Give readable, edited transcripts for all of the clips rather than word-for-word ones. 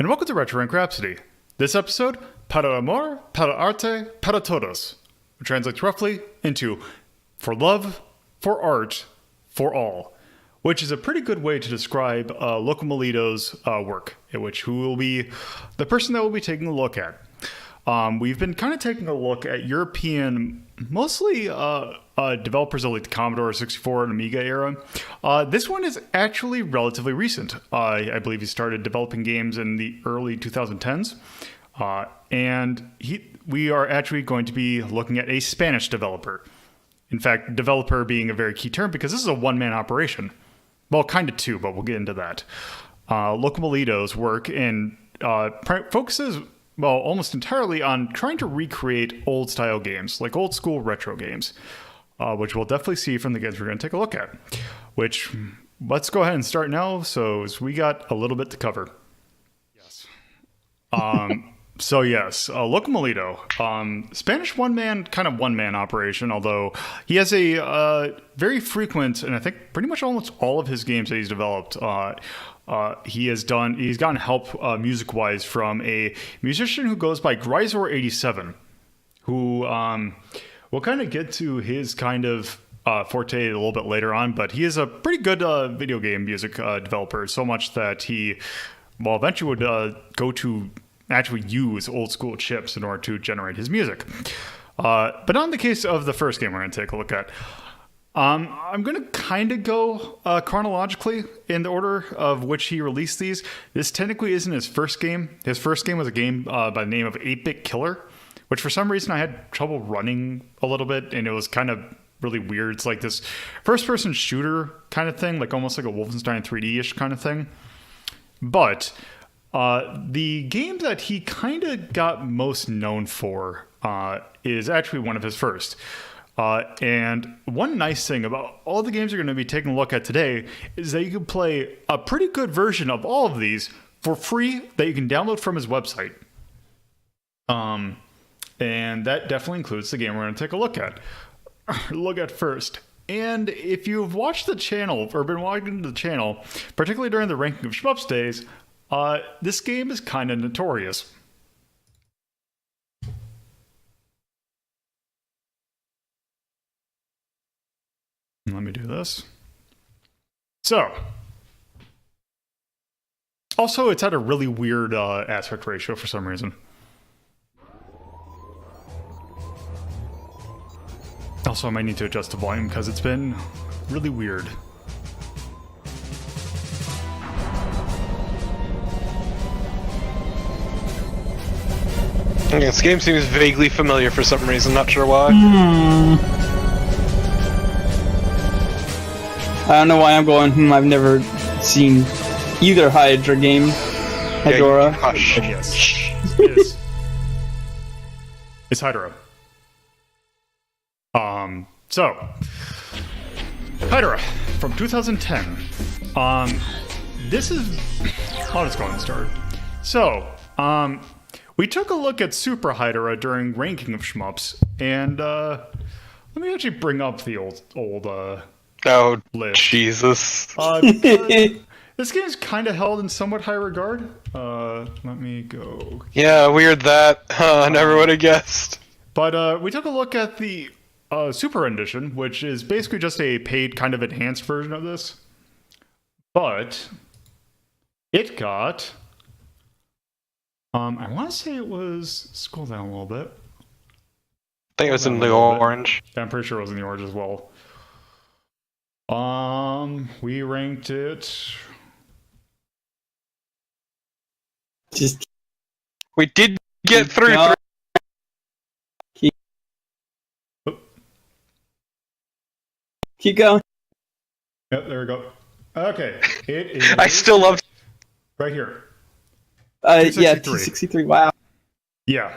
and welcome to Rhapsody. This episode, para Amor, para Arte, para Todos, which translates roughly into for love, for art, for all, which is a pretty good way to describe Locomolito's work, who will be the person that we'll be taking a look at. We've been kind of taking a look at European, mostly developers of like the Commodore 64 and Amiga era. This one is actually relatively recent. I believe he started developing games in the early 2010s. And we are actually going to be looking at a Spanish developer. In fact, developer being a very key term because this is a one-man operation. Well, kind of two, but we'll get into that. Locomolito's work focuses almost entirely on trying to recreate old-style games, like old-school retro games, which we'll definitely see from the games we're going to take a look at. Which, let's go ahead and start now, so we got a little bit to cover. Yes. Locomolito, Spanish one-man operation, although he has a very frequent, and I think pretty much almost all of his games that he's developed, he's gotten help music-wise from a musician who goes by Grisor87, who we'll kind of get to his kind of forte a little bit later on, but he is a pretty good video game music developer, so much that he eventually would go to actually use old school chips in order to generate his music. But not in the case of the first game we're going to take a look at. I'm going to kind of go chronologically in the order of which he released these. This technically isn't his first game. His first game was a game by the name of 8-Bit Killer, which for some reason I had trouble running a little bit, and it was kind of really weird. It's like this first-person shooter kind of thing, like almost like a Wolfenstein 3D-ish kind of thing. But the game that he kind of got most known for is actually one of his first. And one nice thing about all the games you're going to be taking a look at today is that you can play a pretty good version of all of these for free that you can download from his website. And that definitely includes the game we're going to take a look at first. And if you've watched the channel or been watching the channel, particularly during the Ranking of Shmups days, this game is kind of notorious. Let me do this. So, also it's at a really weird aspect ratio for some reason. Also, I might need to adjust the volume because it's been really weird. This game seems vaguely familiar for some reason, not sure why. I don't know why I'm going, I've never seen either Hydra game. Hydorah. Hush. Yes. It is. It's Hydorah. So, Hydorah from 2010. This is... I'll just go ahead and start. So, we took a look at Super Hydorah during Ranking of Shmups, and let me actually bring up the old Oh, list. Jesus. This game is kind of held in somewhat high regard. Let me go. Yeah, weird that. I never would have guessed. But we took a look at the Super Edition, which is basically just a paid kind of enhanced version of this. But it got... I want to say it was... Scroll down a little bit. I think it was in the orange. Yeah, I'm pretty sure it was in the orange as well. We ranked it... Just We did get through. No. Keep going. Yep, there we go. Okay, it is... I still love. Right here. Yeah, 263. 263, wow. Yeah.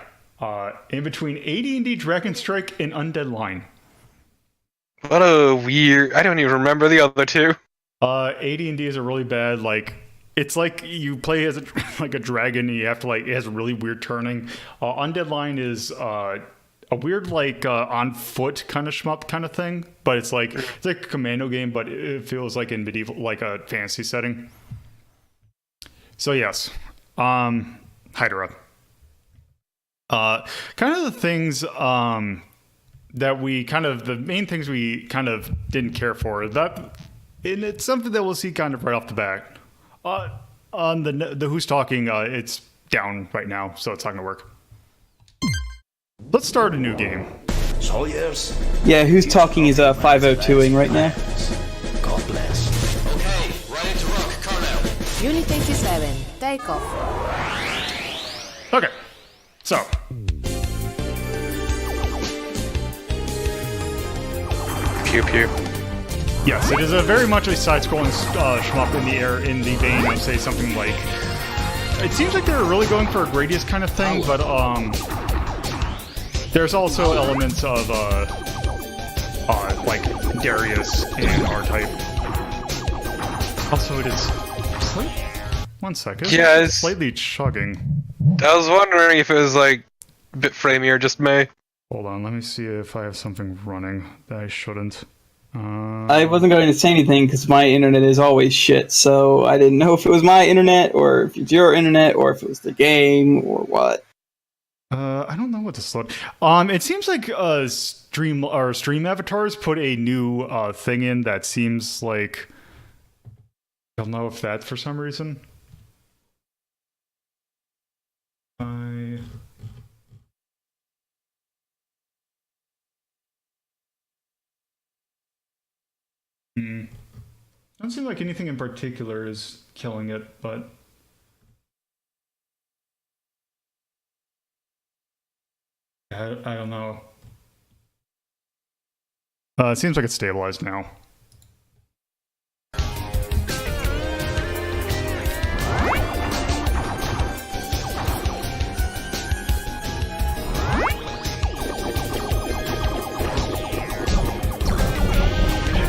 In between AD&D Dragon Strike and Undead Line. What a weird. I don't even remember the other two. AD&D is a really bad, like... It's like you play as a dragon and you have to, like... It has really weird turning. Undead Line is... a weird on foot kind of shmup kind of thing, but it's like a commando game, but it feels like in medieval, like a fantasy setting. So yes, Hydorah. Kind of the things that the main things we kind of didn't care for. And it's something that we'll see kind of right off the bat. On the Who's Talking, it's down right now, so it's not gonna work. Let's start a new game. Soldiers. Yeah, Who's Talking is 502ing right now. God bless. Okay, ready to rock, Colonel. Unit 87, take off. Okay, so. Pew pew. Yes, it is very much a side-scrolling shmup in the air, in the vein of, say, something like... It seems like they're really going for a Gradius kind of thing, but there's also elements of like Darius and R-Type. Also, it is... One second. Yeah, it's slightly chugging. I was wondering if it was like a bit framey or just me. Hold on, let me see if I have something running that I shouldn't. I wasn't going to say anything because my internet is always shit, so I didn't know if it was my internet, or if it's your internet, or if it was the game, or what. I don't know what to slow. It seems like stream avatars put a new thing in that seems like I don't know if that's for some reason. Doesn't seem like anything in particular is killing it, but I don't know. It seems like it's stabilized now.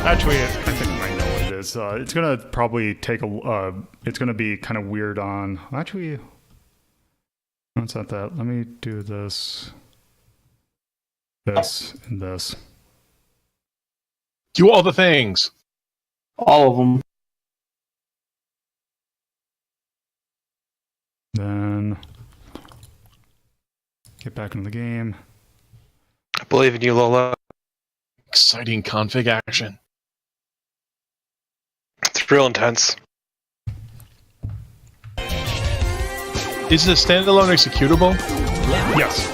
Actually, I think I know what it is. It's gonna probably take a. It's gonna be kind of weird on. Actually, let's not that. Let me do this, this, and this. Do all the things. All of them. Then get back into the game. I believe in you, Lola. Exciting config action. It's real intense. Is it a standalone executable? Yes.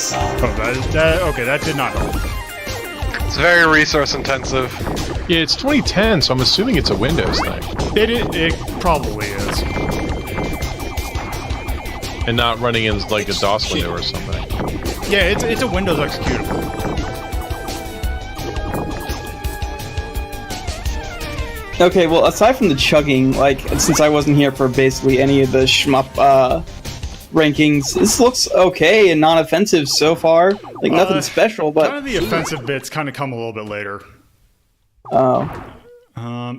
Oh, that okay. That did not help. It's very resource intensive. Yeah, it's 2010, so I'm assuming it's a Windows thing. It probably is. And not running in like a DOS window or something. Yeah, it's a Windows executable. Okay, well, aside from the chugging, like, since I wasn't here for basically any of the shmup rankings, this looks okay and non-offensive so far. Like, nothing special, but... Kind of the offensive bits kind of come a little bit later. Oh.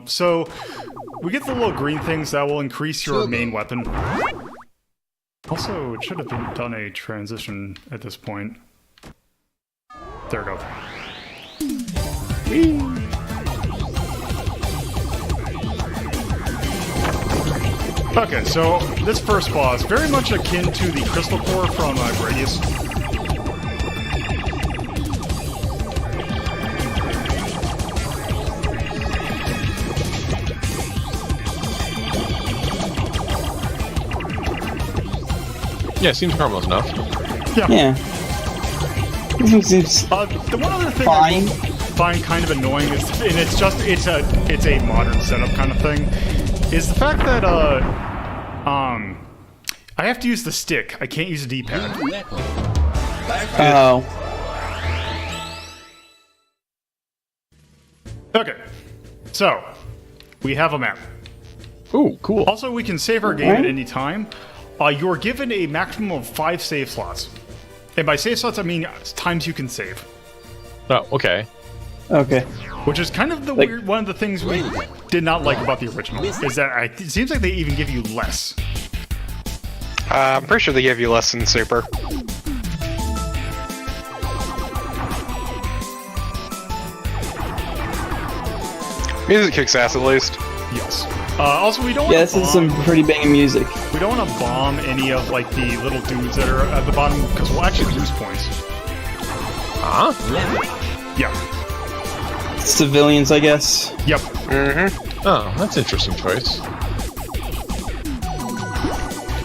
So, we get the little green things that will increase your main weapon. Also, it should have been done a transition at this point. There we go. Whee! Okay, so this first boss, very much akin to the Crystal Core from Gradius. Yeah, seems harmless enough. Yeah. Seems The one other thing fine. I find kind of annoying is, and it's a modern setup kind of thing, is the fact that I have to use the stick. I can't use a D-pad. Oh. Okay, so we have a map. Ooh, cool. Also, we can save our game at any time. You're given a maximum of 5 save slots. And by save slots, I mean times you can save. Oh, okay. Okay. Which is kind of the weird, one of the things we did not like about the original, is that it seems like they even give you less. I'm pretty sure they gave you less than Super. Music kicks ass at least. Yes. Also, we don't. Yeah, this is some pretty banging music. We don't want to bomb any of like the little dudes that are at the bottom because we'll actually lose points. Huh? Yeah. Civilians, I guess. Yep. Oh, that's an interesting choice.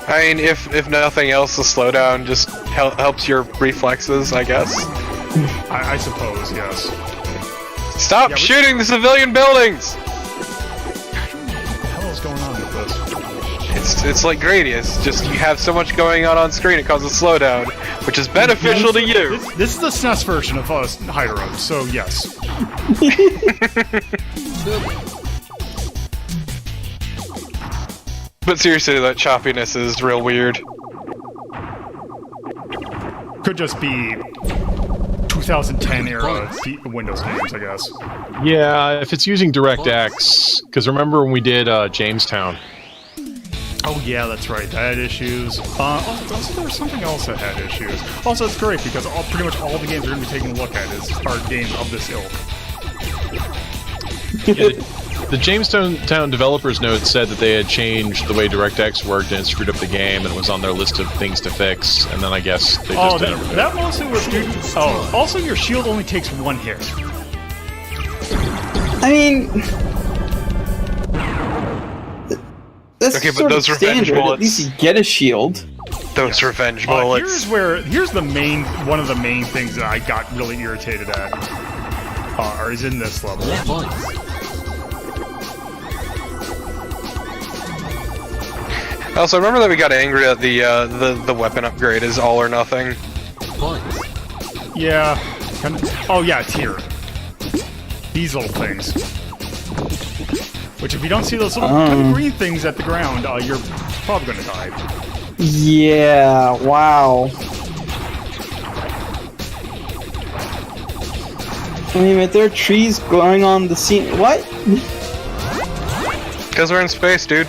I mean, if nothing else, the slowdown just helps your reflexes, I guess. I suppose, yes. Stop shooting the civilian buildings! What the hell is going on with this? It's like Gradius, just you have so much going on screen it causes slowdown, which is beneficial to you. This is the SNES version of Hydorah, so yes. But seriously, that choppiness is real weird. Could just be 2010 era Windows games, I guess. Yeah, if it's using DirectX, because remember when we did Jamestown? Oh yeah, that's right. That had issues. Also, there was something else that had issues. Also, it's great because pretty much all the games we're going to be taking a look at are games of this ilk. Yeah, the Jamestown developers note said that they had changed the way DirectX worked and it screwed up the game and it was on their list of things to fix, and then I guess they just did everything. That mostly was due to... Oh, also your shield only takes one hit. I mean... That's okay, but sort those of revenge standard. bullets... At least you get a shield. Those revenge bullets... Here's one of the main things that I got really irritated at. Is in this level. Also, remember that we got angry at the weapon upgrade is all or nothing. Yeah. Oh yeah, it's here. These little things. Which, if you don't see those little kind of green things at the ground, you're probably gonna die. Yeah. Wow. Wait a minute, there are trees growing on the scene. What? Because we're in space, dude.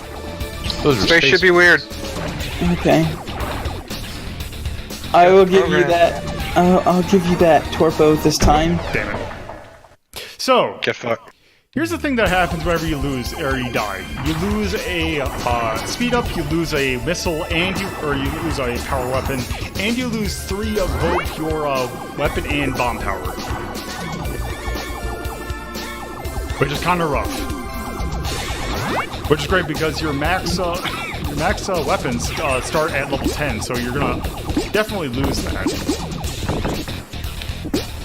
Space should be weird. Okay. I will give you that. I'll give you that, Torpo, this time. Damn it. So, Get fucked. here's the thing that happens whenever you lose or you die. You lose a speed up, you lose a missile, and you lose a power weapon, and you lose 3 of both your weapon and bomb power, which is kind of rough. Which is great because your max weapons start at level 10, so you're gonna definitely lose that.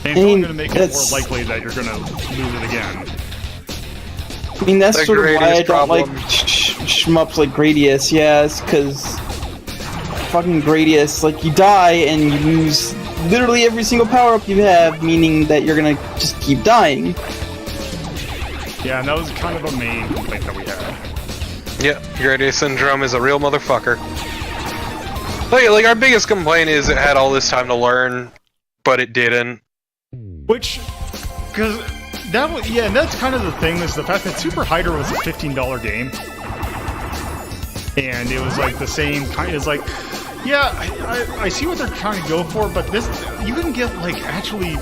And it's only gonna make it more likely that you're gonna lose it again. I mean, that's The sort of why I greatest don't like problem. shmups like Gradius. Yeah, it's because fucking Gradius, like, you die and you lose literally every single power-up you have, meaning that you're gonna just keep dying. Yeah, and that was kind of a main complaint that we had. Yep, Gradius Syndrome is a real motherfucker. Like, our biggest complaint is it had all this time to learn, but it didn't. Which, because that was, yeah, and that's kind of the thing, is the fact that Super Hydorah was a $15 game. And it was like the same kind, it's like, yeah, I see what they're trying to go for, but this, you can get like actually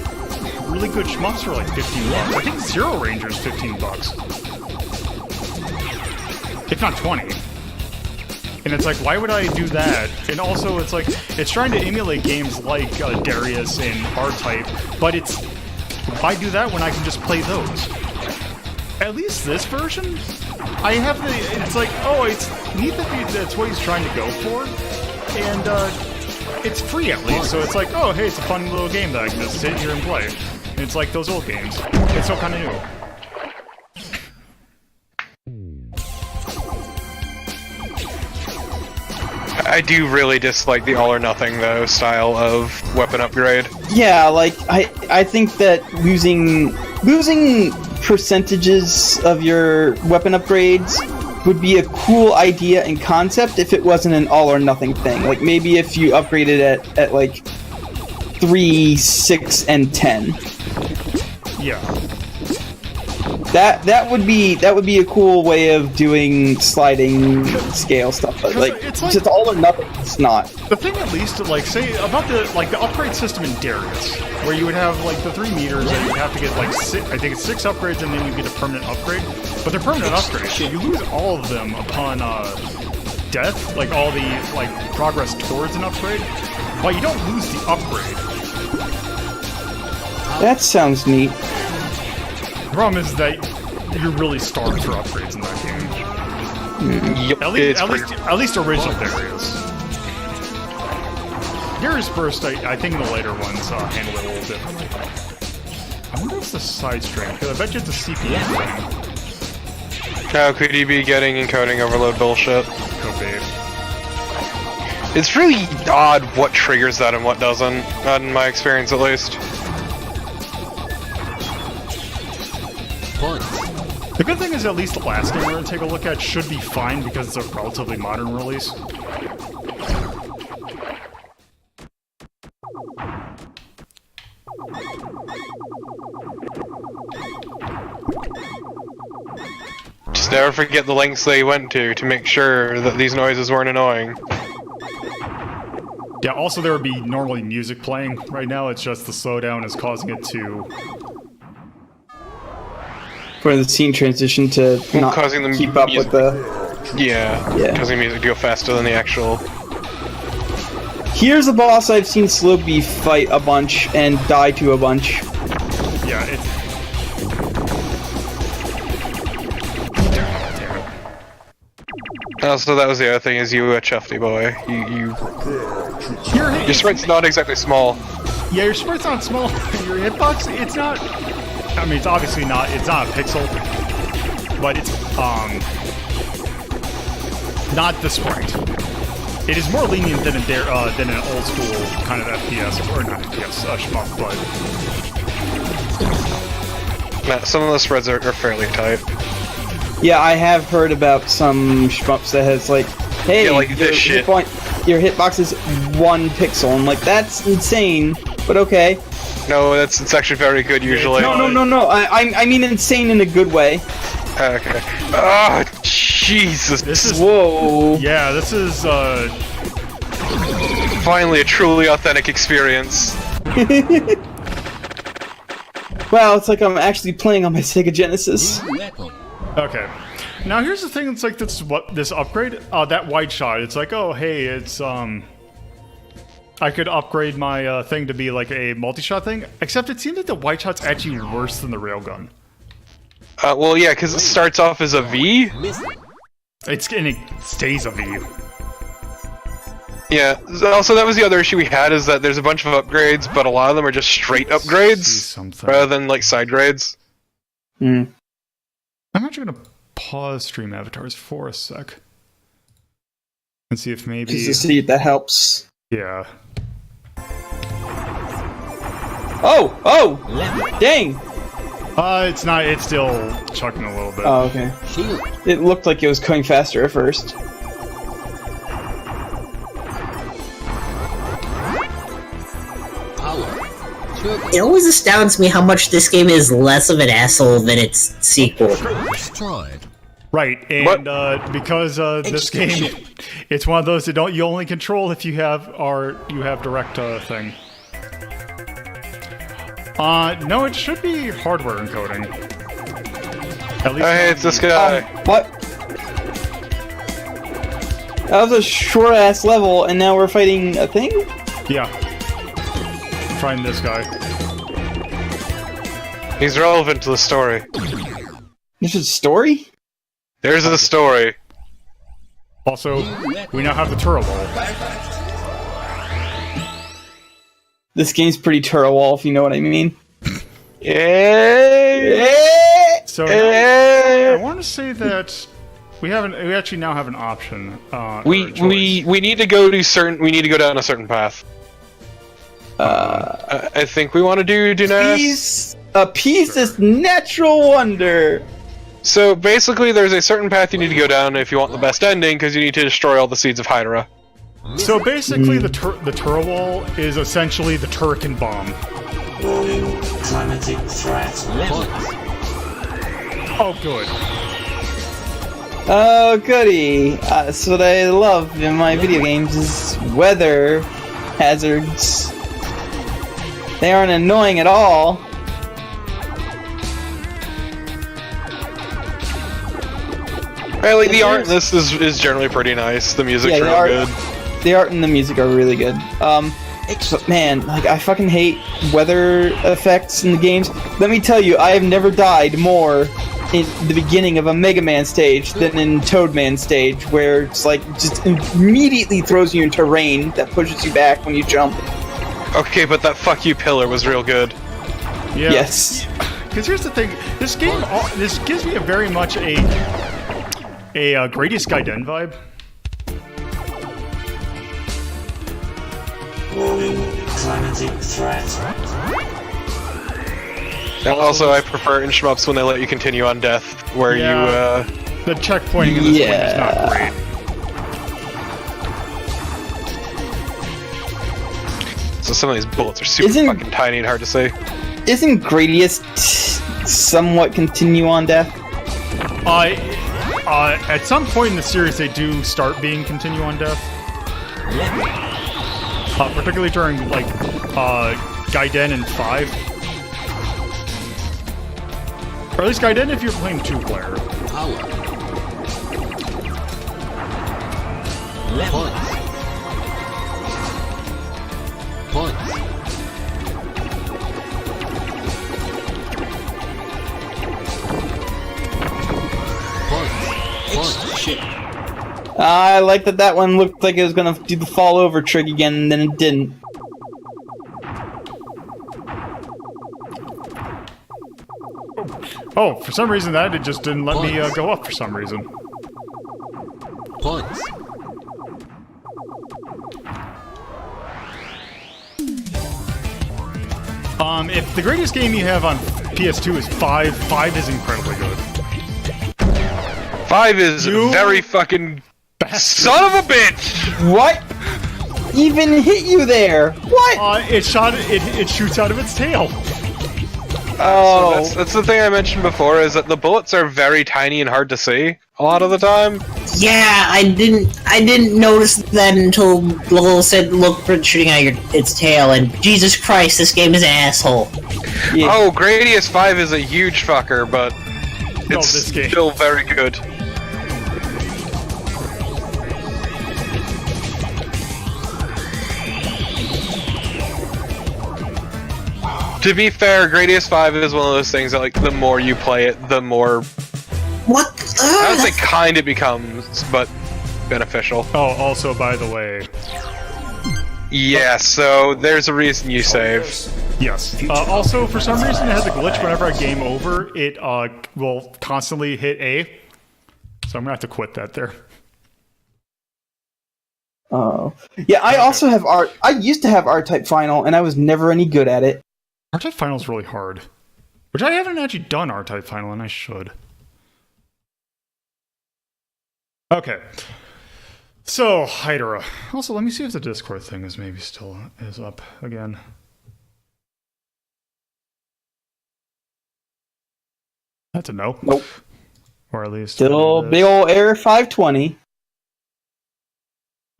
really good shmups for like $15. I think Zero Ranger's $15. If not 20. And it's like, why would I do that? And also, it's like, it's trying to emulate games like Darius and R-Type, but it's, why do that when I can just play those? At least this version, I have the, it's like, oh, it's neat that that's what he's trying to go for, and it's free at least, so it's like, oh, hey, it's a fun little game that I can just sit here and play. And it's like those old games. It's still kind of new. I do really dislike the all or nothing though style of weapon upgrade. Yeah, like, I think that losing percentages of your weapon upgrades would be a cool idea and concept if it wasn't an all or nothing thing. Like, maybe if you upgraded at like 3, 6, and 10. Yeah. That would be a cool way of doing sliding scale stuff. But like, it's it's all or nothing. It's not. The thing, at least, like, say about the upgrade system in Darius, where you would have like the 3 meters, and you'd have to get like I think it's 6 upgrades, and then you get a permanent upgrade. But they're permanent upgrades. You lose all of them upon death, like all the progress towards an upgrade. But you don't lose the upgrade. That sounds neat. The problem is that you're really starved for upgrades in that game. Yep, At least original Darius. Darius Burst, I think the later ones handle it a little differently. I wonder if it's the side string, because I bet you it's a CPU thing. How could you be getting encoding overload bullshit? Could be. It's really odd what triggers that and what doesn't, not in my experience at least. The good thing is at least the last game we're going to take a look at should be fine because it's a relatively modern release. Just never forget the lengths they went to make sure that these noises weren't annoying. Yeah, also there would be normally music playing right now, it's just the slowdown is causing it to... For the scene transition to not causing the keep up with the... Yeah, causing music to go faster than the actual... Here's a boss I've seen Slopey fight a bunch and die to a bunch. Yeah, it's... Also, that was the other thing, is you a chufty boy. Your sprite's not exactly small. Yeah, your sprite's not small. Your hitbox, it's not... I mean, it's obviously not... It's not a pixel. But it's, not the sprite. It is more lenient than an old school kind of FPS, or not FPS, shmup, but... Nah, some of the spreads are fairly tight. Yeah, I have heard about some shmups that has like, hey, yeah, like this shit. Your hitbox is 1 pixel. I'm like, that's insane, but okay. No, it's actually very good usually. No. I mean insane in a good way. Okay. Oh, Jesus. This is... Whoa. Yeah, this is, Finally a truly authentic experience. Wow, it's like I'm actually playing on my Sega Genesis. Okay. Now here's the thing, it's like this upgrade, that wide shot, it's like, oh hey, it's I could upgrade my thing to be like a multi-shot thing, except it seems like the wide shot's actually worse than the railgun. Well yeah, because it starts off as a V. And it stays a V. Yeah, also that was the other issue we had, is that there's a bunch of upgrades, but a lot of them are just straight upgrades, rather than like side grades. Hmm. I'm actually gonna pause stream avatars for a sec. And see if maybe... Just to see if that helps. Yeah. Oh! Dang! It's not, it's still chucking a little bit. Oh, okay. It looked like it was going faster at first. It always astounds me how much this game is less of an asshole than its sequel. Right, and because this game, it's one of those that you only control if you have direct thing. No, it should be hardware encoding. At least Hey, it's this guy. What? That was a short ass level, and now we're fighting a thing? Yeah. Trying this guy. He's relevant to the story. There's a story? There's a story. Also, we now have the turtle wall. This game's pretty turtle if you know what I mean. Yeah. So I want to say that we actually now have an option. We need to go to certain. We need to go down a certain path. I think we want to do Dunas. Appease this natural wonder. So basically, there's a certain path you need to go down if you want the best ending, because you need to destroy all the seeds of Hydorah. So basically, the turtle wall is essentially the Turrican bomb. Warning, climatic threat. Oh, good. Oh, goody. That's what I love in my video games is weather hazards. They aren't annoying at all. Right, like the art in this is generally pretty nice. The music's real good. The art and the music are really good. But man, like I fucking hate weather effects in the games. Let me tell you, I have never died more in the beginning of a Mega Man stage than in Toadman stage, where it's like just immediately throws you into rain that pushes you back when you jump. Okay, but that fuck you pillar was real good. Yeah. Yes. Because here's the thing, this game, this gives me a very much a Gradius Gaiden vibe. And also, I prefer in shmups when they let you continue on death, where the checkpointing in this game is not great. So some of these bullets are super fucking tiny and hard to see. Isn't Gradius somewhat continue on death? At some point in the series, they do start being continue on death. Particularly during, like, Gaiden and 5. Or at least Gaiden if you're playing 2-player. I like that one looked like it was gonna do the fall over trick again, and then it didn't. Oh, for some reason it just didn't let me go up for some reason. If the greatest game you have on PS2 is 5, 5 is incredibly good. 5 is very fucking son of a bitch! What? Even hit you there? What? It shoots out of its tail. Oh. So that's the thing I mentioned before, is that the bullets are very tiny and hard to see a lot of the time. Yeah, I didn't notice that until Lowell said, "Look for shooting out its tail," and Jesus Christ, this game is an asshole. Yeah. Oh, Gradius 5 is a huge fucker, but it's still very good. To be fair, Gradius 5 is one of those things that, like, the more you play it, the more... What? I would say kind of becomes, but beneficial. Oh, also, by the way... Yeah, so there's a reason you save. Yes. Also, for some reason, it has a glitch whenever I game over. It will constantly hit A. So I'm going to have to quit that there. Oh. Yeah, I also have art. I used to have R-Type Final, and I was never any good at it. R-Type Final is really hard. Which I haven't actually done R-Type Final, and I should. Okay. So, Hydorah. Also, let me see if the Discord thing is maybe still is up again. That's a no. Nope. Or at least... Still big ol' error 520.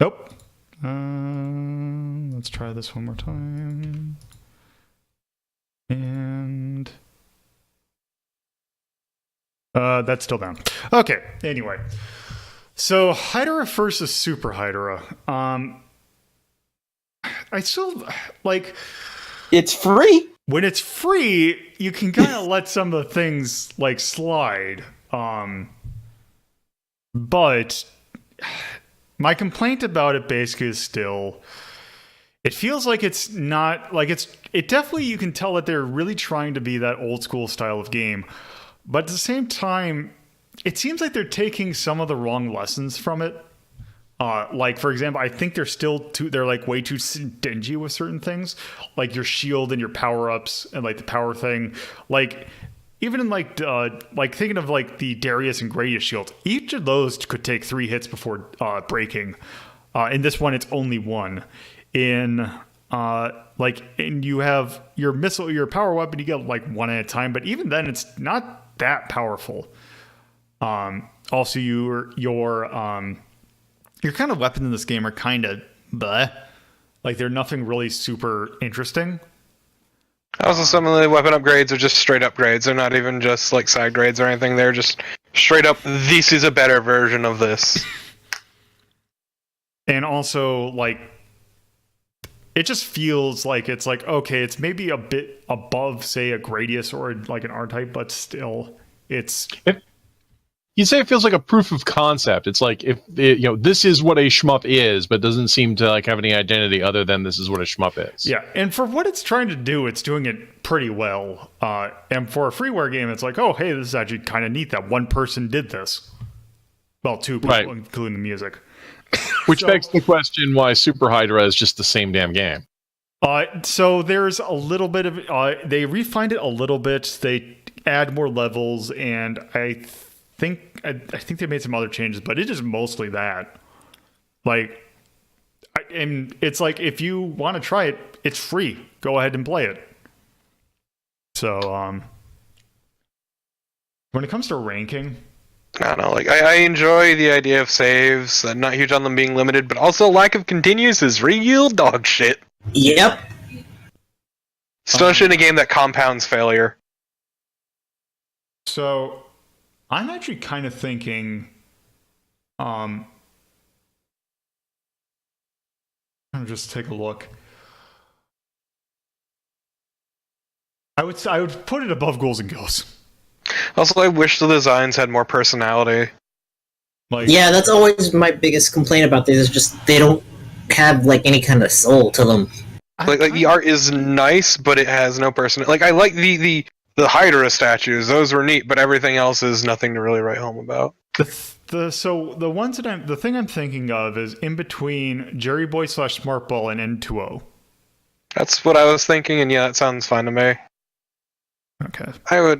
Nope. Let's try this one more time. And... that's still down. Okay, anyway. So, Hydorah versus Super Hydorah. I still, like... It's free! When it's free, you can kind of let some of the things, like, slide. But... my complaint about it basically is still... it feels like it's not... like, it definitely, you can tell that they're really trying to be that old school style of game. But at the same time... it seems like they're taking some of the wrong lessons from it. Like, for example, I think they're like way too stingy with certain things. Like your shield and your power-ups and like the power thing. Like, even in like thinking of like the Darius and Gradius shields, each of those could take 3 hits before breaking. In this one, it's only 1. And you have your missile, your power weapon, you get like 1 at a time. But even then, it's not that powerful. Also, your kind of weapons in this game are kind of bleh. Like, they're nothing really super interesting. Also, some of the weapon upgrades are just straight upgrades. They're not even just like side grades or anything. They're just straight up, this is a better version of this. And also, like, it just feels like it's like, okay, it's maybe a bit above, say, a Gradius or like an R-Type, but still, it's... You'd say it feels like a proof of concept. It's like, if this is what a shmup is, but doesn't seem to like have any identity other than this is what a shmup is. Yeah, and for what it's trying to do, it's doing it pretty well. And for a freeware game, it's like, oh, hey, this is actually kind of neat that one person did this. Well, two people, Right. including the music. Which begs the question why Super Hydra is just the same damn game. So there's a little bit of... they refined it a little bit. They add more levels, and I think they made some other changes, but it is mostly that. Like, and it's like, if you want to try it, it's free. Go ahead and play it. So, when it comes to ranking, I don't know, like, I enjoy the idea of saves, and not huge on them being limited, but also lack of continues is real dog shit. Yep. Especially in a game that compounds failure. so I'm actually kind of thinking, I'm just take a look. I would put it above Ghouls and Ghosts. Also, I wish the designs had more personality. Like, Yeah, that's always my biggest complaint about these, is just they don't have like any kind of soul to them. Like the art is nice, but it has no personality. Like, I like the Hydorah statues; those were neat, but everything else is nothing to really write home about. the ones that the thing I'm thinking of is in between Jerry Boy / Smartball and N2O. That's what I was thinking, and yeah, that sounds fine to me. Okay. I would.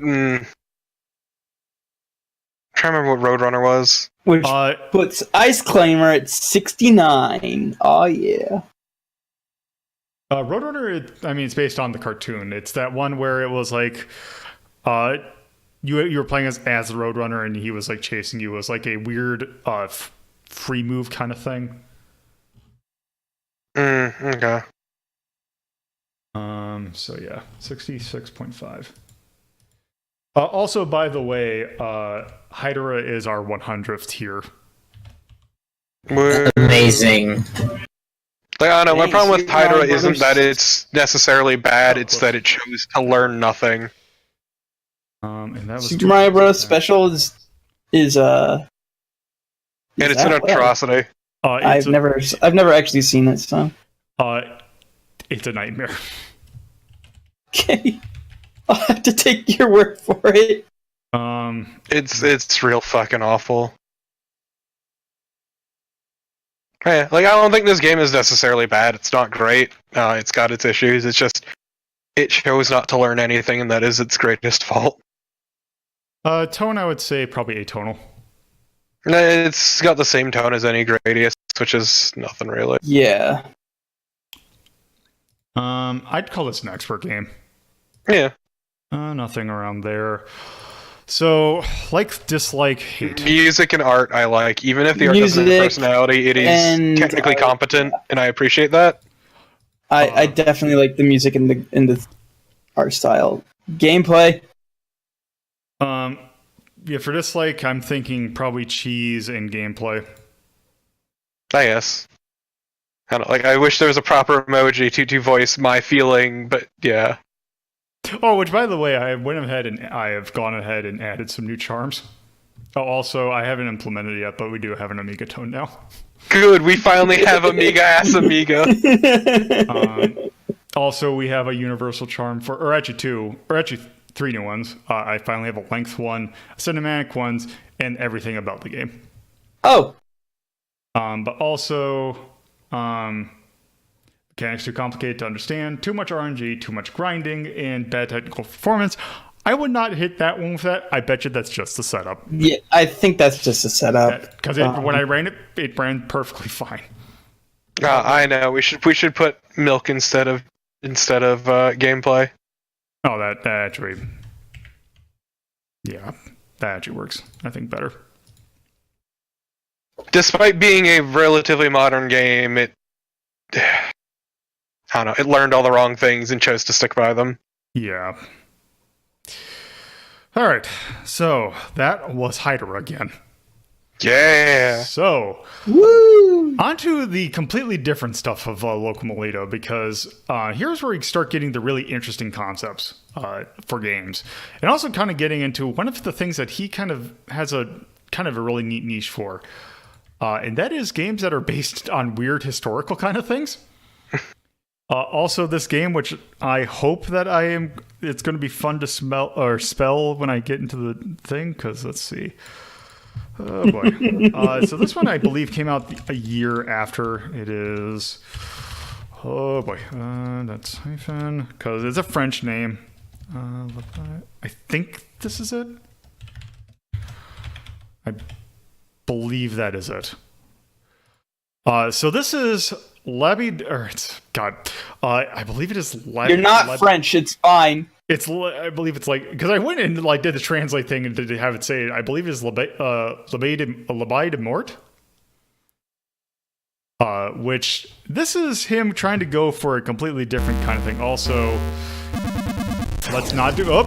Try to remember what Roadrunner was. Which puts Ice Climber at 69. Oh, yeah. Roadrunner, it's based on the cartoon. It's that one where it was like, you were playing as the Roadrunner, and he was like chasing you. It was like a weird free move kind of thing. Okay. So yeah, 66.5. Also, by the way, Hydorah is our 100th tier. Amazing. Like, I don't know, my Thanks, problem with you Hydorah guys. isn't that it's necessarily bad, it's that it chose to learn nothing. And that was Super Mario Bros. Special is And it's an atrocity. I've never actually seen it, so. It's a nightmare. Okay. I'll have to take your word for it. It's real fucking awful. Yeah, like, I don't think this game is necessarily bad. It's not great. It's got its issues. It's just, it chose not to learn anything, and that is its greatest fault. Tone, I would say probably atonal. It's got the same tone as any Gradius, which is nothing really. Yeah. I'd call this an expert game. Yeah. Nothing around there. So, like, dislike, hate. Music and art I like. Even if the art doesn't have personality, it is technically competent, and I appreciate that. I definitely like the music and the art style. Gameplay. Yeah, for dislike, I'm thinking probably cheese and gameplay. I guess. I don't like. I wish there was a proper emoji to voice my feeling, but yeah. Oh, which, by the way, I have gone ahead and added some new charms. Oh, also, I haven't implemented it yet, but we do have an Amiga tone now. Good, we finally have Amiga ass Amiga. Also, we have a universal charm or actually three new ones. I finally have a length one, a cinematic ones, and everything about the game. Oh. But also, mechanics too complicated to understand, too much RNG, too much grinding, and bad technical performance. I would not hit that one with that. I bet you that's just the setup. Yeah, I think that's just a setup. Because when I ran it, it ran perfectly fine. I know. We should put milk instead of gameplay. Oh, that actually. Yeah, that actually works, I think, better. Despite being a relatively modern game, it I don't know, it learned all the wrong things and chose to stick by them. Yeah. All right, so that was Hydorah again. Yeah. So, onto the completely different stuff of Locomoledo, because here's where we start getting the really interesting concepts for games, and also kind of getting into one of the things that he kind of has a really neat niche for, and that is games that are based on weird historical kind of things. Also, this game, which I hope that it's going to be fun to smell or spell when I get into the thing, because let's see. Oh boy. So this one, I believe, came out a year after. It is... Oh boy. That's hyphen, because it's a French name. I think this is it. I believe that is it. So this is... I believe it is... You're not French, it's fine. I believe it's like, because I went and did the translate thing and did have it say, I believe it's L'Abbaye de Morte. Which, this is him trying to go for a completely different kind of thing. Also, let's not do,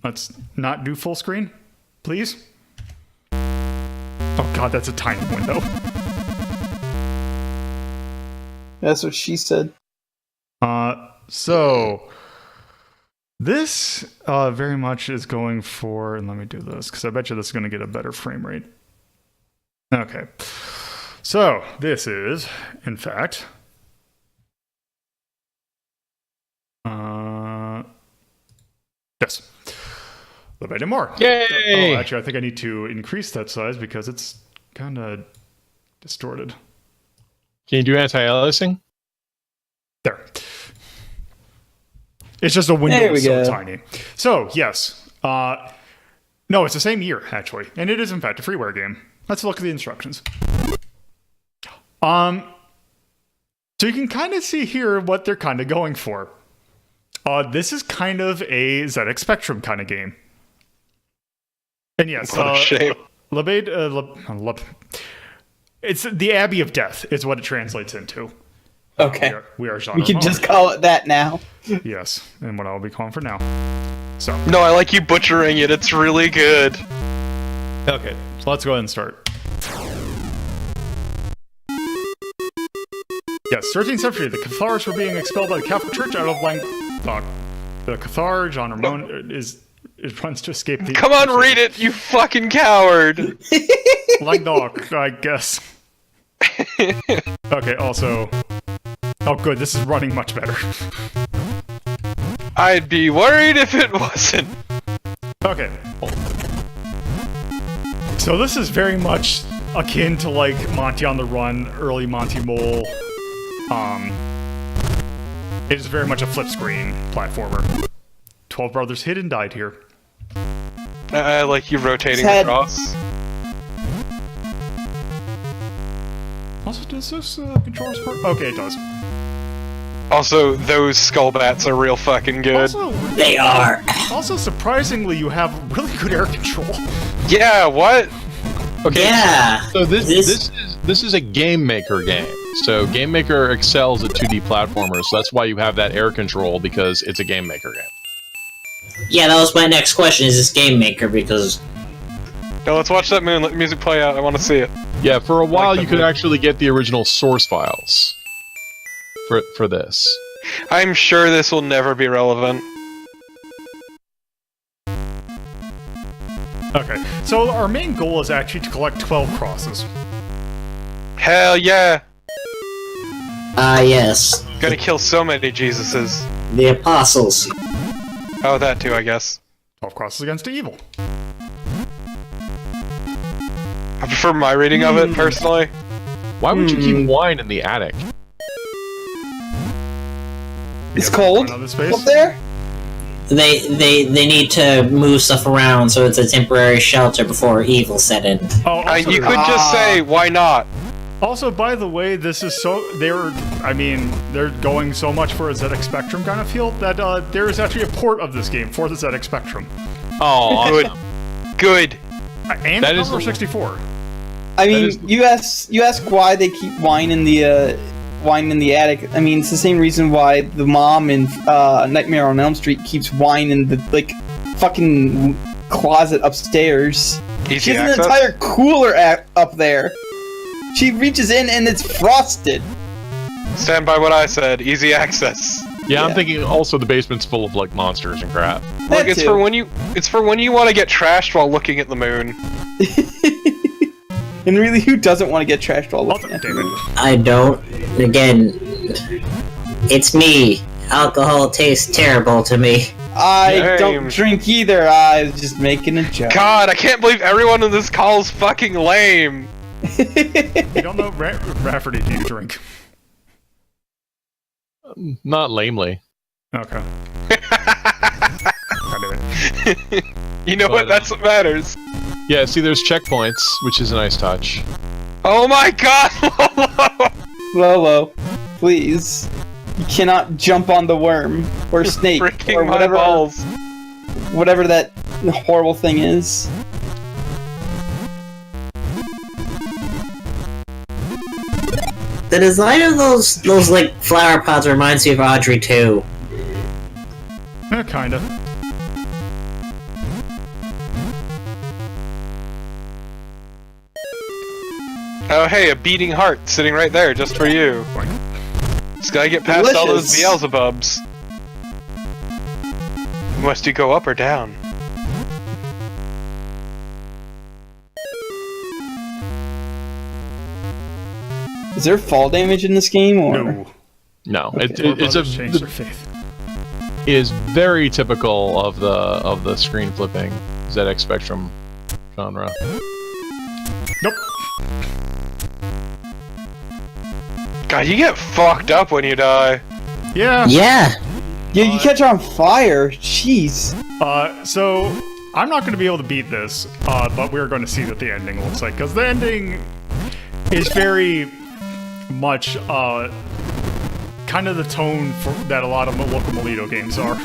let's not do full screen, please. Oh god, that's a tiny window. That's what she said. So this very much is going for, and let me do this because I bet you this is going to get a better frame rate. Okay, so this is, in fact, yes, a bit more. Yay! Oh, actually, I think I need to increase that size because it's kind of distorted. Can you do anti-aliasing? There. It's just a window There we so go. tiny. So, yes. No, it's the same year, actually. And it is, in fact, a freeware game. Let's look at the instructions. So you can kind of see here what they're kind of going for. This is kind of a ZX Spectrum kind of game. And yes, What a shame. it's the Abbey of Death is what it translates into. Okay. We are We can just call it that now. Yes, and what I'll be calling for now. So. No, I like you butchering it. It's really good. Okay, so let's go ahead and start. Yes, 13th century, the Cathars were being expelled by the Catholic Church out of Languedoc. The Cathar, John Ramon, runs to escape the... Come on, read it, you fucking coward! Languedoc, I guess. Okay, also... Oh, good, this is running much better. I'd be worried if it wasn't. Okay. So this is very much akin to, like, Monty on the Run, early Monty Mole. It is very much a flip screen platformer. 12 brothers hid and died here. I like you rotating Ted. across. Also, does this control support? Okay, it does. Also, those skull bats are real fucking good. Also, They are. also, surprisingly, you have really good air control. Yeah, what? Okay. Yeah. So this is a game maker game. So Game Maker excels at 2D platformers. So that's why you have that air control, because it's a Game Maker game. Yeah, that was my next question. Is this Game Maker? Because No, let's watch that moon. Let the music play out. I want to see it. Yeah, for a while that you could move. actually get the original source files for this. I'm sure this will never be relevant. Okay, so our main goal is actually to collect 12 crosses. Hell yeah! yes, Gonna kill so many Jesuses. the apostles. Oh, that too, I guess. 12 crosses against evil. I prefer my reading of it, personally. Why would you keep wine in the attic? It's cold Another space. up there? They need to move stuff around, so it's a temporary shelter before evil set in. Oh, also, You could just say, why not? Also, by the way, this is they're going so much for a ZX Spectrum kind of feel that there is actually a port of this game for the ZX Spectrum. Oh, Good. Good. And That is Commodore 64. I mean, you ask why they keep wine in the attic. I mean, it's the same reason why the mom in Nightmare on Elm Street keeps wine in the fucking closet upstairs. Easy She has access? an entire cooler up there. She reaches in and it's frosted. Stand by what I said. Easy access. Yeah, I'm thinking also the basement's full of like monsters and crap. Look, That it's too. for when you want to get trashed while looking at the moon. And really, who doesn't want to get trashed while looking at David. I don't. Again, it's me. Alcohol tastes terrible to me. I Same. don't drink either. I was just making a joke. God, I can't believe everyone in this call is fucking lame. You don't know Rafferty, do you drink? Not lamely. Okay. God damn it. You know what? That's what matters. Yeah, see, there's checkpoints, which is a nice touch. Oh my god! Lolo, please. You cannot jump on the worm or snake Freaking or my whatever, balls. whatever that horrible thing is. The design of those like flower pots reminds me of Audrey too. Kinda. Oh hey, a beating heart sitting right there just for you. Just gotta get past all those Delicious. Beelzebubs. Must you go up or down? Is there fall damage in this game? Or? No. No, it's Brothers changed their faith. is very typical of the screen flipping ZX Spectrum genre. Nope. God, you get fucked up when you die. Yeah. Yeah. Yeah, you catch on fire. Jeez. So I'm not going to be able to beat this, but we're going to see what the ending looks like, because the ending is very much kind of the tone that a lot of local Molito games are.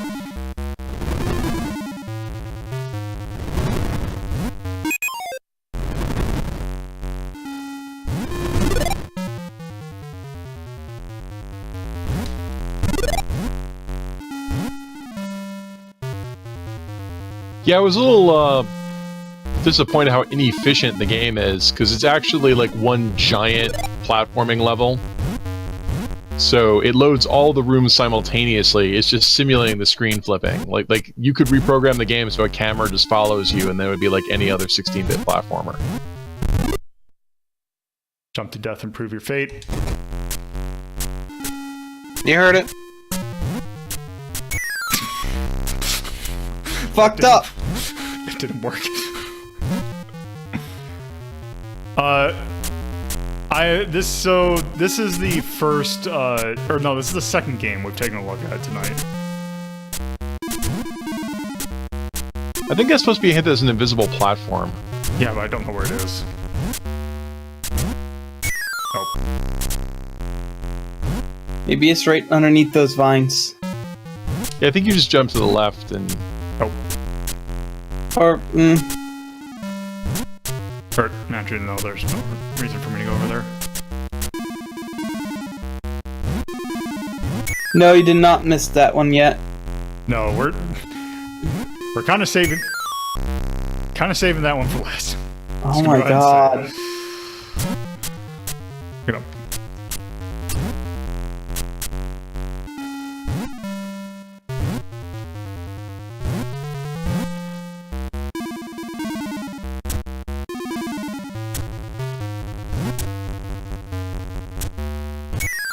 Yeah, I was a little disappointed how inefficient the game is, because it's actually like one giant platforming level. So it loads all the rooms simultaneously. It's just simulating the screen flipping. Like you could reprogram the game so a camera just follows you, and then it would be like any other 16-bit platformer. Jump to death and prove your fate. You heard it. Fucked up. It didn't work. This is the first, this is the second game we've taken a look at tonight. I think that's supposed to be hit as an invisible platform. Yeah, but I don't know where it is. Oh. Maybe it's right underneath those vines. Yeah, I think you just jump to the left and... Oh. Or, Or, actually, no, there's no reason for me to go over there. No, you did not miss that one yet. No, we're kind of saving that one for last. Oh Just my go ahead and god. say it. Get up.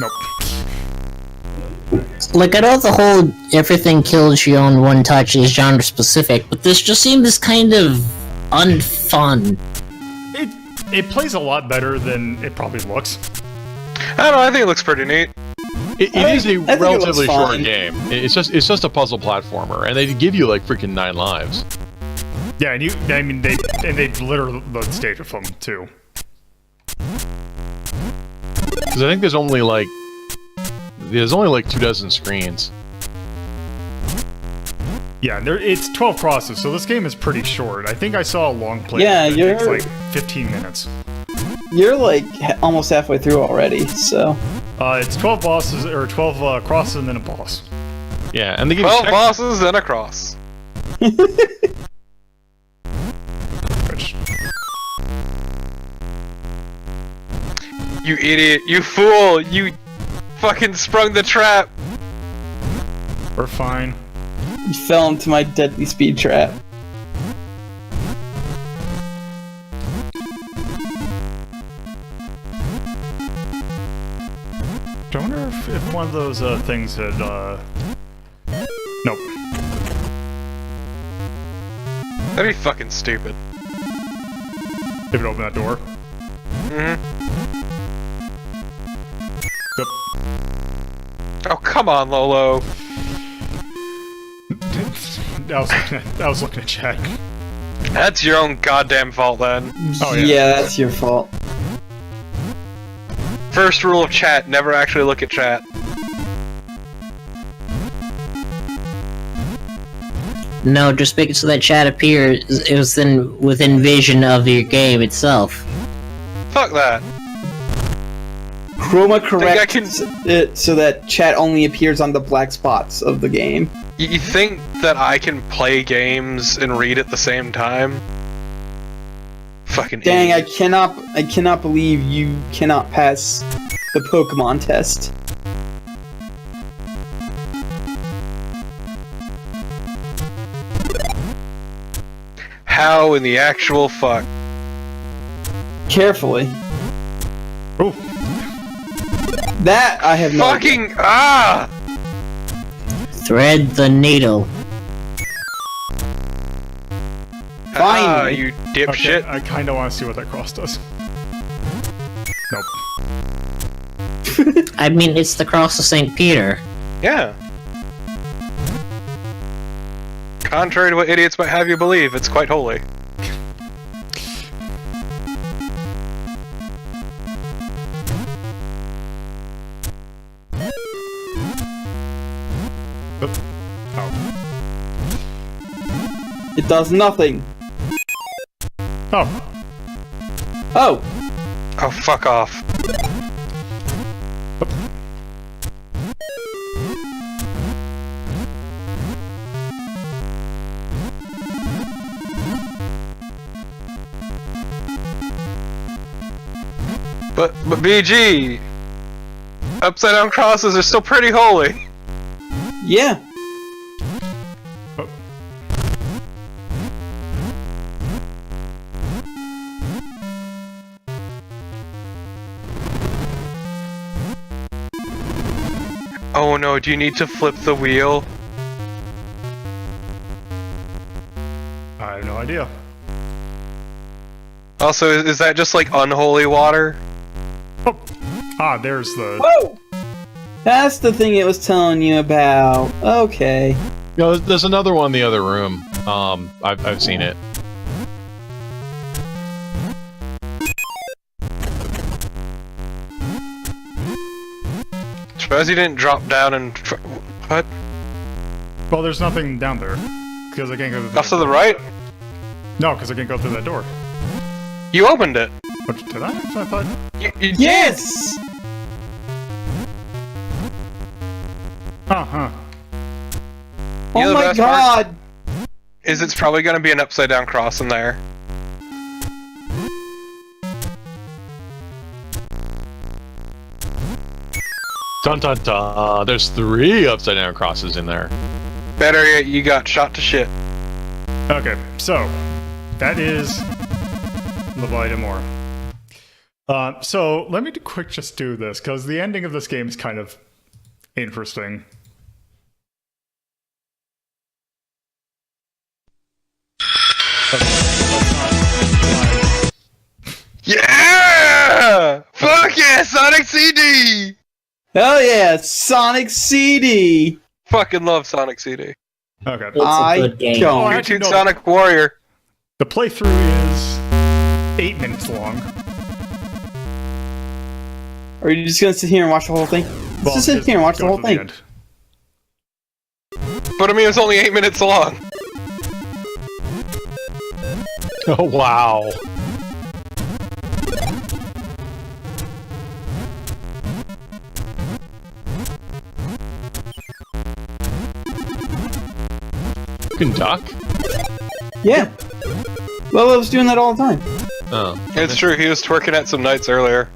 Nope. Like, I know the whole everything kills you on one touch is genre specific, but this just seems kind of unfun. It plays a lot better than it probably looks. I don't know, I think it looks pretty neat. It is a I think it relatively looks short fine. game. It's just a puzzle platformer, and they give you like freaking 9 lives. Yeah, and they litter the stage with them too. Because I think there's only like 24 screens. Yeah, it's 12 crosses, so this game is pretty short. I think I saw a long play. Yeah, it takes like 15 minutes. You're like almost halfway through already, so. It's 12 bosses, or 12 crosses and then a boss. Yeah, and they give 12 bosses and a cross. Which, You idiot, you fool, you fucking sprung the trap. we're fine. You fell into my deadly speed trap. I wonder if one of those things had, nope. That'd be fucking stupid. If it opened that door. Mm-hmm. Yep. Oh, come on, Lolo. I was looking at chat. That's your own goddamn fault then. Oh, yeah. yeah. That's your fault. First rule of chat, never actually look at chat. No, just make it so that chat appears it was within vision of your game itself. Fuck that. Chroma correct can- it so that chat only appears on the black spots of the game. You think that I can play games and read at the same time? Fucking Dang, idiot. I cannot believe you cannot pass the Pokemon test. How in the actual fuck? Carefully. Oh, That I have no idea. Fucking ah! Thread the needle. Ah, Finally. you okay. dipshit. I kind of want to see what that cross does. Nope. I mean, it's the Cross of St. Peter. Yeah. Contrary to what idiots might have you believe, it's quite holy. Oop. Oh. It does nothing. Oh. Oh, Oh, fuck off. But BG, upside down crosses are still pretty holy. yeah. Oh. Oh no, do you need to flip the wheel? I have no idea. Also, is that just like unholy water? Oh. Ah, there's the... Whoa! That's the thing it was telling you about. Okay. No, there's another one in the other room. I've seen it. Suppose you didn't drop down and what? Well, there's nothing down there. Because I can't go through that Off to the door. right? No, because I can't go through that door. You opened it. What, did I? I thought... You did. Yes! Huh. You know Oh the my best part? god! Is it's probably gonna be an upside down cross in there. Dun dun dun. There's 3 upside down crosses in there. Better yet, you got shot to shit. Okay, so that is Amor. So let me just do this because the ending of this game is kind of interesting. Yeah! Fuck yeah, Sonic CD! Hell yeah, Sonic CD! Fucking love Sonic CD. Okay, It's a I good game. don't. Oh, actually, Cartoon no. Sonic Warrior. The playthrough is 8 minutes long. Or are you just gonna sit here and watch the whole thing? Let's just sit here and watch the whole thing. But I mean, it's only 8 minutes long. Oh, wow. You can duck? Yeah. Lolo was doing that all the time. Oh. It's true, he was twerking at some knights earlier.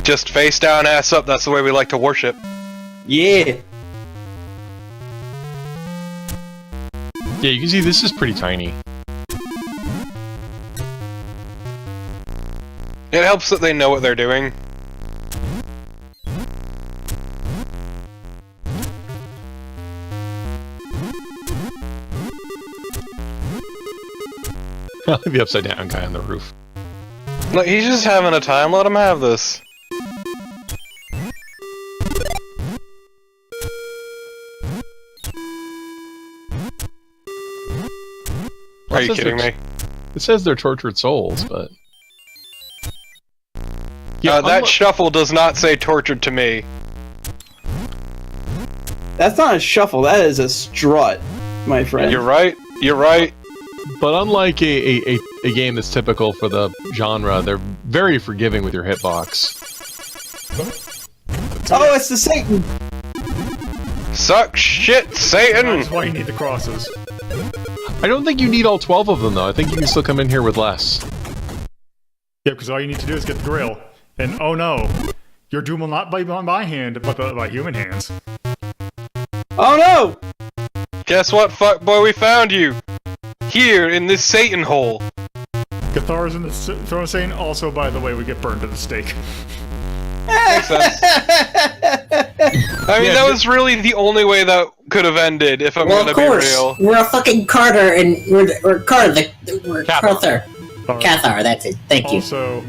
Just face down, ass up, that's the way we like to worship. Yeah. Yeah, you can see this is pretty tiny. It helps that they know what they're doing. The upside down guy on the roof. Look, he's just having a time, let him have this. Are you kidding me? It says they're tortured souls, but... Yeah, that shuffle does not say tortured to me. That's not a shuffle, that is a strut, my friend. You're right, you're right. But unlike a game that's typical for the genre, they're very forgiving with your hitbox. Oh, it's the Satan! Suck shit, Satan! That's why you need the crosses. I don't think you need all 12 of them, though. I think you can still come in here with less. Yeah, because all you need to do is get the grail. And oh no, your doom will not be by hand, but by human hands. Oh no! Guess what, fuckboy, we found you! Here, in this Satan hole! Gathar's in the throne of Satan, also, by the way, we get burned at the stake. Makes sense. I mean, that was really the only way that could have ended, if I'm gonna be real. We're a fucking Carter, and we're Carter, we're Cathar. Cathar, that's it. Thank you. Also,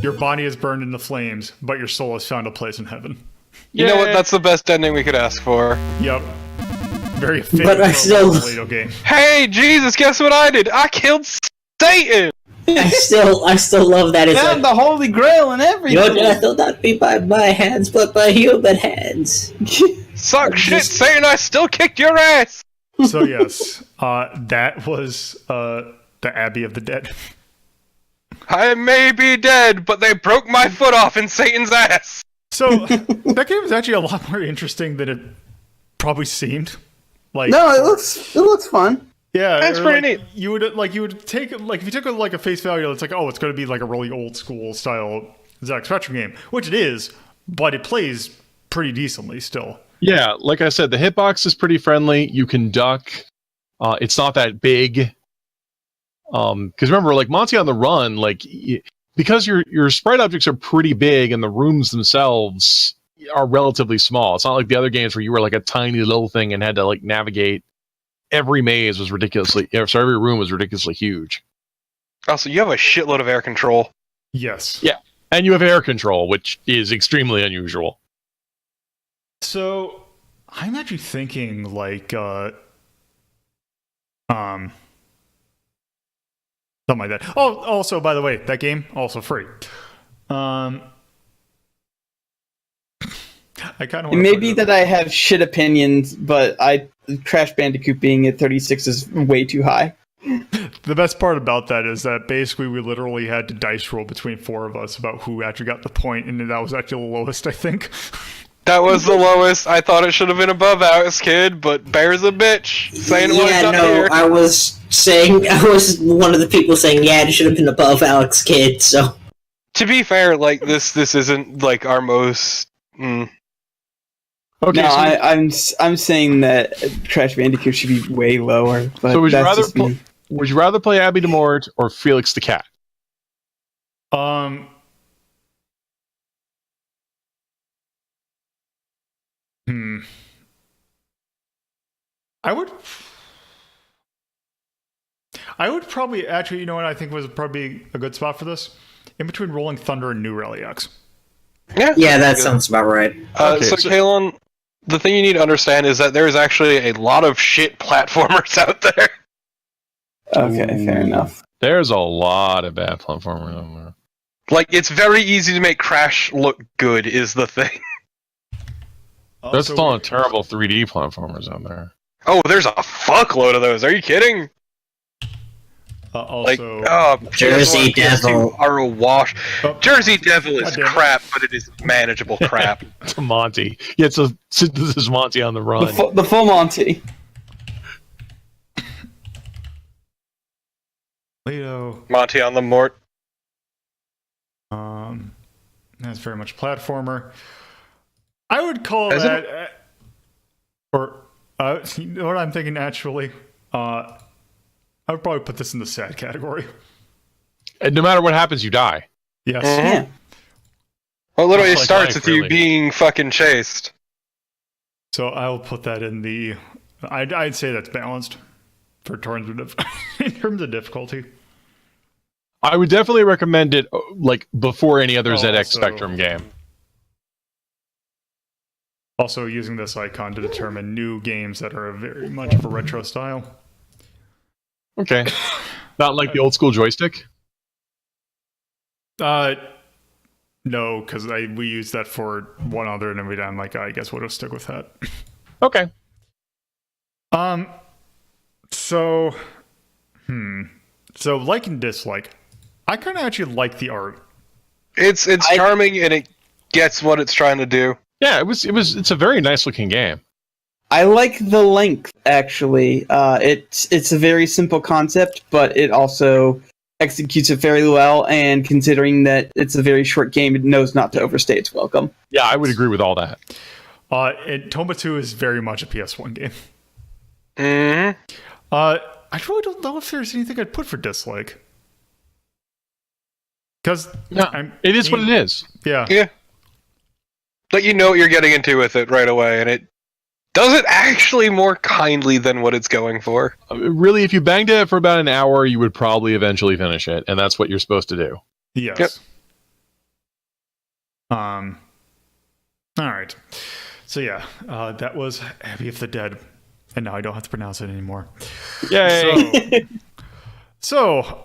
your body is burned in the flames, but your soul has found a place in heaven. You know what? That's the best ending we could ask for. Yep. Very fitting But I still... game. Hey, Jesus, guess what I did? I killed Satan! I still love that. It's Found the Holy Grail and everything! Your death will not be by my hands, but by human hands. Suck shit, Satan, I still kicked your ass! So yes, that was the Abbey of the Dead. I may be dead, but they broke my foot off in Satan's ass! So, that game is actually a lot more interesting than it probably seemed. Like, no, it looks fun. Yeah, that's pretty neat. You would take if you took a face value, it's like, oh, it's going to be like a really old school style ZX Spectrum game, which it is, but it plays pretty decently still. Yeah, like I said, the hitbox is pretty friendly. You can duck. It's not that big. Because remember, like Monty on the Run, like because your sprite objects are pretty big and the rooms themselves are relatively small. It's not like the other games where you were like a tiny little thing and had to like navigate. Every maze was ridiculously, so every room was ridiculously huge. Also, you have a shitload of air control. Yes. Yeah, and you have air control, which is extremely unusual. So, I'm actually thinking like, something like that. Oh, also, by the way, that game also free. I kind of. It may be that I have shit opinions, but Crash Bandicoot being at 36 is way too high. The best part about that is that basically we literally had to dice roll between four of us about who actually got the point, and that was actually the lowest, I think. That was the lowest. I thought it should have been above Alex Kid, but Bear's a bitch. Saying yeah, no, here. I was one of the people saying, yeah, it should have been above Alex Kid, so. To be fair, like, this isn't, like, our most... Okay, no, so I'm saying that Crash Bandicoot should be way lower. But so would you rather play Abby de Morte or Felix the Cat? I would probably actually, you know what I think was probably a good spot for this? In between Rolling Thunder and New Rally X. Yeah, that sounds about right. So Kalen, the thing you need to understand is that there is actually a lot of shit platformers out there. Okay, fair enough. There's a lot of bad platformers on there. Like, it's very easy to make Crash look good, is the thing. There's still a terrible 3D platformers on there. Oh, there's a fuckload of those. Are you kidding? Also, Jersey Devil are a wash. Oh, Jersey Devil is goddamn it. crap, but it is manageable crap. It's a Monty. Yeah, this is Monty on the run. The full Monty. Leo. Monty on the Morte. That's very much platformer. I would call Is that, you know what I'm thinking actually? I would probably put this in the sad category. And no matter what happens, you die. Yes. Yeah. Well, literally, it Like starts life, with you really. being fucking chased. So I'll put that in the. I'd say that's balanced for terms of in terms of difficulty. I would definitely recommend it like before any other ZX also- Spectrum game. Also, using this icon to determine new games that are very much of a retro style. Okay. Not like the old school joystick? No, because we used that for one other, and I'm like, I guess we'll just stick with that. Okay. So like and dislike. I kind of actually like the art. It's charming and it gets what it's trying to do. Yeah, it's a very nice looking game. I like the length, actually. It's a very simple concept, but it also executes it fairly well, and considering that it's a very short game, it knows not to overstay its welcome. Yeah, I would agree with all that. Tomba 2 is very much a PS1 game. Mm-hmm. I really don't know if there's anything I'd put for dislike. Because It is what it is. Yeah. Yeah. But you know what you're getting into with it right away, and it does it actually more kindly than what it's going for. Really, if you banged it for about an hour, you would probably eventually finish it, and that's what you're supposed to do. Yes. Yep. All right. So yeah, that was Abbey of the Dead, and now I don't have to pronounce it anymore. Yay! So,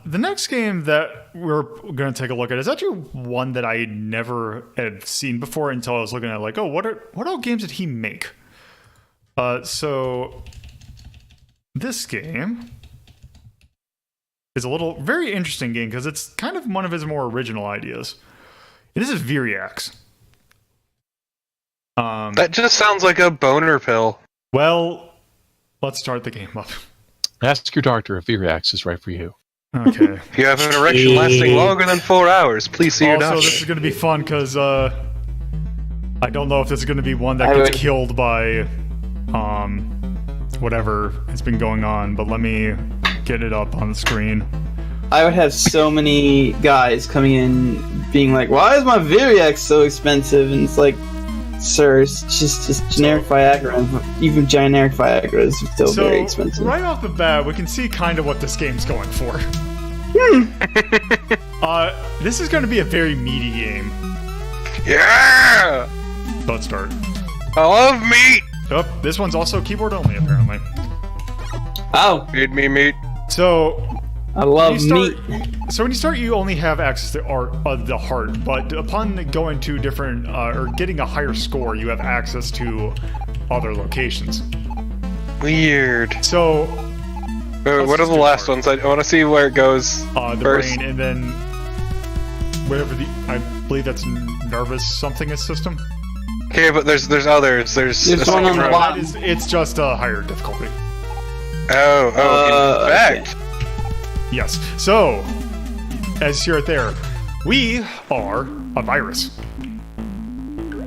the next game that we're going to take a look at is actually one that I never had seen before until I was looking at like, oh, what all games did he make? So this game is a very interesting game because it's kind of one of his more original ideas. And this is Viriax. That just sounds like a boner pill. Well, let's start the game up. Ask your doctor if Viriax is right for you. Okay. If you have an erection lasting longer than 4 hours, please see your Also, doctor. this is going to be fun because I don't know if this is going to be one that gets killed by whatever has been going on, but let me get it up on the screen. I would have so many guys coming in being like, why is my Viriax so expensive? And it's like, sir, it's just generic Viagra. Even generic Viagra is still very expensive. Right off the bat, we can see kind of what this game's going for. This is going to be a very meaty game. Yeah! Let's start. I love meat! Oh, this one's also keyboard only, apparently. Oh, Feed me meat. So, I love when meat. So when you start, you only have access to the heart, but upon going to different, or getting a higher score, you have access to other locations. Weird. So, What are the last ones? I want to see where it goes the first. brain, and then whatever I believe that's nervous something is system. Okay, but there's others. There's There's a one on second the row. bottom. It's just a higher difficulty. Oh, in fact. Yes. So, as you see right there, we are a virus.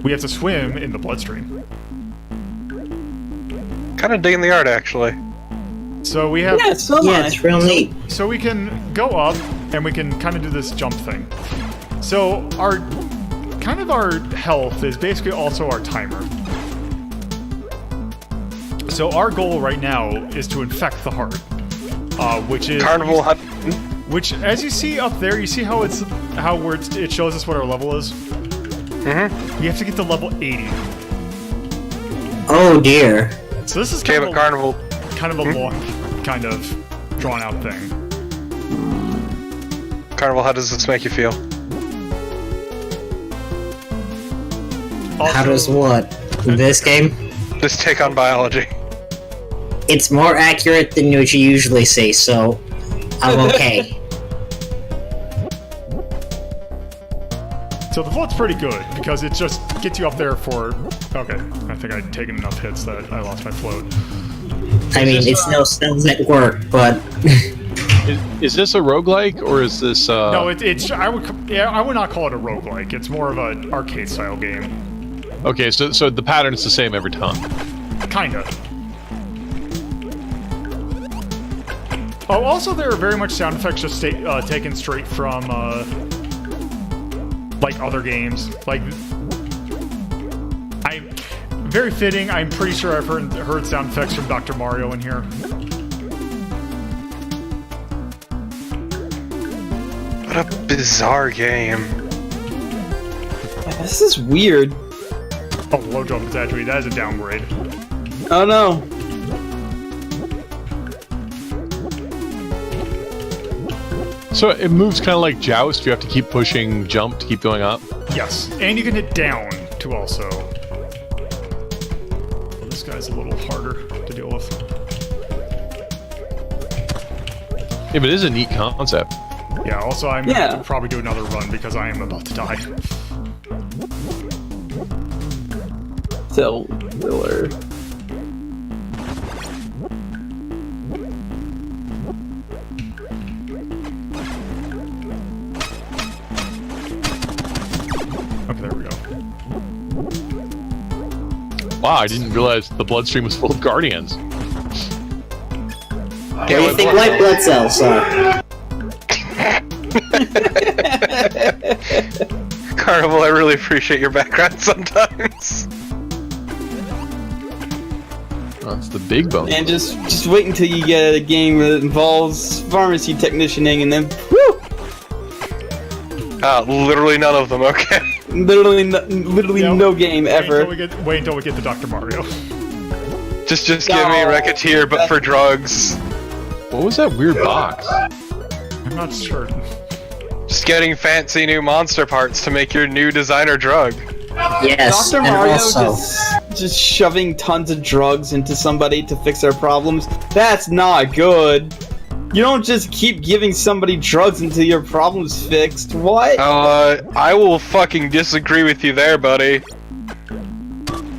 We have to swim in the bloodstream. Kind of digging the art, actually. So we have. Yeah, it's so Yeah, nice. it's real neat. So we can go up and we can kind of do this jump thing. So our health is basically also our timer. So our goal right now is to infect the heart, which is Carnival Hut. which, as you see up there, you see how it shows us what our level is. Mm-hmm. We have to get to level 80. Oh dear. So this is Okay, but Carnival. kind of a long kind of drawn out thing. Carnival, how does this make you feel? Also, How does what? This game? This take on biology. It's more accurate than what you usually see, so I'm okay. So the float's pretty good because it just gets you up there for. Okay, I think I'd taken enough hits that I lost my float. I mean, it's no spells at work, but Is this a roguelike or is this? No, I would not call it a roguelike. It's more of an arcade style game. Okay, so the pattern's the same every time. Kinda. Oh, also there are very much sound effects just taken straight from like other games. Like, very fitting. I'm pretty sure I've heard sound effects from Dr. Mario in here. What a bizarre game. This is weird. Oh, low jump is actually, that is a downgrade. Oh no. So it moves kind of like Joust. You have to keep pushing jump to keep going up. Yes, and you can hit down too also. Well, this guy's a little harder to deal with. Yeah, but it is a neat concept. Yeah, also I'm going to probably do another run because I am about to die. Filler. Okay, there we go. Wow, I didn't realize the bloodstream was full of guardians. what do you think white blood cells are? Carnival, I really appreciate your background sometimes. Oh, it's the big bone. And just wait until you get a game that involves pharmacy technicianing, and then whew, Literally none of them, okay. literally no game ever. Wait until we get to Dr. Mario. Just give me Racketeer, but for drugs. What was that weird box? I'm not sure. Just getting fancy new monster parts to make your new designer drug. Yes, Dr. and Mario also... just shoving tons of drugs into somebody to fix their problems. That's not good. You don't just keep giving somebody drugs until your problem's fixed. What? I will fucking disagree with you there, buddy.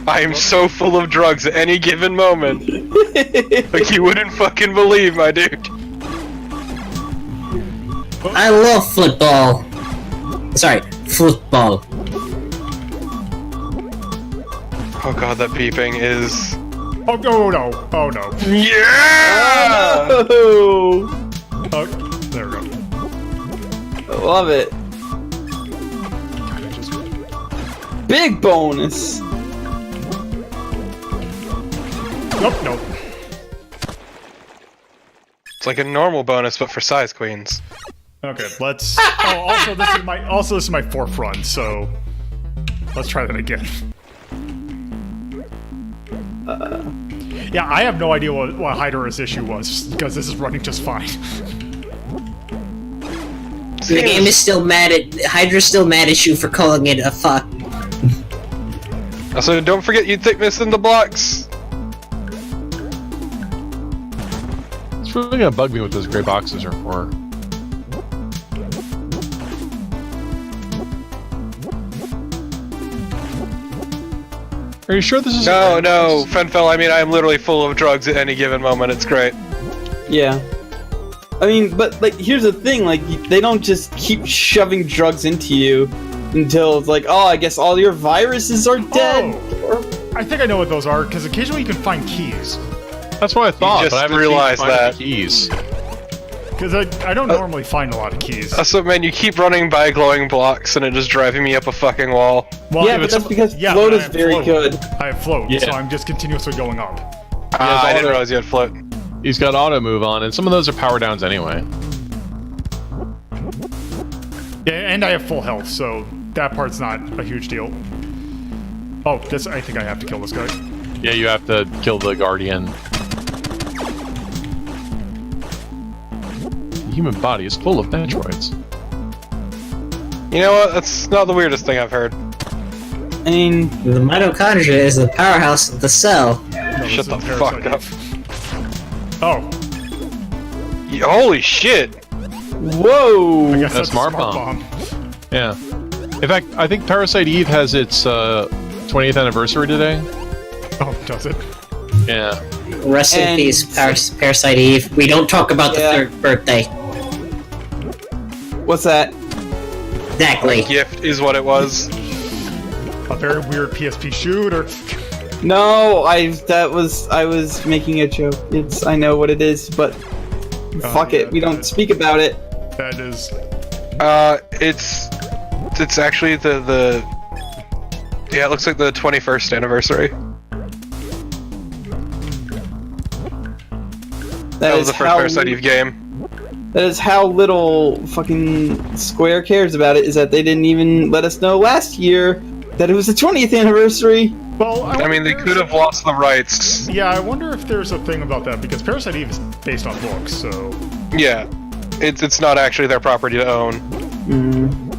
I am so full of drugs at any given moment. Like you wouldn't fucking believe, my dude. I love football. Sorry, football. Oh god, that beeping is... Oh no! Oh no! Yeah! Oh, Oh, there we go. I love it. Big bonus. Nope. It's like a normal bonus, but for size queens. Okay, let's. Also, this is my fourth run, so let's try that again. Yeah, I have no idea what Hydorah's issue was because this is running just fine. The game is still mad at Hydra's still mad at you for calling it a fuck. Also, don't forget you thickness in the blocks. It's really gonna bug me what those gray boxes are for. Are you sure this is... No, Fenfel, I mean, I am literally full of drugs at any given moment, it's great. Yeah. I mean, but, like, here's the thing, like, they don't just keep shoving drugs into you until it's like, oh, I guess all your viruses are dead. Oh, I think I know what those are, because occasionally you can find keys. That's what I thought, just but I haven't realized seen finding that. keys. Because I don't normally find a lot of keys. Also, man, you keep running by glowing blocks and it is driving me up a fucking wall. Well, Yeah, if but it's that's because yeah, float but I is have very float. good. I have float, Yeah. so I'm just continuously going up. I didn't realize you had float. He's got auto move on, and some of those are power downs anyway. Yeah, and I have full health, so that part's not a huge deal. Oh, I think I have to kill this guy. Yeah, you have to kill the guardian. human body is full of Metroids. You know what? That's not the weirdest thing I've heard. I mean, The mitochondria is the powerhouse of the cell. Shut the fuck up. Oh, Holy shit! whoa! I guess That's that's a smart smart bomb. bomb. Yeah. In fact, I think Parasite Eve has its 20th anniversary today. Oh, does it? Yeah. Rest in And- peace, Parasite Eve. We don't talk about the Yeah. third birthday. What's that? Exactly. Gift is what it was. A very weird PSP shooter. No, I was making a joke. I know what it is, but fuck yeah, it. We don't speak about it. That is. It's actually the yeah, it looks like the 21st anniversary. That was the first Parasite Eve game. That is how little fucking Square cares about it. Is that they didn't even let us know last year that it was the 20th anniversary. Well, I mean, they could have lost the rights. Yeah, I wonder if there's a thing about that because Parasite Eve is based on books, so Yeah, it's not actually their property to own.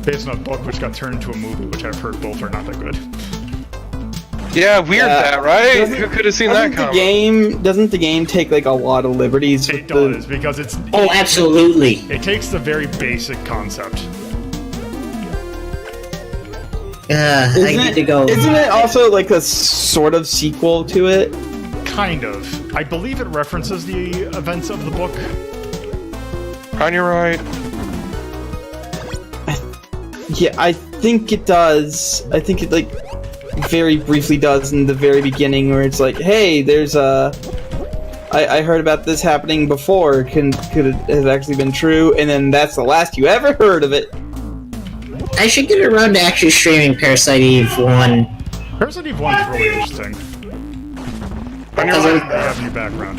based on a book which got turned into a movie, which I've heard both are not that good. Yeah, weird that, right? Who could have seen that coming? Doesn't the game take like a lot of liberties with It does because Oh, absolutely. it takes the very basic concept. I need to go. Isn't it also like a sort of sequel to it? Kind of. I believe it references the events of the book. On your right. Yeah, I think it does. I think it like very briefly does in the very beginning, where it's like, hey, there's I heard about this happening before. Could it have actually been true? And then that's the last you ever heard of it. I should get around to actually streaming Parasite Eve 1. Parasite Eve 1 is really interesting. On your Because right. they have new background.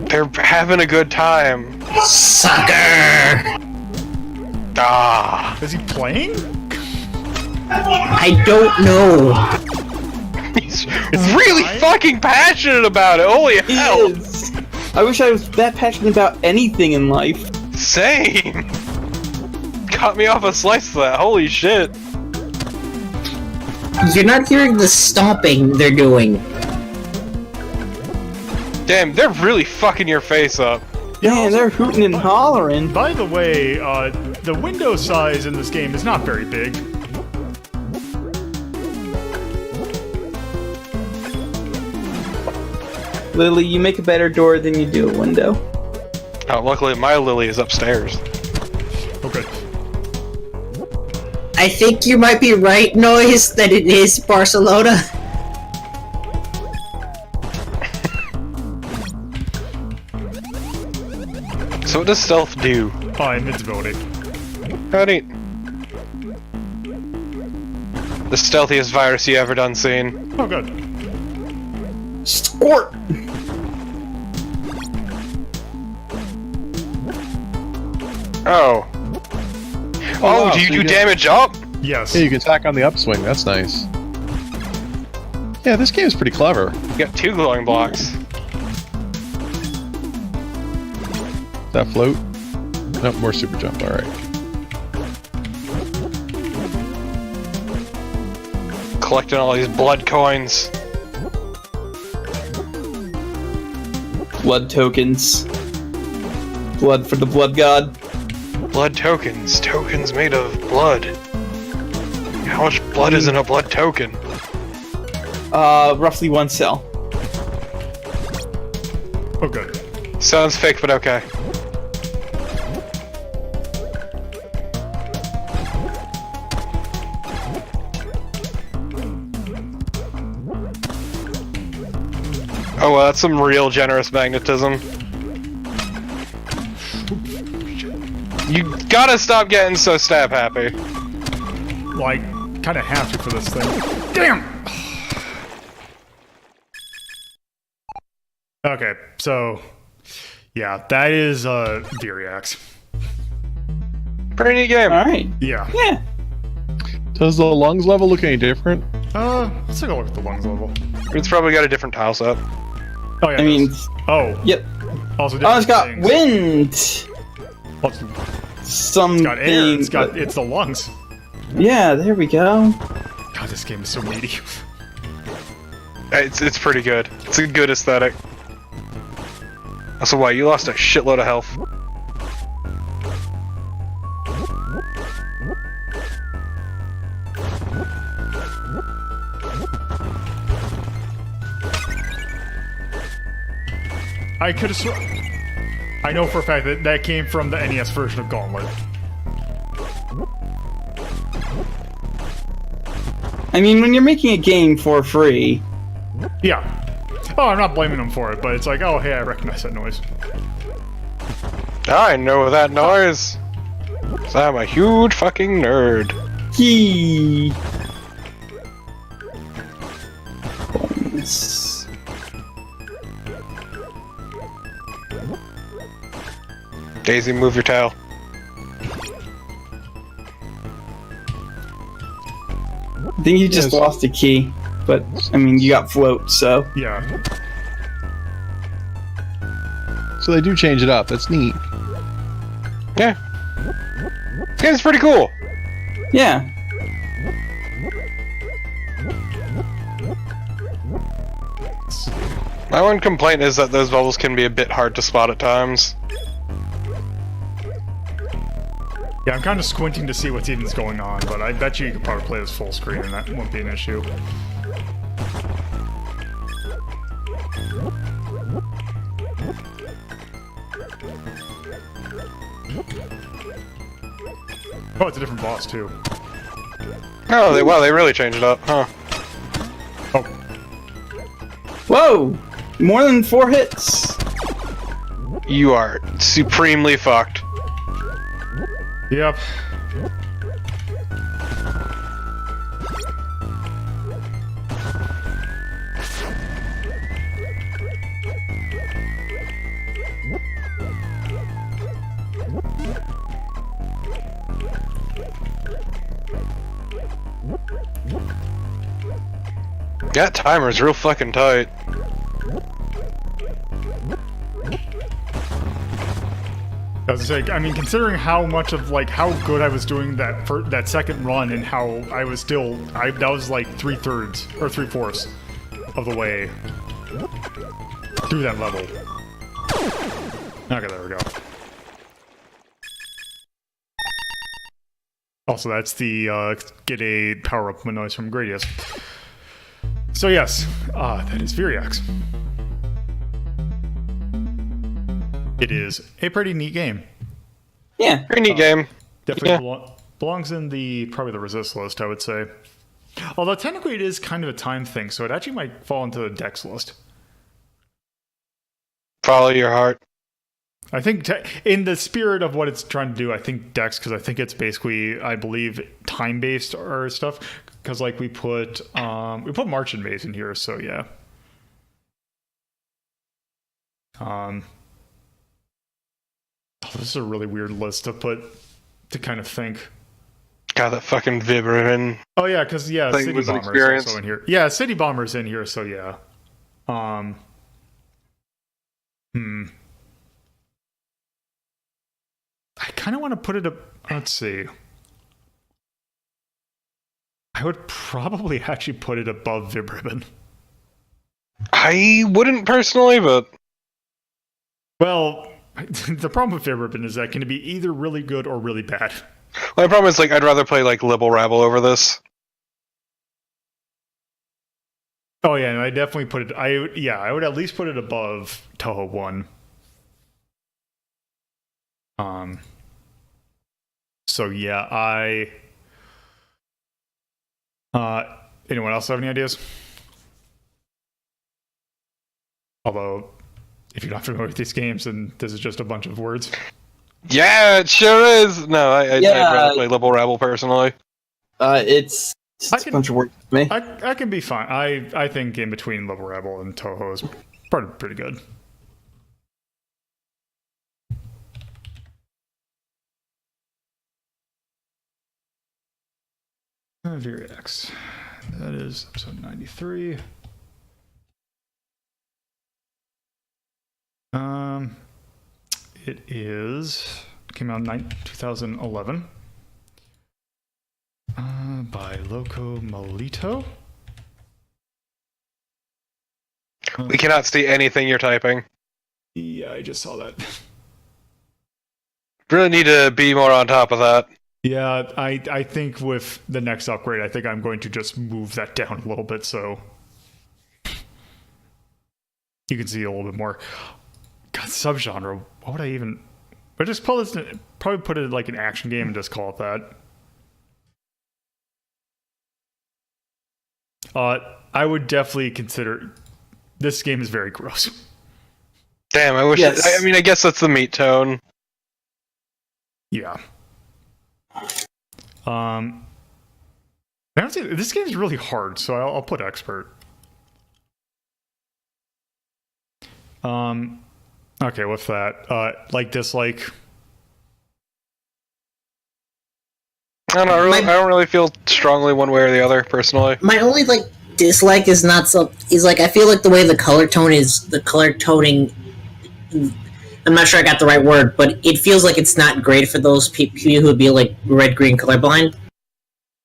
They're having a good time. Sucker! Ah. Is he playing? I don't know. He's really fucking passionate about it. Holy hell. Yes. I wish I was that passionate about anything in life. Same. Cut me off a slice of that. Holy shit. You're not hearing the stomping they're doing. Damn, they're really fucking your face up. Man, they're hooting and hollering. By the way, the window size in this game is not very big. Lily, you make a better door than you do a window. Oh, luckily my Lily is upstairs. Okay. I think you might be right, Noise, that it is Barcelona. So what does stealth do? Oh, invincibility. How neat. The stealthiest virus you ever done seen. Oh, good. Squirt! Oh. Oh, wow, do you so do you get- damage up? Yes. Yeah, you can attack on the upswing. That's nice. Yeah, this game is pretty clever. You got 2 glowing blocks. That float? Nope, more super jump. All right. Collecting all these blood coins. Blood tokens. Blood for the blood god. Blood tokens. Tokens made of blood. How much blood is in a blood token? Roughly 1 cell. Oh, good. Sounds fake, but okay. Oh, well, that's some real generous magnetism. You gotta stop getting so stab happy. Like, kind of have to for this thing. Damn! Okay, so... Yeah, that is, Viriax. Pretty neat game. Alright. Yeah. Yeah. Does the lungs level look any different? Let's take a look at the lungs level. It's probably got a different tile set. Oh, yeah. I mean, Oh. yep. Also, Oh, it's got things. wind. Also, Something. it's got air. It's the lungs. Yeah, there we go. God, this game is so meaty. It's pretty good. It's a good aesthetic. Also, why you lost a shitload of health? I could have I know for a fact that that came from the NES version of Gauntlet. I mean, when you're making a game for free. Yeah. Oh, I'm not blaming them for it, but it's like, oh, hey, I recognize that noise. I know that noise. 'Cause I'm a huge fucking nerd. Yee. Bonus. Daisy, move your tail. I think you just lost a key, but I mean, you got float, so. Yeah. So they do change it up. That's neat. Yeah. This game's pretty cool. Yeah. My one complaint is that those bubbles can be a bit hard to spot at times. Yeah, I'm kind of squinting to see what's even going on, but I bet you could probably play this full screen and that won't be an issue. Oh, it's a different boss too. Oh, they really changed it up, huh? Oh, Whoa! More than 4 hits. You are supremely fucked. yep. That timer's real fucking tight. I was gonna say, I mean, considering how much of like how good I was doing that second run and how I was still, that was like 3/3 or 3/4 of the way through that level. Okay, there we go. Also, that's the get a power up noise from Gradius. So yes, that is Viriax. It is a pretty neat game. Yeah. Pretty neat game. Definitely Yeah. belongs in probably the resist list, I would say. Although technically it is kind of a time thing, so it actually might fall into the Dex list. Follow your heart. I think in the spirit of what it's trying to do, I think Dex, because I think it's basically, I believe, time-based or stuff. Because like we put March and Maze in here, so yeah. Oh, this is a really weird list to kind of think. God, that fucking Virimin. Oh yeah, because City was an Bomber is experience. also in here. Yeah, City Bomber's in here, so yeah. I kind of want to put it up. Let's see. I would probably actually put it above Virimin. I wouldn't personally, but Well, the problem with Virimin is that it can be either really good or really bad. my problem is like I'd rather play like Libble Rabble over this. Oh yeah, and I definitely put it. I would at least put it above Toho 1. So yeah, anyone else have any ideas? Although, if you're not familiar with these games, then this is just a bunch of words. Yeah, it sure is. No, I'd rather play Libble Rabble personally. It's a bunch of work to me. I can be fine. I think in between Level Rebel and Toho is pretty good. Viriax. That is episode 93. it came out in 2011 by Loco Malito. We cannot see anything you're typing. Yeah, I just saw that. Really need to be more on top of that. Yeah, I think with the next upgrade, I think I'm going to just move that down a little bit so you can see a little bit more. God, subgenre. What would I even... But just probably put it like an action game and just call it that. I would definitely consider... This game is very gross. Damn, I wish... Yes. I mean, I guess that's the meat tone. Yeah. Honestly, this game is really hard, so I'll put expert. Okay, with that, like dislike. I don't really feel strongly one way or the other, personally. My only dislike is not so. Is I feel like the way the color toning. I'm not sure I got the right word, but it feels like it's not great for those people who would be red-green colorblind.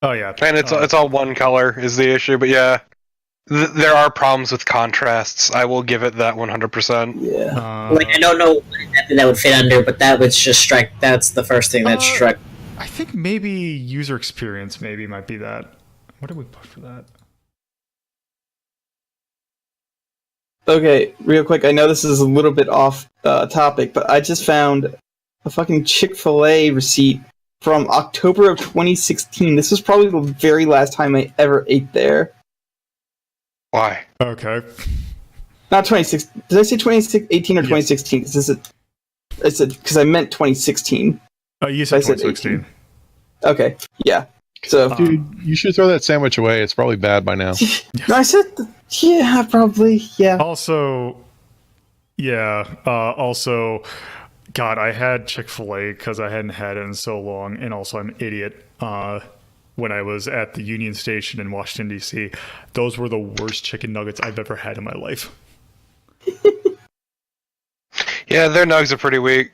Oh yeah, And it's all one color is the issue, but yeah, there are problems with contrasts. I will give it that 100%. Yeah. I don't know what exactly that would fit under, but that would just strike. That's the first thing that struck. I think maybe user experience might be that. What did we put for that? Okay, real quick, I know this is a little bit off topic, but I just found a fucking Chick-fil-A receipt from October of 2016. This was probably the very last time I ever ate there. Why? Okay. Not 2016. Did I say 2018 or 2016? Because I meant 2016. Oh, you said I said 2016. Okay, yeah. So, Dude, you should throw that sandwich away. It's probably bad by now. no, I said, yeah, probably, yeah. Also, God, I had Chick-fil-A because I hadn't had it in so long, and also I'm an idiot. When I was at the Union Station in Washington, D.C., those were the worst chicken nuggets I've ever had in my life. Yeah, their nugs are pretty weak.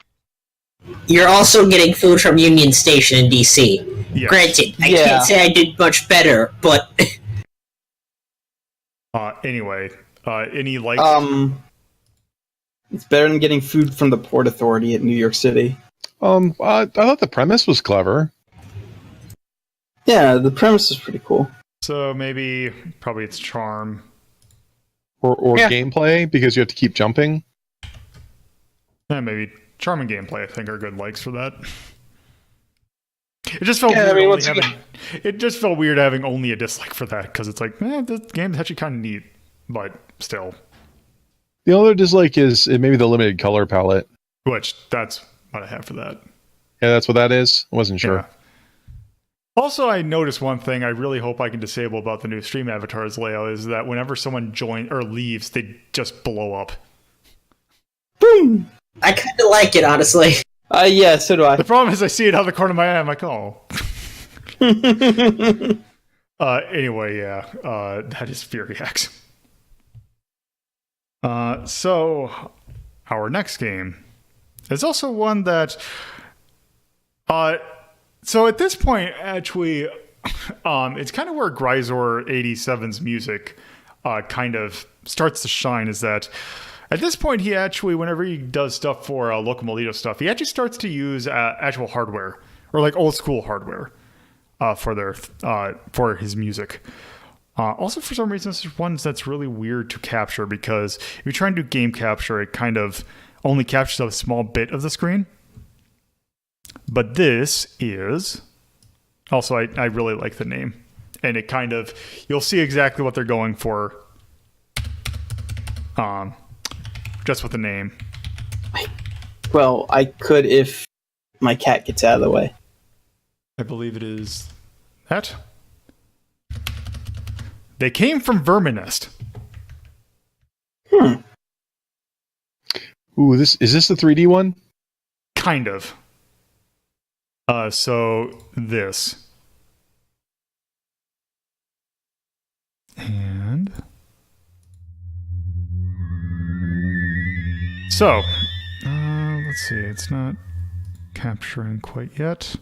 You're also getting food from Union Station in DC. Yes. Granted, I can't say I did much better, but anyway, any It's better than getting food from the Port Authority at New York City. I thought the premise was clever. Yeah, the premise is pretty cool. So probably it's charm. Or gameplay, because you have to keep jumping. Yeah, maybe charm and gameplay, I think, are good likes for that. It just felt weird. It just felt weird having only a dislike for that, because it's this game is actually kind of neat, but still. The other dislike is maybe the limited color palette. Which, that's what I have for that. Yeah, that's what that is? I wasn't sure. Yeah. Also, I noticed one thing I really hope I can disable about the new stream avatars layout is that whenever someone joins or leaves, they just blow up. Boom! I kind of like it, honestly. Yeah, so do I. The problem is I see it out of the corner of my eye, I'm like, oh. Anyway, yeah, that is Viriax. So, our next game is also one that... So at this point, actually, it's kind of where Grisor 87's music kind of starts to shine, is that at this point, he actually, whenever he does stuff for Loco Maldita stuff, he actually starts to use actual hardware, or old school hardware, for his music. Also, for some reason, this is one that's really weird to capture, because if you try and do game capture, it kind of only captures a small bit of the screen. But this is... Also, I really like the name. And it kind of... You'll see exactly what they're going for. Just with the name. Well, I could if my cat gets out of the way. I believe it is... that? They came from VERIMINEST. Ooh, is this the 3D one? Kind of. So this. And so, let's see. It's not capturing quite yet.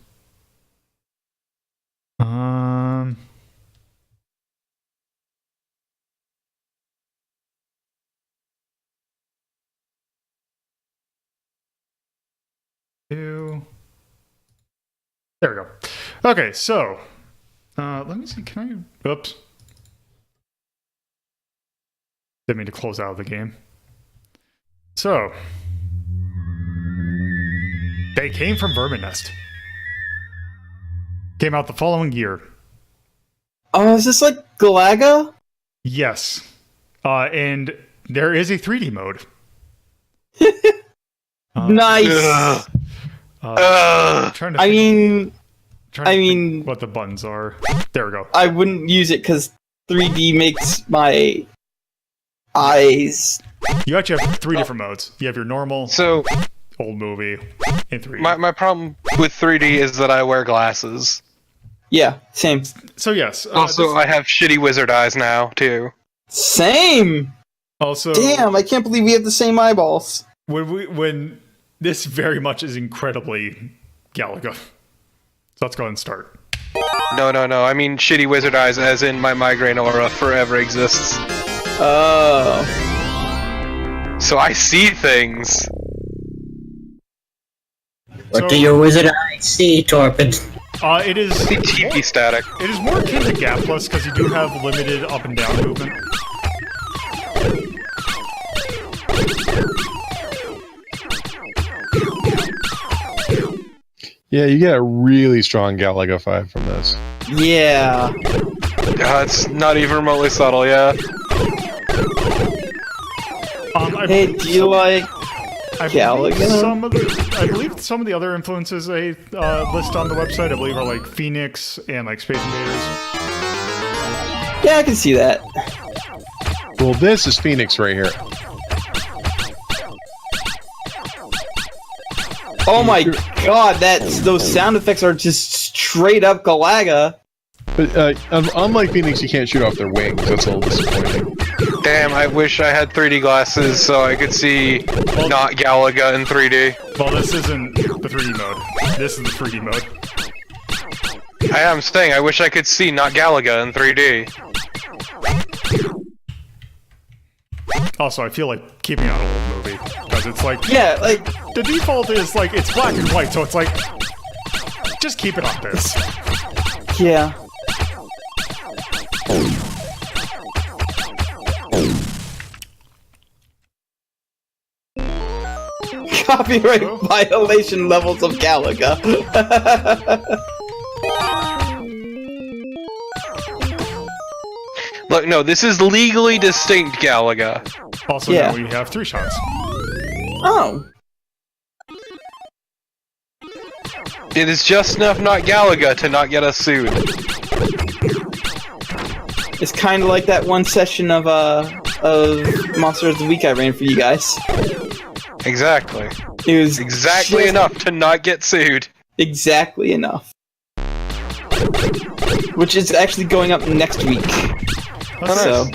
There we go. Okay, so let me see. Can I? Oops. Didn't mean to close out of the game. So they came from VERIMINEST. Came out the following year. Oh, is this like Galaga? Yes. And there is a 3D mode. Nice. Trying to I mean, what the buttons are. There we go. I wouldn't use it because 3D makes my eyes. You actually have 3 different modes. You have your normal, So, old movie, and 3D. my problem with 3D is that I wear glasses. Yeah, same. So yes. Also, I have shitty wizard eyes now, too. Same. Also, Damn, I can't believe we have the same eyeballs. when this very much is incredibly Galaga. So let's go ahead and start. No, I mean shitty wizard eyes as in my migraine aura forever exists. Oh. So I see things. What do your wizard eyes see, Torpid? It is See TV static. it is more akin to Gapless because you do have limited up and down movement. Yeah, you get a really strong Galaga 5 from this. Yeah. It's not even remotely subtle, yeah. Hey, do you like I Galaga? believe some of the other influences they list on the website, I believe, are like Phoenix and like Space Invaders. Yeah, I can see that. Well, this is Phoenix right here. Oh my god, those sound effects are just straight up Galaga. But unlike Phoenix, you can't shoot off their wings. That's a little disappointing. Damn, I wish I had 3D glasses so I could see not Galaga in 3D. Well, this isn't the 3D mode. This is the 3D mode. I am saying I wish I could see not Galaga in 3D. Also, I feel like keeping it on an old movie because it's like the default is like it's black and white, so it's like just keep it on this. Yeah. Copyright violation levels of Galaga. Look, no, this is legally distinct Galaga. Also, Yeah. now we have 3 shots. Oh. It is just enough not Galaga to not get us sued. It's kind of like that one session of Monster of the Week I ran for you guys. Exactly. It was Exactly just enough to not get sued. exactly enough. Which is actually going up next week. So,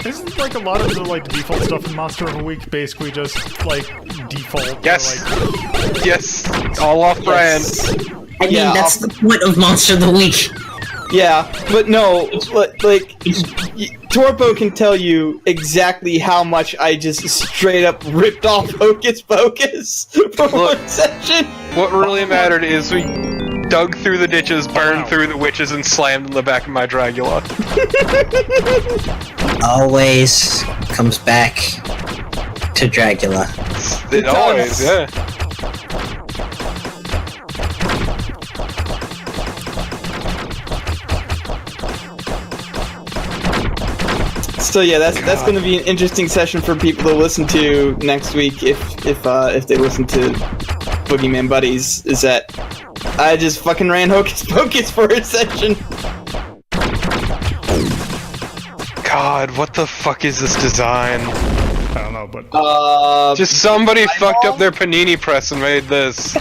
Isn't like a lot of the like default stuff in Monster of the Week basically just like default? Yes. Like, Yes. All off brand. I mean, Yeah, that's the point of Monster of the Week. yeah, but no, like, Torpo can tell you exactly how much I just straight up ripped off Hocus Pocus for one session. What really mattered is we dug through the ditches, burned through the witches, and slammed in the back of my Dragula. Always comes back to Dragula. It always, yeah. So yeah, that's going to be an interesting session for people to listen to next week if they listen to Boogeyman Buddies. Is that I just fucking ran Hocus Pocus for a session. God, what the fuck is this design? I don't know, but Just somebody fucked up their panini press and made this.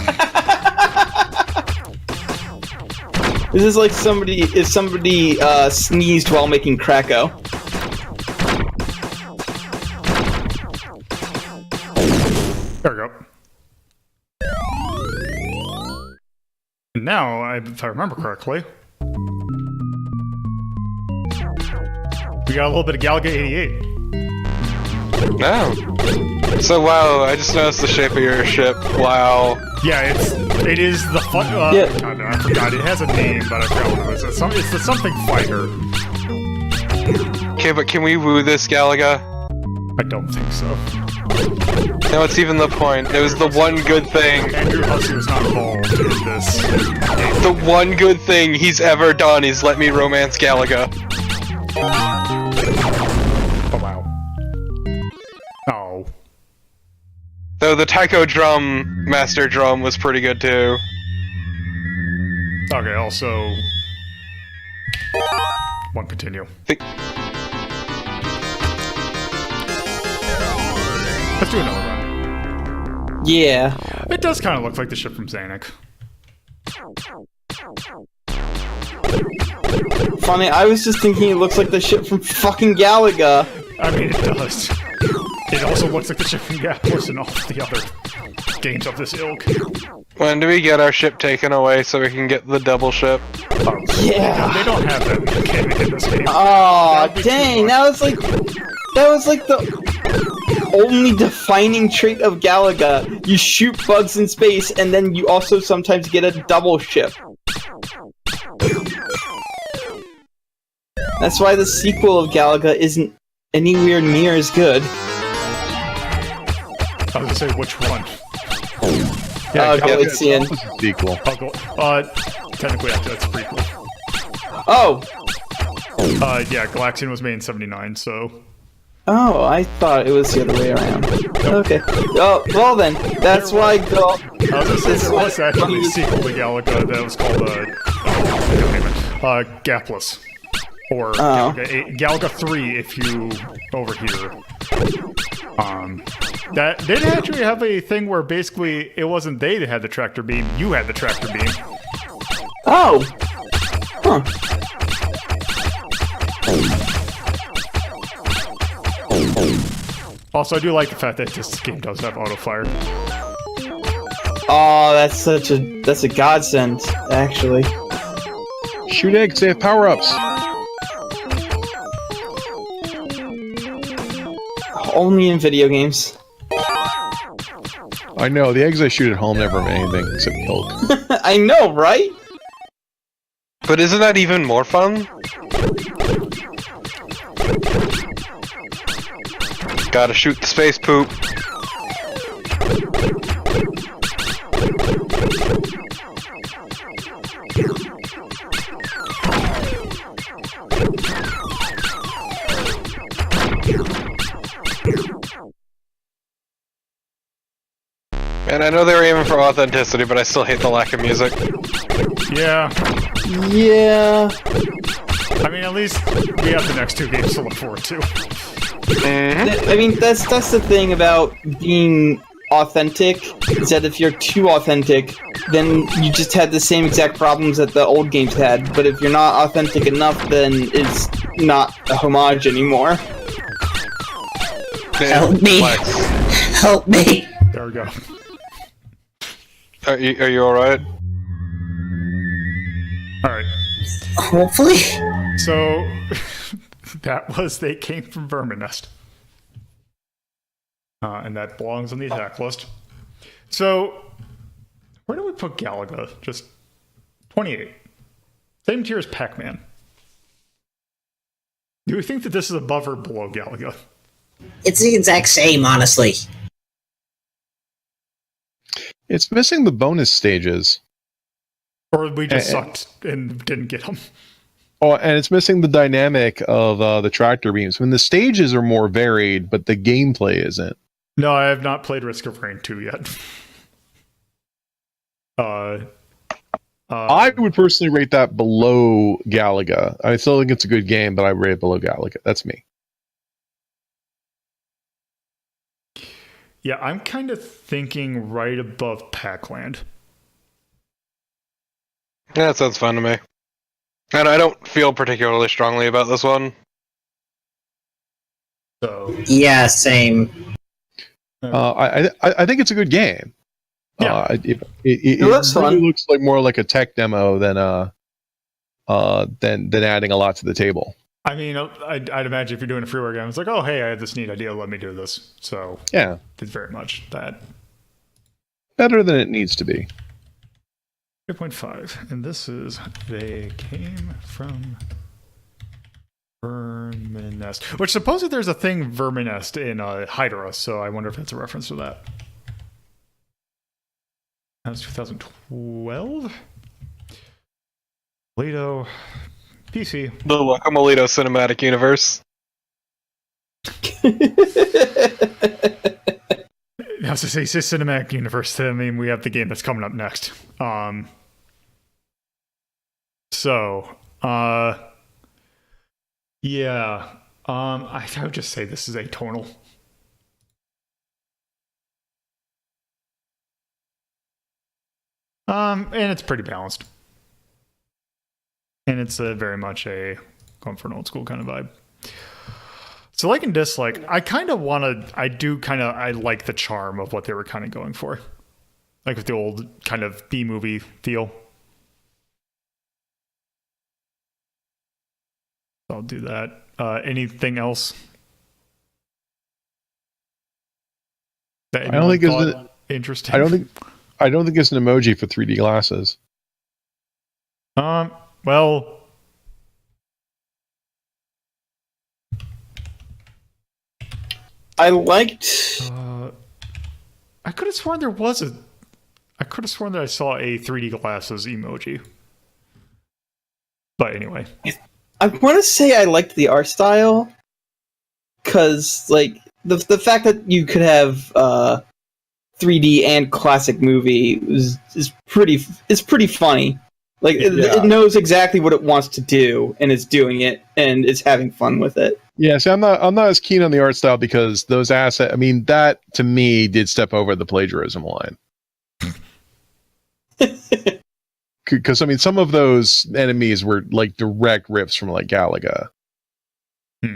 This is like somebody sneezed while making Krakow. there we go. Now, if I remember correctly, we got a little bit of Galaga 88. No. So wow, I just noticed the shape of your ship. Wow. Yeah, it is the fun. Yeah. God, I forgot. It has a name, but I forgot what it is. It's the something fighter. Okay, but can we woo this Galaga? I don't think so. No, it's even the point. It was the one good thing. Andrew Hussey was not involved in this. The one good thing he's ever done is let me romance Galaga. Oh wow. Oh. Though the taiko drum, master drum, was pretty good too. Okay. Also, one continue. Let's do another run. Yeah. It does kind of look like the ship from Zanuck. Funny, I was just thinking it looks like the ship from fucking Galaga. I mean, it does. It also looks like the ship from Gapos and all the other games of this ilk. When do we get our ship taken away so we can get the double ship? Yeah. They don't have that mechanic in this game. Oh, That'd be dang, too that was like the only defining trait of Galaga. You shoot bugs in space, and then you also sometimes get a double ship. That's why the sequel of Galaga isn't anywhere near as good. I was gonna say which one. Galaxian. It's a sequel. Technically, actually, that's a prequel. Oh! Yeah, Galaxian was made in '79, so. Oh, I thought it was the other way around. Okay. Oh, well then, that's why I was gonna say there was actually a sequel to Galaga that was called, Gapless. Or Galaga 3 if you over here. That did actually have a thing where basically it wasn't they that had the tractor beam, you had the tractor beam. Oh! Huh. Also, I do like the fact that this game does have auto fire. Oh, that's a godsend, actually. Shoot eggs, they have power-ups. Only in video games. I know, the eggs I shoot at home never have anything except milk. I know, right? But isn't that even more fun? Gotta shoot the space poop. And I know they were aiming for authenticity, but I still hate the lack of music. Yeah. Yeah. I mean, at least we have the next two games to look forward to. I mean, that's the thing about being authentic, is that if you're too authentic, then you just had the same exact problems that the old games had. But if you're not authentic enough, then it's not a homage anymore. Help me. Help me. There we go. Are you alright? Alright. Hopefully. So, that was They Came from VERIMINEST. And that belongs on the attack list. So, where do we put Galaga? Just 28. Same tier as Pac-Man. Do we think that this is above or below Galaga? It's the exact same, honestly. It's missing the bonus stages. Or we just sucked and didn't get them? Oh, and it's missing the dynamic of the tractor beams. I mean, the stages are more varied, but the gameplay isn't. No, I have not played Risk of Rain 2 yet. I would personally rate that below Galaga. I still think it's a good game, but I rate it below Galaga. That's me. Yeah, I'm kind of thinking right above Pac-Land. Yeah, that sounds fun to me. And I don't feel particularly strongly about this one. So Yeah, same. I think it's a good game. Yeah. It looks really fun. looks like more like a tech demo than adding a lot to the table. I mean, I'd imagine if you're doing a freeware game, it's like, oh, hey, I have this neat idea. Let me do this. So Yeah, it's very much that. better than it needs to be. 3.5. And this is They Came From VERIMINEST. Which supposedly there's a thing VERIMINEST in Hydorah, so I wonder if that's a reference to that. That was 2012? Lido, PC. The Guacamolito cinematic universe. I was to say cinematic universe. I mean, we have the game that's coming up next. Yeah. I would just say this is atonal. And it's pretty balanced. And it's very much a going for an old school kind of vibe. So like and dislike, I like the charm of what they were kind of going for. Like with the old kind of B-movie feel. I'll do that. Anything else? I don't think it's interesting. I don't think it's an emoji for 3D glasses. Well, I liked. I could have sworn there was a. I could have sworn that I saw a 3D glasses emoji. But anyway, I want to say I liked the art style, because like the fact that you could have 3D and classic movie is pretty funny. Like it knows exactly what it wants to do, and it's doing it, and it's having fun with it. Yeah, so I'm not as keen on the art style because those assets. I mean, that to me did step over the plagiarism line. Because I mean, some of those enemies were like direct rips from like Galaga. All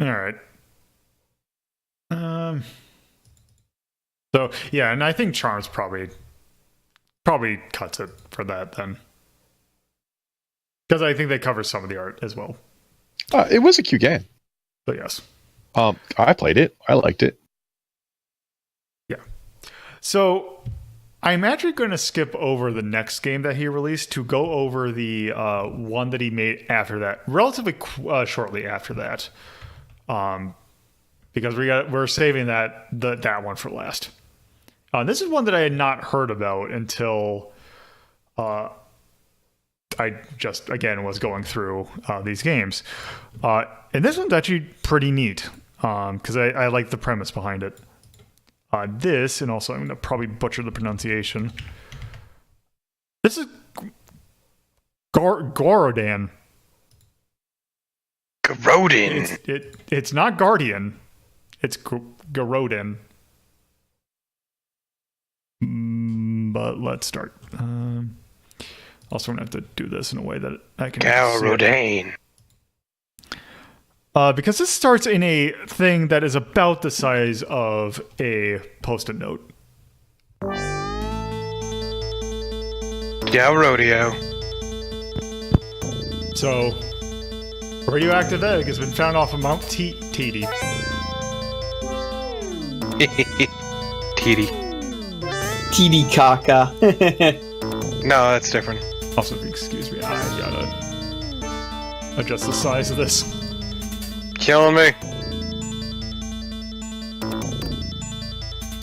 right. So yeah, and I think Charms probably cuts it for that then, because I think they cover some of the art as well. It was a cute game. But yes. I played it. I liked it. Yeah. So I'm actually going to skip over the next game that he released to go over the one that he made after that, relatively shortly after that, because we're saving that one for last. This is one that I had not heard about until I just again was going through these games, and this one's actually pretty neat because I like the premise behind it. This, and also I'm going to probably butcher the pronunciation. This is Guaordan. Guaordan. It's not Guardian. It's Guaordan. But let's start. Also, I'm going to have to do this in a way that I can... Guaordan. Because this starts in a thing that is about the size of a Post-it note. Yeah, rodeo. So, a radioactive egg has been found off of Mount Titi. TD. TD Kaka. No, that's different. Also, excuse me, I gotta adjust the size of this. Killing me.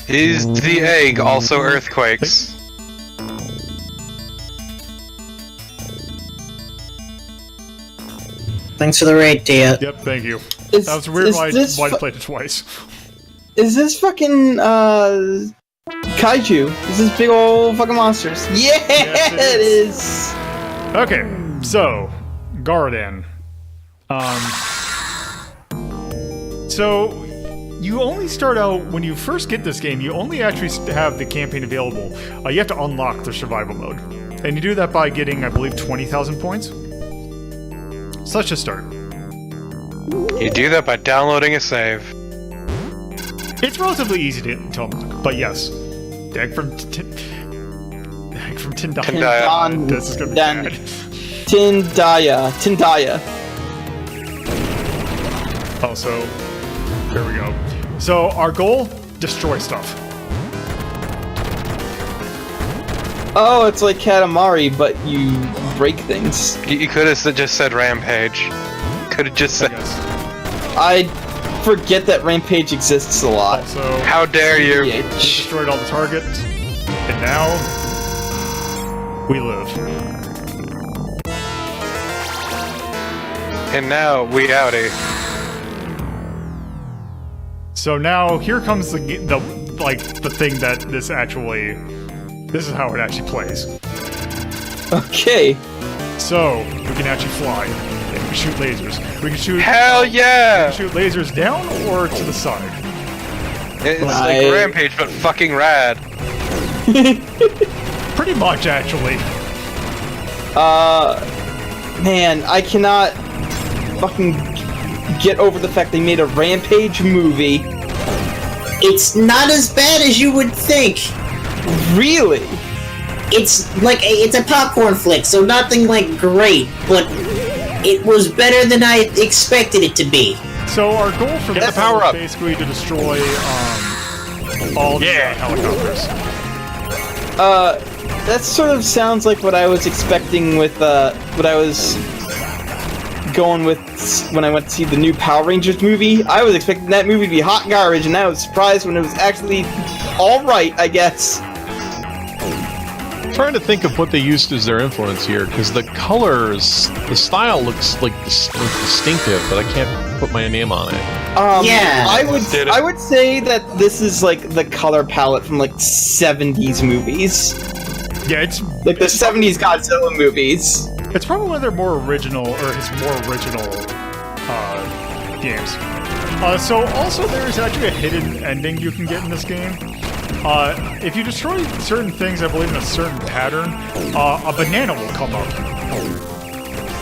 Is the egg also earthquakes? Thanks for the raid, Tia. Yep, thank you. Is- That was weird is why this I played it twice. Is this fucking kaiju? Is this big old fucking monsters? Yeah, Yes, it it is. Okay, so Guaordan. So you only start out when you first get this game. You only actually have the campaign available. You have to unlock the survival mode, and you do that by getting, I believe, 20,000 points. So let's just start. You do that by downloading a save. It's relatively easy to tell, but yes, Dag from Tindaya. This is gonna be bad. Tindaya. Also, there we go. So our goal: destroy stuff. Oh, it's like Katamari, but you break things. You could have just said Rampage. Could have just said. I forget that Rampage exists a lot. Also, how dare you? we destroyed all the targets, and now we live. And now we outie. So now here comes the thing that this is how it actually plays. Okay. So we can actually fly. And we can shoot lasers. We can shoot. Hell yeah! We can shoot lasers down or to the side. It's like Rampage, but fucking rad. Pretty much, actually. Man, I cannot fucking get over the fact they made a Rampage movie. It's not as bad as you would think. Really? It's like it's a popcorn flick, so nothing like great, but it was better than I expected it to be. So our goal for this power is up. basically to destroy all the helicopters. That sort of sounds like what I was expecting with what I was going with when I went to see the new Power Rangers movie. I was expecting that movie to be hot garbage, and I was surprised when it was actually alright, I guess. I'm trying to think of what they used as their influence here, because the colors, the style looks like distinctive, but I can't put my name on it. Yeah. I would say that this is like the color palette from like 70s movies. Yeah, it's Like the 70s Godzilla movies. it's probably one of their more original games. So also there is actually a hidden ending you can get in this game. If you destroy certain things, I believe in a certain pattern, a banana will come up.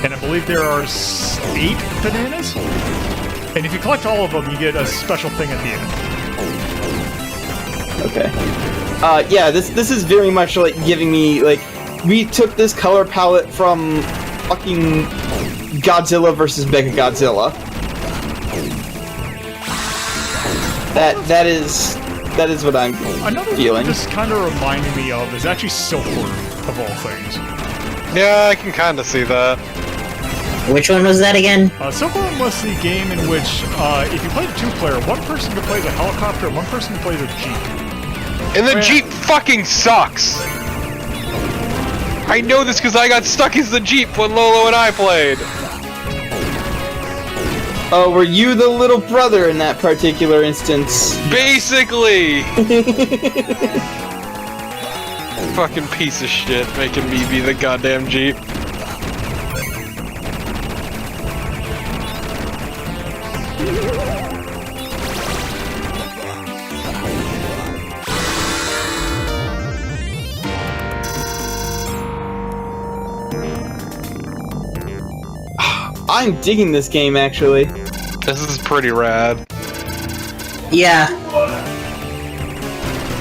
And I believe there are 8 bananas? And if you collect all of them, you get a special thing at the end. Okay. Yeah, this is very much like giving me, like, we took this color palette from fucking Godzilla vs. Mechagodzilla. That is what I'm Another feeling. thing this kind of reminded me of is actually Silkworm, of all things. Yeah, I can kind of see that. Which one was that again? Silkworm was the game in which, if you played a 2-player, one person could play the helicopter and one person could play the Jeep. And the Jeep fucking sucks! I know this because I got stuck as the Jeep when Lolo and I played! Oh, were you the little brother in that particular instance? Basically! Fucking piece of shit making me be the goddamn Jeep. I'm digging this game, actually. This is pretty rad. Yeah.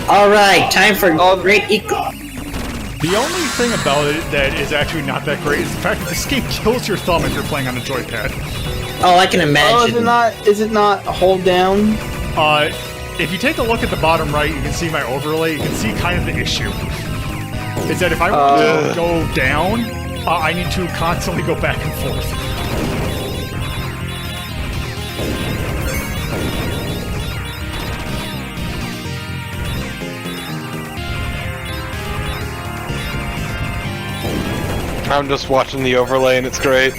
Alright, time for great equal. The only thing about it that is actually not that great is the fact that this game kills your thumb if you're playing on a joypad. Oh, I can Oh, imagine. is it not hold down? If you take a look at the bottom right, you can see my overlay. You can see kind of the issue. Is that if I want to go down, I need to constantly go back and forth. I'm just watching the overlay and it's great.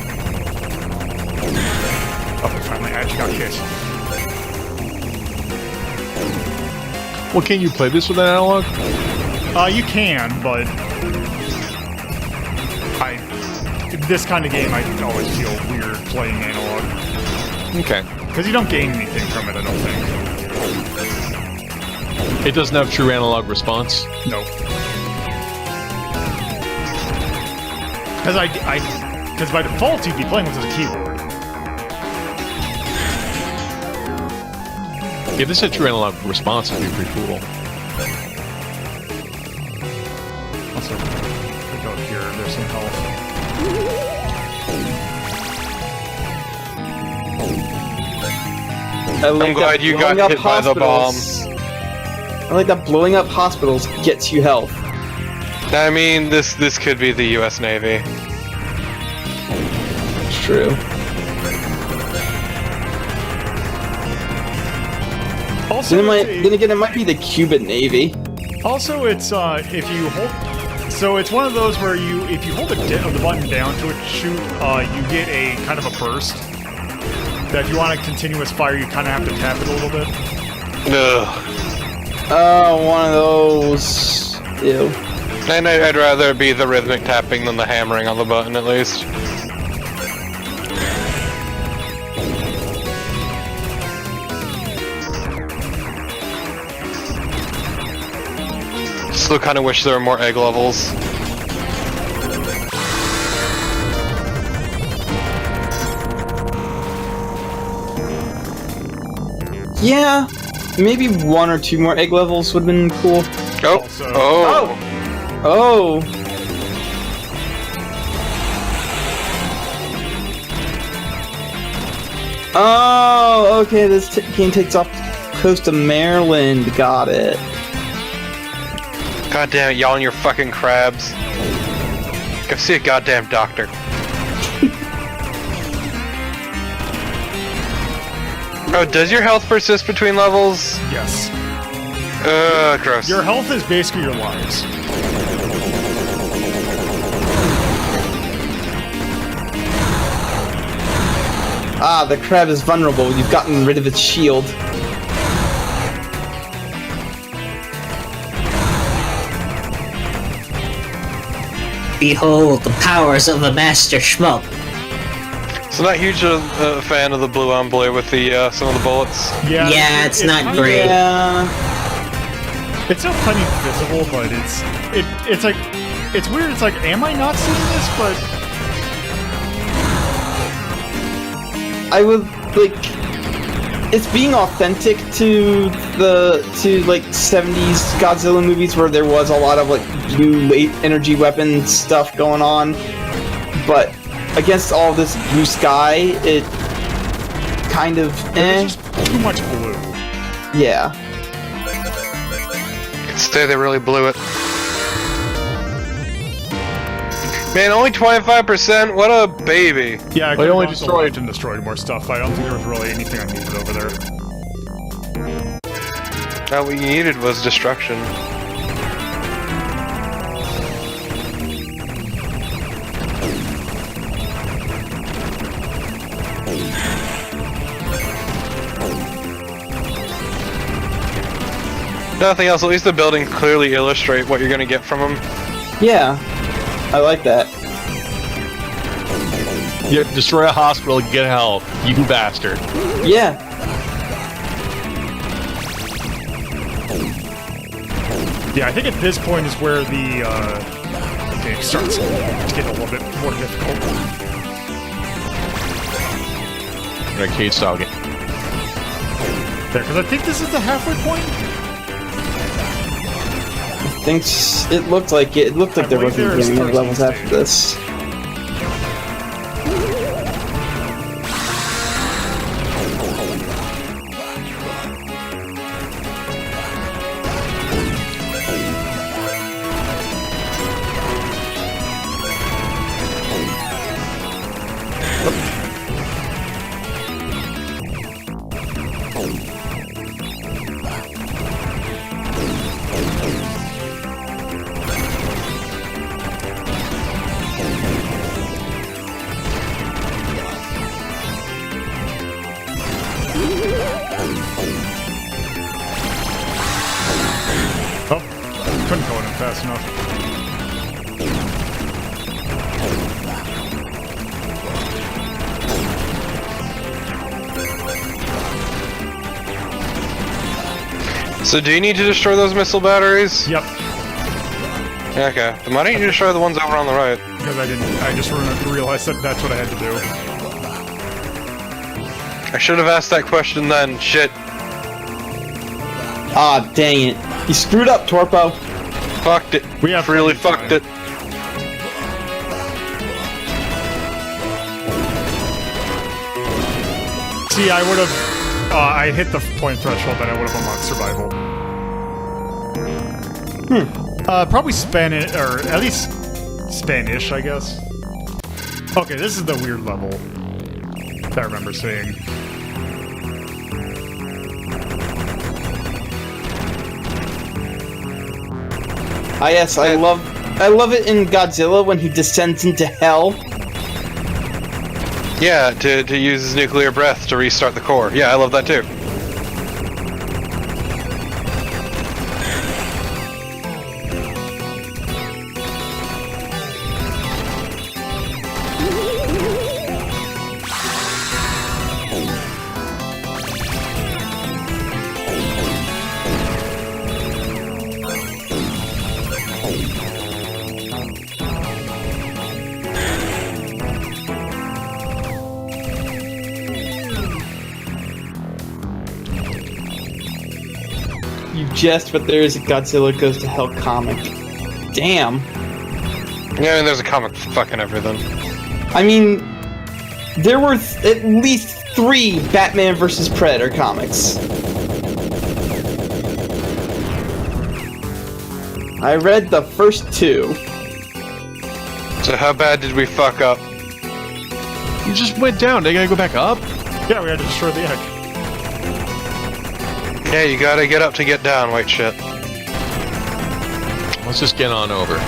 Oh, finally, I actually got kissed. Well, can you play this with an analog? You can, but this kind of game I always feel weird playing analog. Okay. Because you don't gain anything from it, I don't think. It doesn't have true analog response? No. Because by default you'd be playing with a keyboard. Yeah, this adrenaline response would be pretty cool. Also, go here. There's some health. I'm glad you got hit by the bomb. I like that blowing up hospitals gets you health. I mean, this could be the U.S. Navy. It's true. Also, Then again, it might be the Cuban Navy. Also, it's if you hold. So it's one of those where if you hold the button down to shoot, you get a kind of a burst. That if you want a continuous fire, you kind of have to tap it a little bit. Ugh. Oh, one of those. Ew. And I'd rather be the rhythmic tapping than the hammering on the button, at least. Still kind of wish there were more egg levels. Yeah, maybe 1 or 2 more egg levels would have been cool. Oh, Also- oh. Oh! Oh, okay, this game takes off coast of Maryland. Got it. God damn it, y'all and your fucking crabs. Go see a goddamn doctor. Oh, does your health persist between levels? Yes. Gross. Your health is basically your lives. Ah, the crab is vulnerable. You've gotten rid of its shield. Behold the powers of a master shmup. So not huge a fan of the blue on blue with the some of the bullets. Yeah, it's not kinda- great. Yeah. It's still plenty visible, but it's like it's weird. It's like, am I not seeing this? But I would like it's being authentic to like 70s Godzilla movies where there was a lot of like blue late energy weapon stuff going on, but against all this blue sky, it kind of there's just too much blue. yeah. Say they really blew it. Man, only 25%? What a baby. Yeah, I They could only have destroyed- and destroyed more stuff. I don't think there was really anything I needed over there. All what you needed was destruction. Nothing else, at least the buildings clearly illustrate what you're gonna get from them. Yeah. I like that. Yeah, destroy a hospital and get help, you bastard. Yeah. Yeah, I think at this point is where the game starts to get a little bit more difficult. An arcade style game. There, because I think this is the halfway point. Thinks it looked like it. It looked like I there believe wasn't there is getting more 13 levels after stages. this. Oh, couldn't go in fast enough. So do you need to destroy those missile batteries? Yep, Okay. Then why don't you destroy the ones over on the right? because I didn't. I just realized that that's what I had to do. I should have asked that question then. Shit. Ah, dang it. You screwed up, Torpo. Fucked it. We have really plenty of fucked it. See, I would have. I hit the point threshold that I would have unlocked survival. Probably Spanish, or at least Spanish, I guess. Okay, this is the weird level that I remember seeing. Ah, yes, I love it in Godzilla when he descends into hell. Yeah, to use his nuclear breath to restart the core. Yeah, I love that too. You jest, but there is a Godzilla Goes to Hell comic. Damn. Yeah, I mean, there's a comic for fucking everything. I mean, there were at least 3 Batman vs. Predator comics. I read the first 2. So how bad did we fuck up? You just went down. They gotta go back up? Yeah, we had to destroy the egg. Yeah, you gotta get up to get down, white shit. Let's just get on over.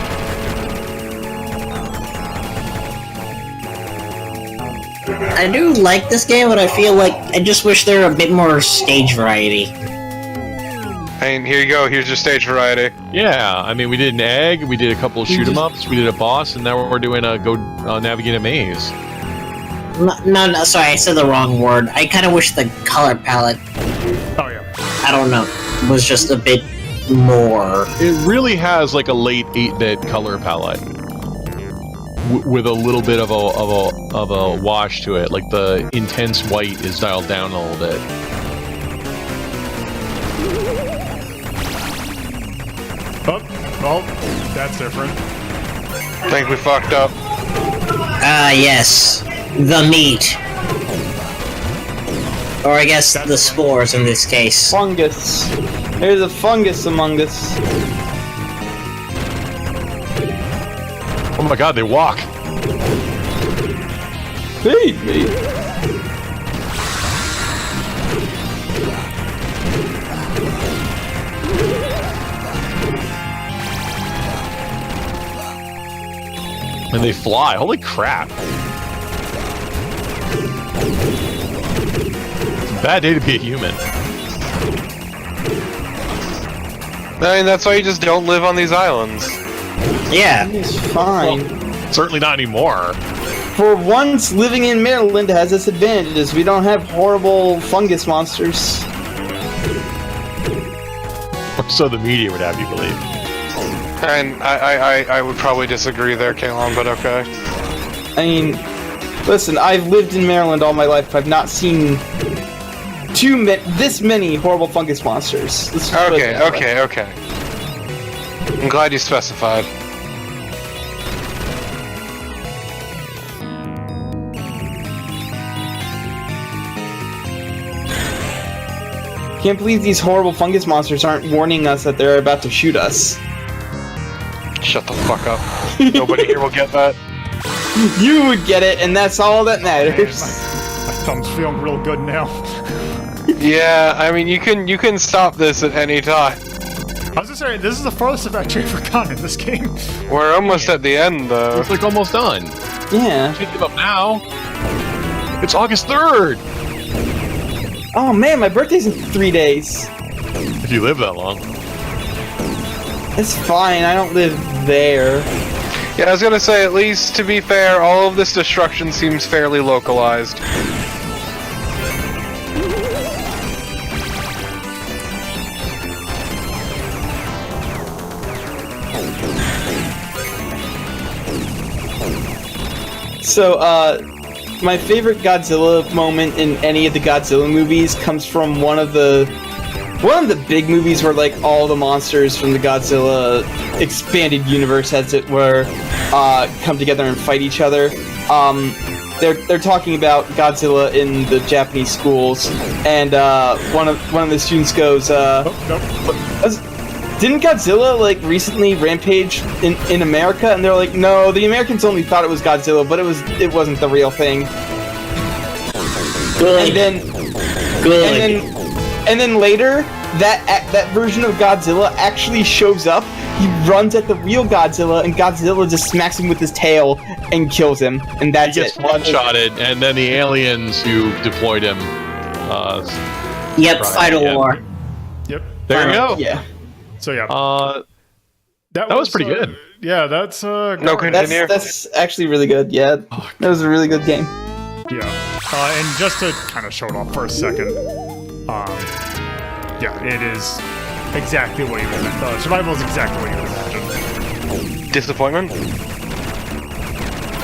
I do like this game, but I feel like I just wish there were a bit more stage variety. I mean, here you go. Here's your stage variety. Yeah, I mean, we did an egg, we did a couple of shoot 'em ups, we did a boss, and now we're doing a go navigate a maze. No, sorry, I said the wrong word. I kind of wish the color palette, Oh yeah. I don't know, was just a bit more. It really has like a late 8-bit color palette with a little bit of a wash to it. Like the intense white is dialed down a little bit. Oh, well, that's different. I think we fucked up. Ah, yes. The meat. Or I guess the spores in this case. Fungus. There's a fungus among us. Oh my god, they walk! Feed me. And they fly. Holy crap. It's a bad day to be a human. I mean, that's why you just don't live on these islands. Yeah. It's fine. Certainly not anymore. For once, living in Maryland has its advantages. We don't have horrible fungus monsters. Or so the media would have you believe. And I would probably disagree there, Kalon, but okay. I mean, listen, I've lived in Maryland all my life. I've not seen this many horrible fungus monsters. Let's just put it that way. Okay. I'm glad you specified. Can't believe these horrible fungus monsters aren't warning us that they're about to shoot us. Shut the fuck up. Nobody here will get that. You would get it, and that's all that matters. My thumb's feeling real good now. Yeah, I mean, you can stop this at any time. I was just saying, this is the farthest I've actually ever gone in this game. We're almost at the end, though. It's like almost done. Yeah. Can't give up now. It's August 3rd! Oh man, my birthday's in 3 days. If you live that long. It's fine, I don't live there. Yeah, I was gonna say, at least to be fair, all of this destruction seems fairly localized. So, my favorite Godzilla moment in any of the Godzilla movies comes from one of the one of the big movies where like all the monsters from the Godzilla expanded universe, as it were, come together and fight each other. They're talking about Godzilla in the Japanese schools, and one of the students goes, "Didn't Godzilla like recently rampage in America?" And they're like, "No, the Americans only thought it was Godzilla, but it wasn't the real thing." Good. And then later, that version of Godzilla actually shows up. He runs at the real Godzilla, and Godzilla just smacks him with his tail and kills him, and that's He gets it. one-shotted, and then the aliens who deployed him. Yep, Final War. Yep. There you go. Yeah. So yeah, That was pretty good. Yeah, that's No continue. That's actually really good. Yeah, that was a really good game. yeah. And just to kind of show it off for a second, yeah, it is exactly what you would imagine. Survival is exactly what you would imagine. Disappointment?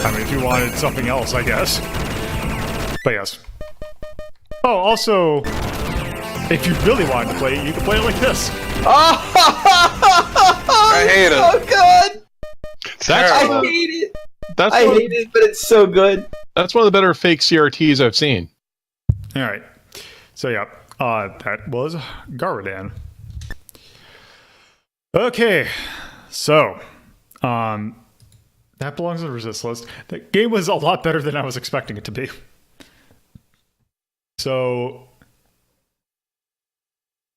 I mean, if you wanted something else, I guess. But yes. Oh, also, if you really wanted to play it, you could play it like this. I hate it. Oh god! That's I Terrible. hate it. that's I one, hate it, but it's so good. that's one of the better fake CRTs I've seen. All right. So yeah, that was Guaordan. Okay, so that belongs on the resist list. The game was a lot better than I was expecting it to be. So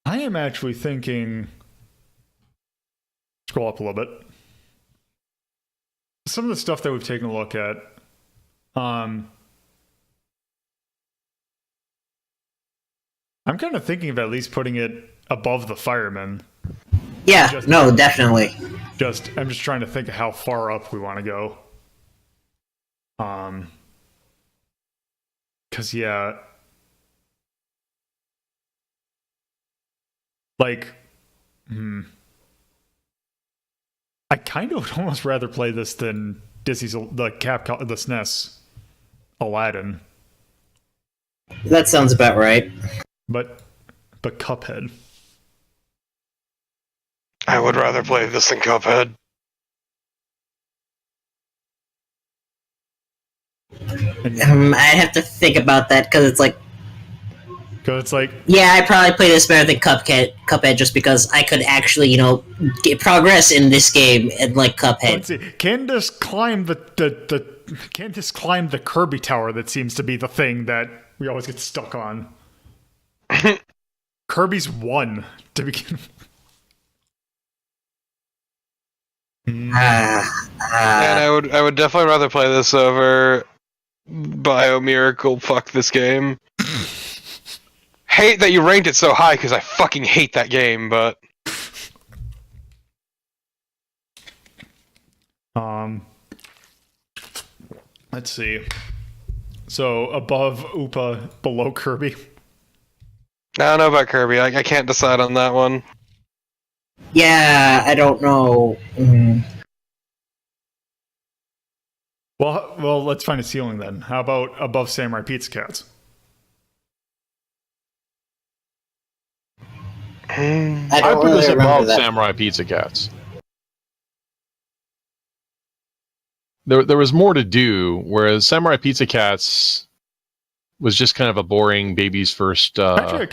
I am actually thinking. Scroll up a little bit. Some of the stuff that we've taken a look at. I'm kind of thinking of at least putting it above the firemen. Yeah, no, definitely. I'm just trying to think of how far up we want to go. Cause yeah, like, I kind of would almost rather play this than Disney's the SNES Aladdin, That sounds about right. but Cuphead. I would rather play this than Cuphead. I have to think about that because it's like, Cause it's like, yeah, I probably play this better than Cuphead just because I could actually, get progress in this game and like Cuphead. let's see, can this climb can this climb the Kirby Tower that seems to be the thing that we always get stuck on? Kirby's one to begin with. And I would definitely rather play this over Biomiracle. Fuck this game. Hate that you ranked it so high because I fucking hate that game, but let's see. So above Oopa, below Kirby. I don't know about Kirby. I can't decide on that one. Yeah, I don't know. Well, let's find a ceiling then. How about above Samurai Pizza Cats? I I don't put really this remember above that. Samurai Pizza Cats. There was more to do, whereas Samurai Pizza Cats was just kind of a boring baby's first. Actually,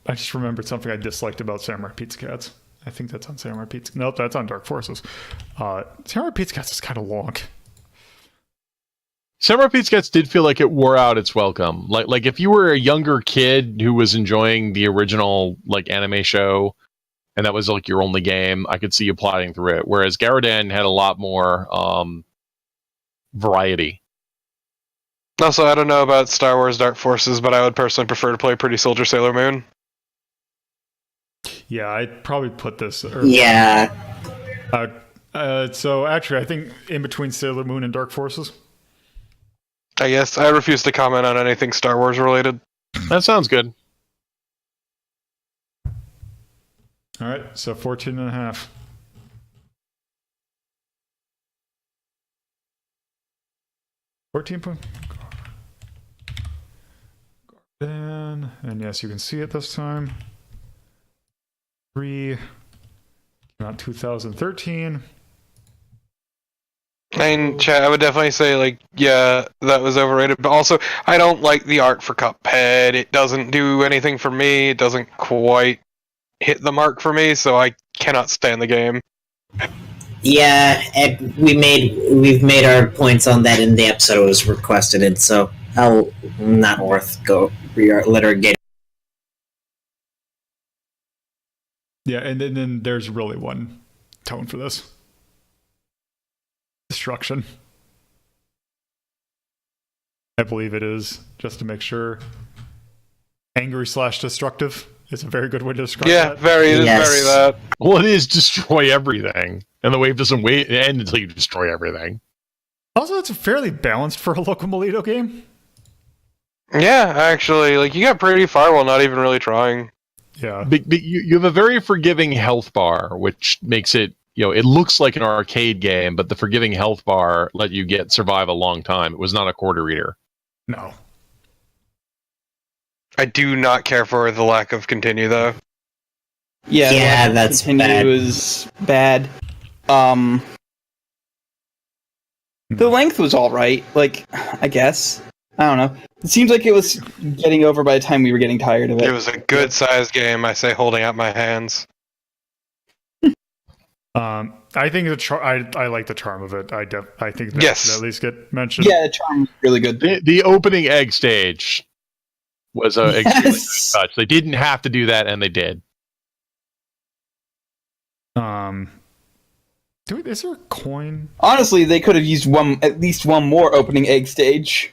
I just remembered something I disliked about Samurai Pizza Cats. I think that's on Samurai Pizza. Nope, that's on Dark Forces. Samurai Pizza Cats is kind of long. Samurai Pizza Cats did feel like it wore out its welcome. Like if you were a younger kid who was enjoying the original like anime show, and that was like your only game, I could see you plotting through it. Whereas Guaordan had a lot more variety. Also, I don't know about Star Wars Dark Forces, but I would personally prefer to play Pretty Soldier Sailor Moon. Yeah, I'd probably put this. Yeah. So actually, I think in between Sailor Moon and Dark Forces. I guess I refuse to comment on anything Star Wars related. That sounds good. All right, so 14.5. And yes, you can see it this time. 3 came out 2013. I mean, chat, I would definitely say, like, yeah, that was overrated, but also, I don't like the art for Cuphead. It doesn't do anything for me. It doesn't quite hit the mark for me, so I cannot stand the game. Yeah, and we've made our points on that in the episode it was requested, and so not worth litigating. Yeah, and then there's really one tone for this. Destruction. I believe it is, just to make sure. Angry/destructive is a very good way to describe that. It is very that. Well, it is destroy everything. And the wave doesn't end until you destroy everything. Also, it's fairly balanced for a local Maldita game. Yeah, actually, like, you got pretty far while not even really trying. Yeah. But you have a very forgiving health bar, which makes it, it looks like an arcade game, but the forgiving health bar let you survive a long time. It was not a quarter eater. No. I do not care for the lack of continue, though. Yeah, that's continue bad. was bad. The length was alright, like, I guess. I don't know. It seems like it was getting over by the time we were getting tired of it. It was a good-sized game, I say, holding out my hands. I think I like the charm of it. I think that Yes. should at least get mentioned. Yeah, the charm was really good. The opening egg stage was a extremely Yes. nice touch. They didn't have to do that, and they did. Is there a coin? Honestly, they could have used at least one more opening egg stage.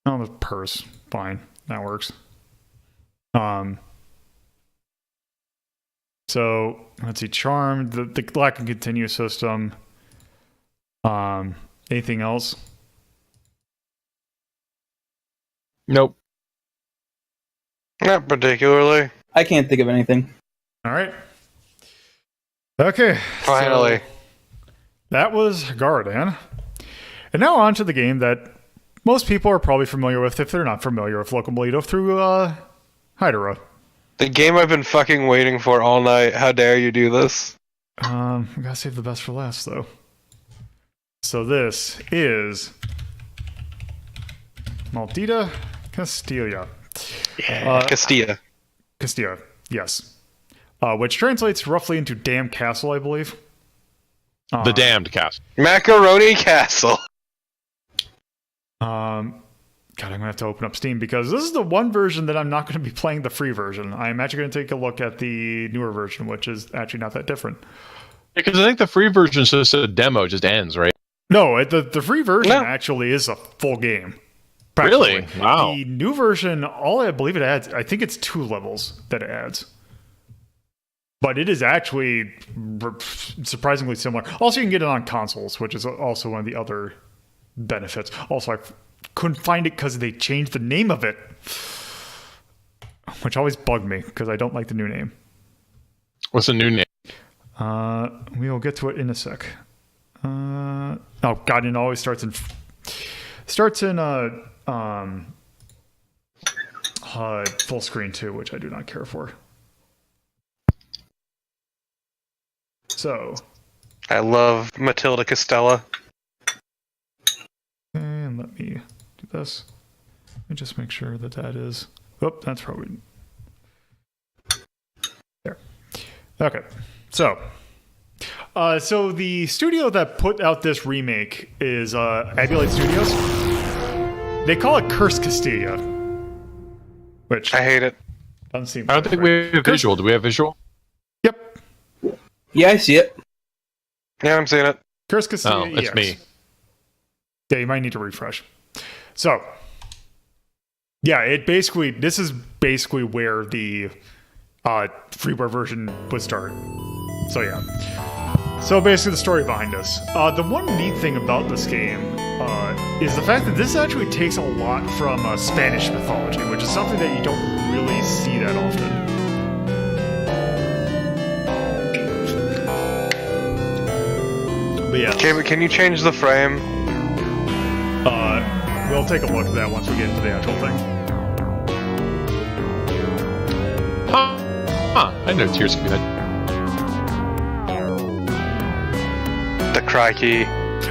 Oh, the purse. Fine. That works. So, let's see. Charm, the lack of continue system. Anything else? Nope. Not particularly. I can't think of anything. All right. Okay. Finally. So that was Guaordan. And now on to the game that most people are probably familiar with if they're not familiar with Local Maldita through Hydorah. The game I've been fucking waiting for all night. How dare you do this? We gotta save the best for last, though. So this is Maldita Castilla. Castilla. Castilla, yes. Which translates roughly into Damned Castle, I believe. The Damned Castle. Macaroni Castle. God, I'm gonna have to open up Steam because this is the one version that I'm not gonna be playing the free version. I'm actually gonna take a look at the newer version, which is actually not that different. Because I think the free version is just a demo, it just ends, right? No, the free version actually is a full game. Really? Wow. The new version, all I believe it adds, I think it's 2 levels that it adds. But it is actually surprisingly similar. Also, you can get it on consoles, which is also one of the other benefits. Also, I couldn't find it because they changed the name of it, which always bugged me because I don't like the new name. What's the new name? We will get to it in a sec. Oh God, it always starts in full screen too, which I do not care for. So, I love Matilda Castella. and let me do this. Let me just make sure that is. Oh, that's probably there. Okay, so the studio that put out this remake is Abulate Studios. They call it Curse Castilla, which I hate it. doesn't seem. I don't think we have visual. Do we have visual? Yep, Yeah, I see it. Yeah, I'm seeing it. Curse Castilla. Oh, it's yes. me. Yeah, you might need to refresh. So, yeah, this is basically where the freeware version would start. So yeah. So basically the story behind this. The one neat thing about this game is the fact that this actually takes a lot from Spanish mythology, which is something that you don't really see that often. But yeah. Okay, but can you change the frame? We'll take a look at that once we get into the actual thing. Huh, I know Tears can be that. The crikey.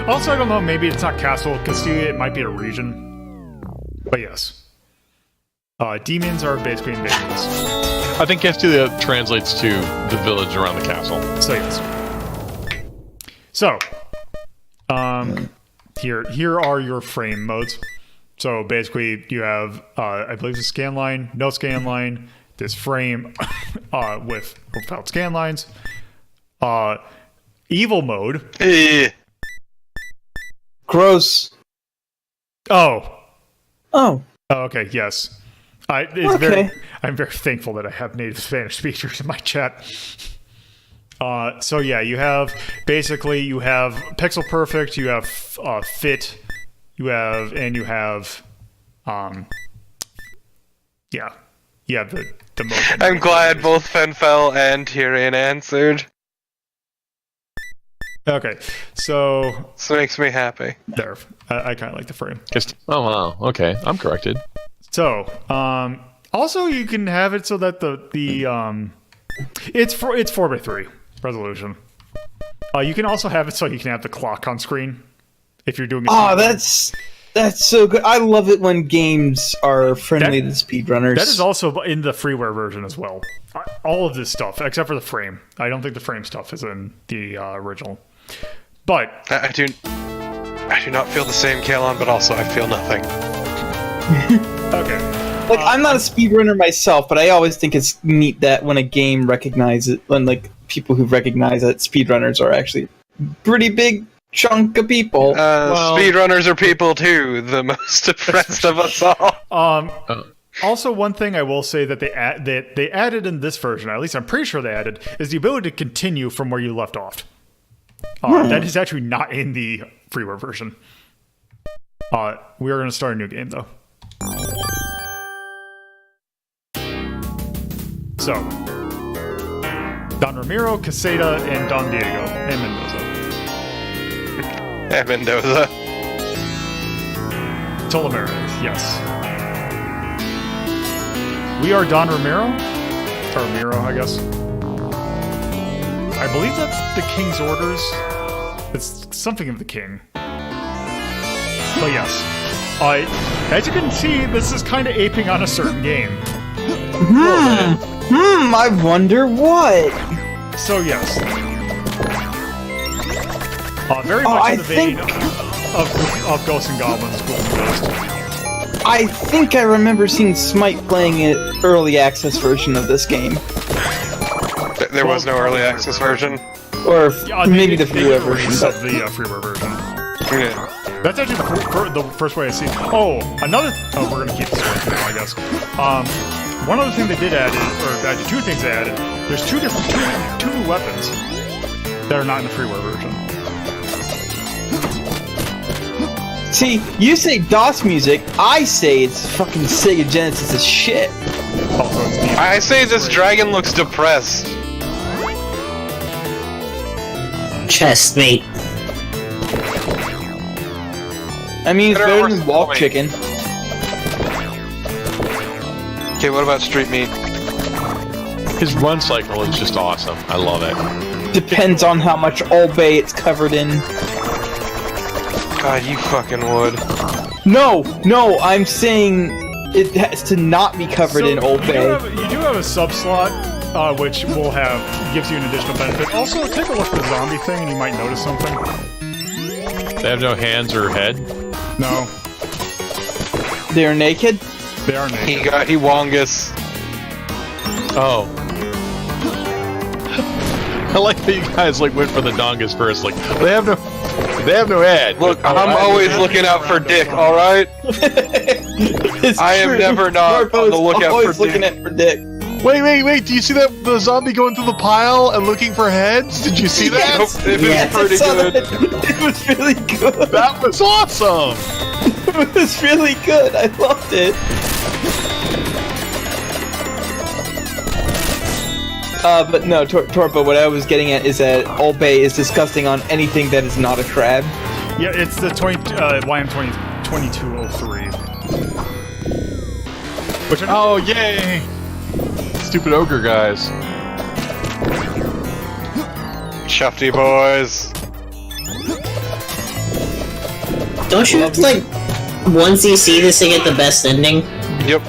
Also, I don't know, maybe it's not Castle Castilla, it might be a region. But yes. Demons are basically invasions. I think Castilla translates to the village around the castle. So yes. So, here are your frame modes. So basically, you have, I believe, the scan line, no scan line, this frame without scan lines, evil mode. Gross. Oh, okay, yes. I'm very thankful that I have native Spanish speakers in my chat. So yeah, you have pixel perfect, you have fit, you have the mode. I'm glad both Fenfel and Tyrion answered. Okay, so This makes me happy. there, I kind of like the frame. Oh wow, okay, I'm corrected. So, also you can have it so that it's 4:3 resolution. You can also have it so you can have the clock on screen if you're doing it. Oh, that's so good. I love it when games are friendly to speedrunners. That is also in the freeware version as well. All of this stuff, except for the frame. I don't think the frame stuff is in the original. But I do not feel the same, Kalon, but also I feel nothing. okay. Like, I'm not a speedrunner myself, but I always think it's neat that when a game recognizes, when like people who recognize that speedrunners are actually pretty big chunk of people. Speedrunners are people too, the most depressed of us all. Also, one thing I will say that they added in this version, at least I'm pretty sure they added, is the ability to continue from where you left off. That is actually not in the freeware version. We are going to start a new game though. So, Don Ramiro, Caseta, and Don Diego, and Mendoza. And Mendoza. Tolomera, yes. We are Don Ramiro, or Miro, I guess. I believe that's the King's orders. It's something of the King. But yes, as you can see, this is kind of aping on a certain game. I wonder what. So yes, very much in the vein of Ghosts and Goblins, Golden Ghost. I think I remember seeing Smite playing an early access version of this game. There was no early access version? Or maybe the freeware version. Of the freeware version. Yeah. That's actually the first way I see it. Oh, we're going to keep this one for now, I guess. One other thing they did add, or actually two things they added, there's two new weapons that are not in the freeware version. See, you say DOS music, I say it's fucking Sega Genesis as shit. Also, it's I say this dragon looks depressed. Chest mate. I mean, it's better than Walk Wait. Chicken. Okay, what about street meat? His run cycle is just awesome. I love it. Depends on how much Old Bay it's covered in. God, you fucking would. No, I'm saying it has to not be covered in Old Bay. You do have a sub slot, which gives you an additional benefit. Also, take a look at the zombie thing, and you might notice something. They have no hands or head. No, They're naked? they are naked. He wongus. Oh. I like that you guys went for the dongas first. Like they have no head. Look, I'm always looking out for dick. All right. I am never not on the lookout always for looking dick. at for dick. Wait! Do you see the zombie going through the pile and looking for heads? Did you see that? Nope, it was Yes, I pretty saw good. that. It was really good. That was awesome. It was really good. I loved it. But no, Torpo, what I was getting at is that Old Bay is disgusting on anything that is not a crab. Yeah, it's the YM2203. Oh yay! Stupid ogre guys. Shufty boys. Don't you have to, like, 1cc this to get the best ending? Yep.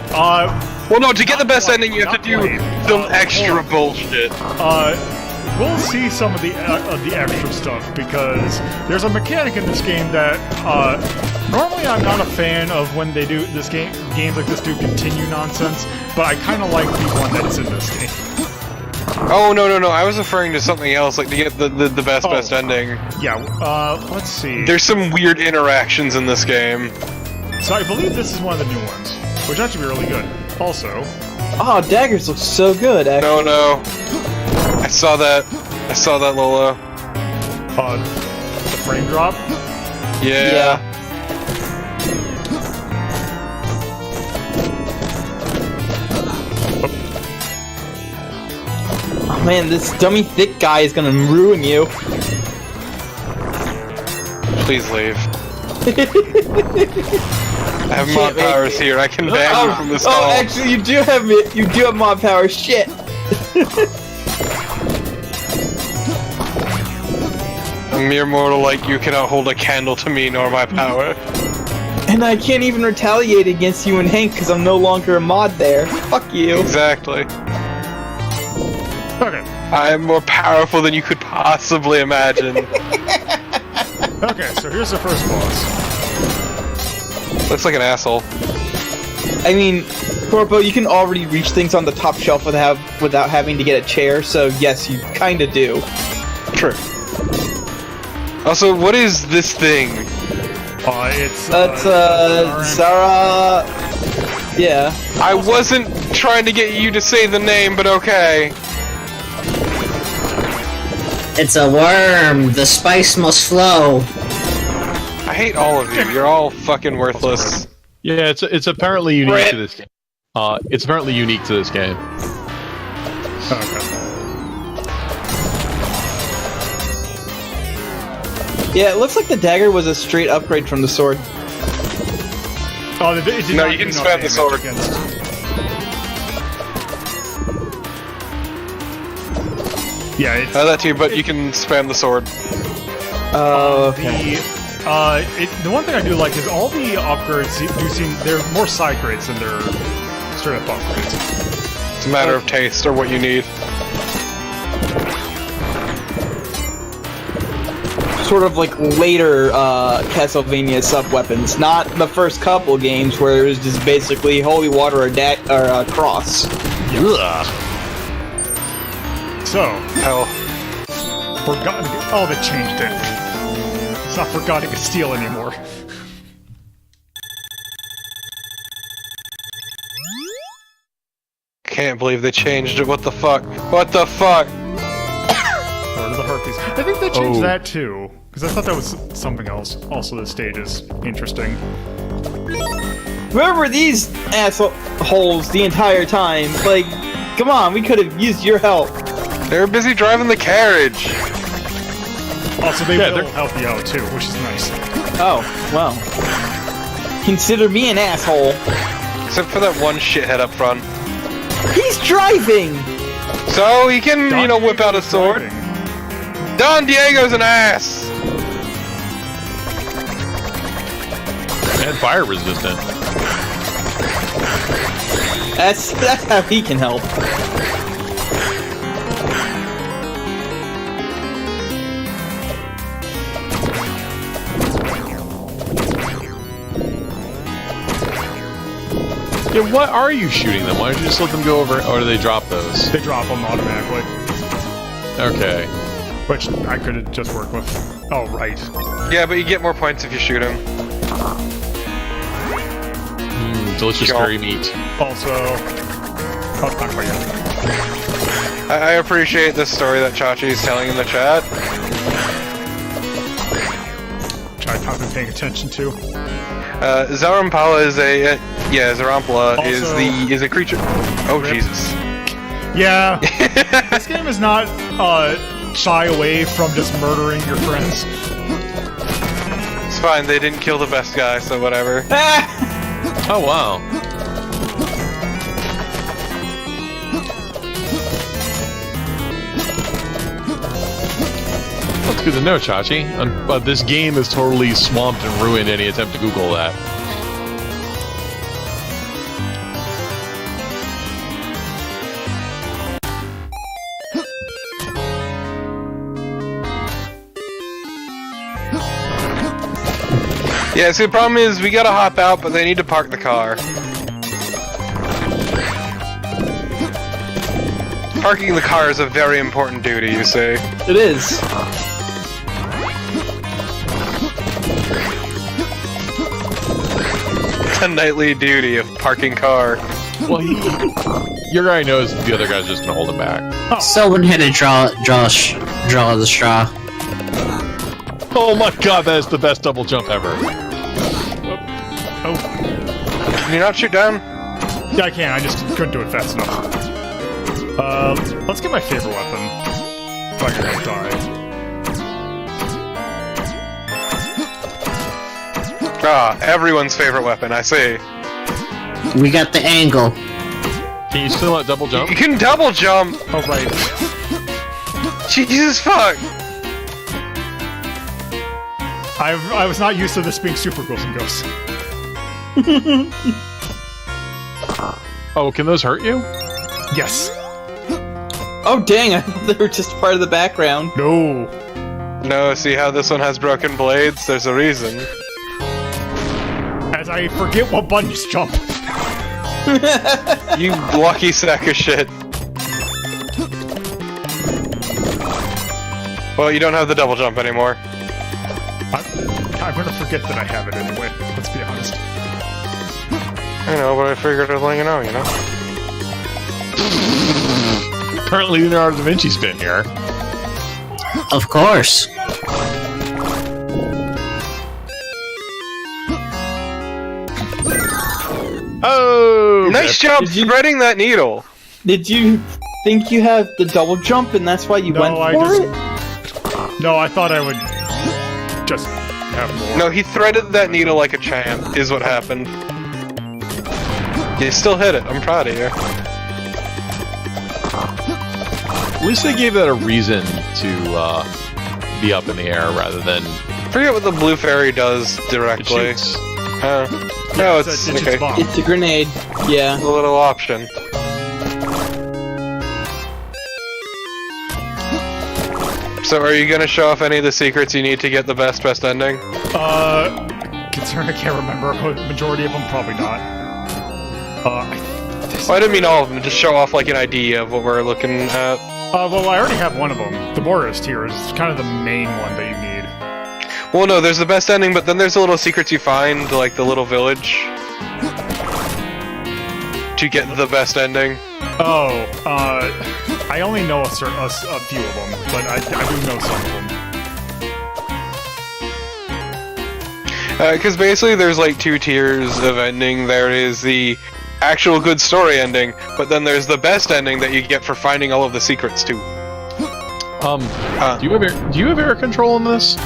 Well, no, to get the best ending, you have to do some extra bullshit. We'll see some of the extra stuff, because there's a mechanic in this game that normally I'm not a fan of when they do this games like this do continue nonsense, but I kind of like the one that's in this game. Oh, no, I was referring to something else, like to get the best ending. Yeah, let's see. There's some weird interactions in this game. So I believe this is one of the new ones, which actually be really good. Also... Oh, daggers look so good, actually. No. I saw that, Lolo. The frame drop? Yeah. Oh man, this dummy thick guy is gonna ruin you. Please leave. I have mod powers here. I can ban you from this hall. Oh, actually, you do have mod powers. Shit. A mere mortal like you cannot hold a candle to me nor my power. And I can't even retaliate against you and Hank because I'm no longer a mod there. Fuck you. Exactly. Okay. I am more powerful than you could possibly imagine. Okay, so here's the first boss. Looks like an asshole. I mean, Corpo, you can already reach things on the top shelf without having to get a chair, so yes, you kinda do. True. Also, what is this thing? It's Zara... Yeah. I wasn't trying to get you to say the name, but okay. It's a worm. The spice must flow. I hate all of you. You're all fucking worthless. Yeah, it's apparently unique to this game. It's apparently unique to this game. Okay. Yeah, it looks like the dagger was a straight upgrade from the sword. Oh, it did No, not you can do spam the sword. Yeah, it's... that too, but you can spam the sword. Oh, okay. The one thing I do like is all the upgrades do seem... They're more side grades than they're straight up upgrades. It's a matter of taste or what you need. Sort of like later Castlevania sub-weapons, not the first couple games where it was just basically holy water or a cross. So, Hell. Forgotten... Oh, they changed it. It's not Forgotten Castilla anymore. Can't believe they changed it. What the fuck? What the fuck? Lord of the Harpies. I think they changed that too, because I thought that was something else. Also, the stage is interesting. Where were these assholes the entire time? Like, come on, we could have used your help. They were busy driving the carriage. Also, they will help you out too, which is nice. Oh, well. Consider me an asshole. Except for that one shithead up front. He's driving! So he can, whip out a sword. Don Diego's an ass! And fire resistant. That's how he can help. Yeah, what are you shooting them? Why don't you just let them go over, or do they drop those? They drop them automatically. Okay. Which I could have just worked with. Oh, right. Yeah, but you get more points if you shoot him. Delicious curry meat. Also... Oh, not quite yet. I appreciate the story that Chachi is telling in the chat. Which I've been paying attention to. Zarampala is a... Zarampala is a creature... Oh, Rip. Jesus. Yeah. This game is not shy away from just murdering your friends. It's fine, they didn't kill the best guy, so whatever. Oh, wow. good to know, Chachi. But this game has totally swamped and ruined any attempt to Google that. Yeah, see, the problem is we gotta hop out, but they need to park the car. Parking the car is a very important duty, you see. It is. It's a nightly duty of parking car. Well, your guy knows the other guy's just gonna hold him back. Someone had to draw the straw. Oh my god, that is the best double jump ever. Oh, Can you not shoot down? yeah, I can. I just couldn't do it fast enough. Let's get my favorite weapon. If I can die. Ah, everyone's favorite weapon, I see. We got the angle. Can you still not double jump? You can double jump! Oh, right. Jesus fuck! I was not used to this being Super Ghouls and Ghosts. Oh, can those hurt you? Yes. Oh dang! I thought they were just part of the background. No. No, see how this one has broken blades? There's a reason. As I forget what buttons jump. You lucky sack of shit. Well, you don't have the double jump anymore. I'm gonna forget that I have it anyway. Let's be honest. I know, but I figured I'd let you know, you know? Apparently Leonardo da Vinci's been here. Of course. Oh! Nice job Did you- threading that needle! Did you think you had the double jump and that's why you No, went I for just- it? No, I thought I would just have more. No, he threaded that needle like a champ, is what happened. You still hit it, I'm proud of you. At least they gave that a reason to be up in the air rather than Forget what the blue fairy does it directly. shoots. No, It's it's a okay. bomb. It's a grenade. Yeah. A little option. So are you gonna show off any of the secrets you need to get the best ending? Considering I can't remember a majority of them, probably not. Well, I didn't mean all of them, just show off like an idea of what we're looking at. Well, I already have one of them. The Mortis tier is kind of the main one that you need. Well, no, there's the best ending, but then there's the little secrets you find, like the little village. To get the best ending. Oh, I only know a few of them, but I do know some of them. Because basically there's like two tiers of ending. There is the actual good story ending, but then there's the best ending that you get for finding all of the secrets too. Do you have air control in this?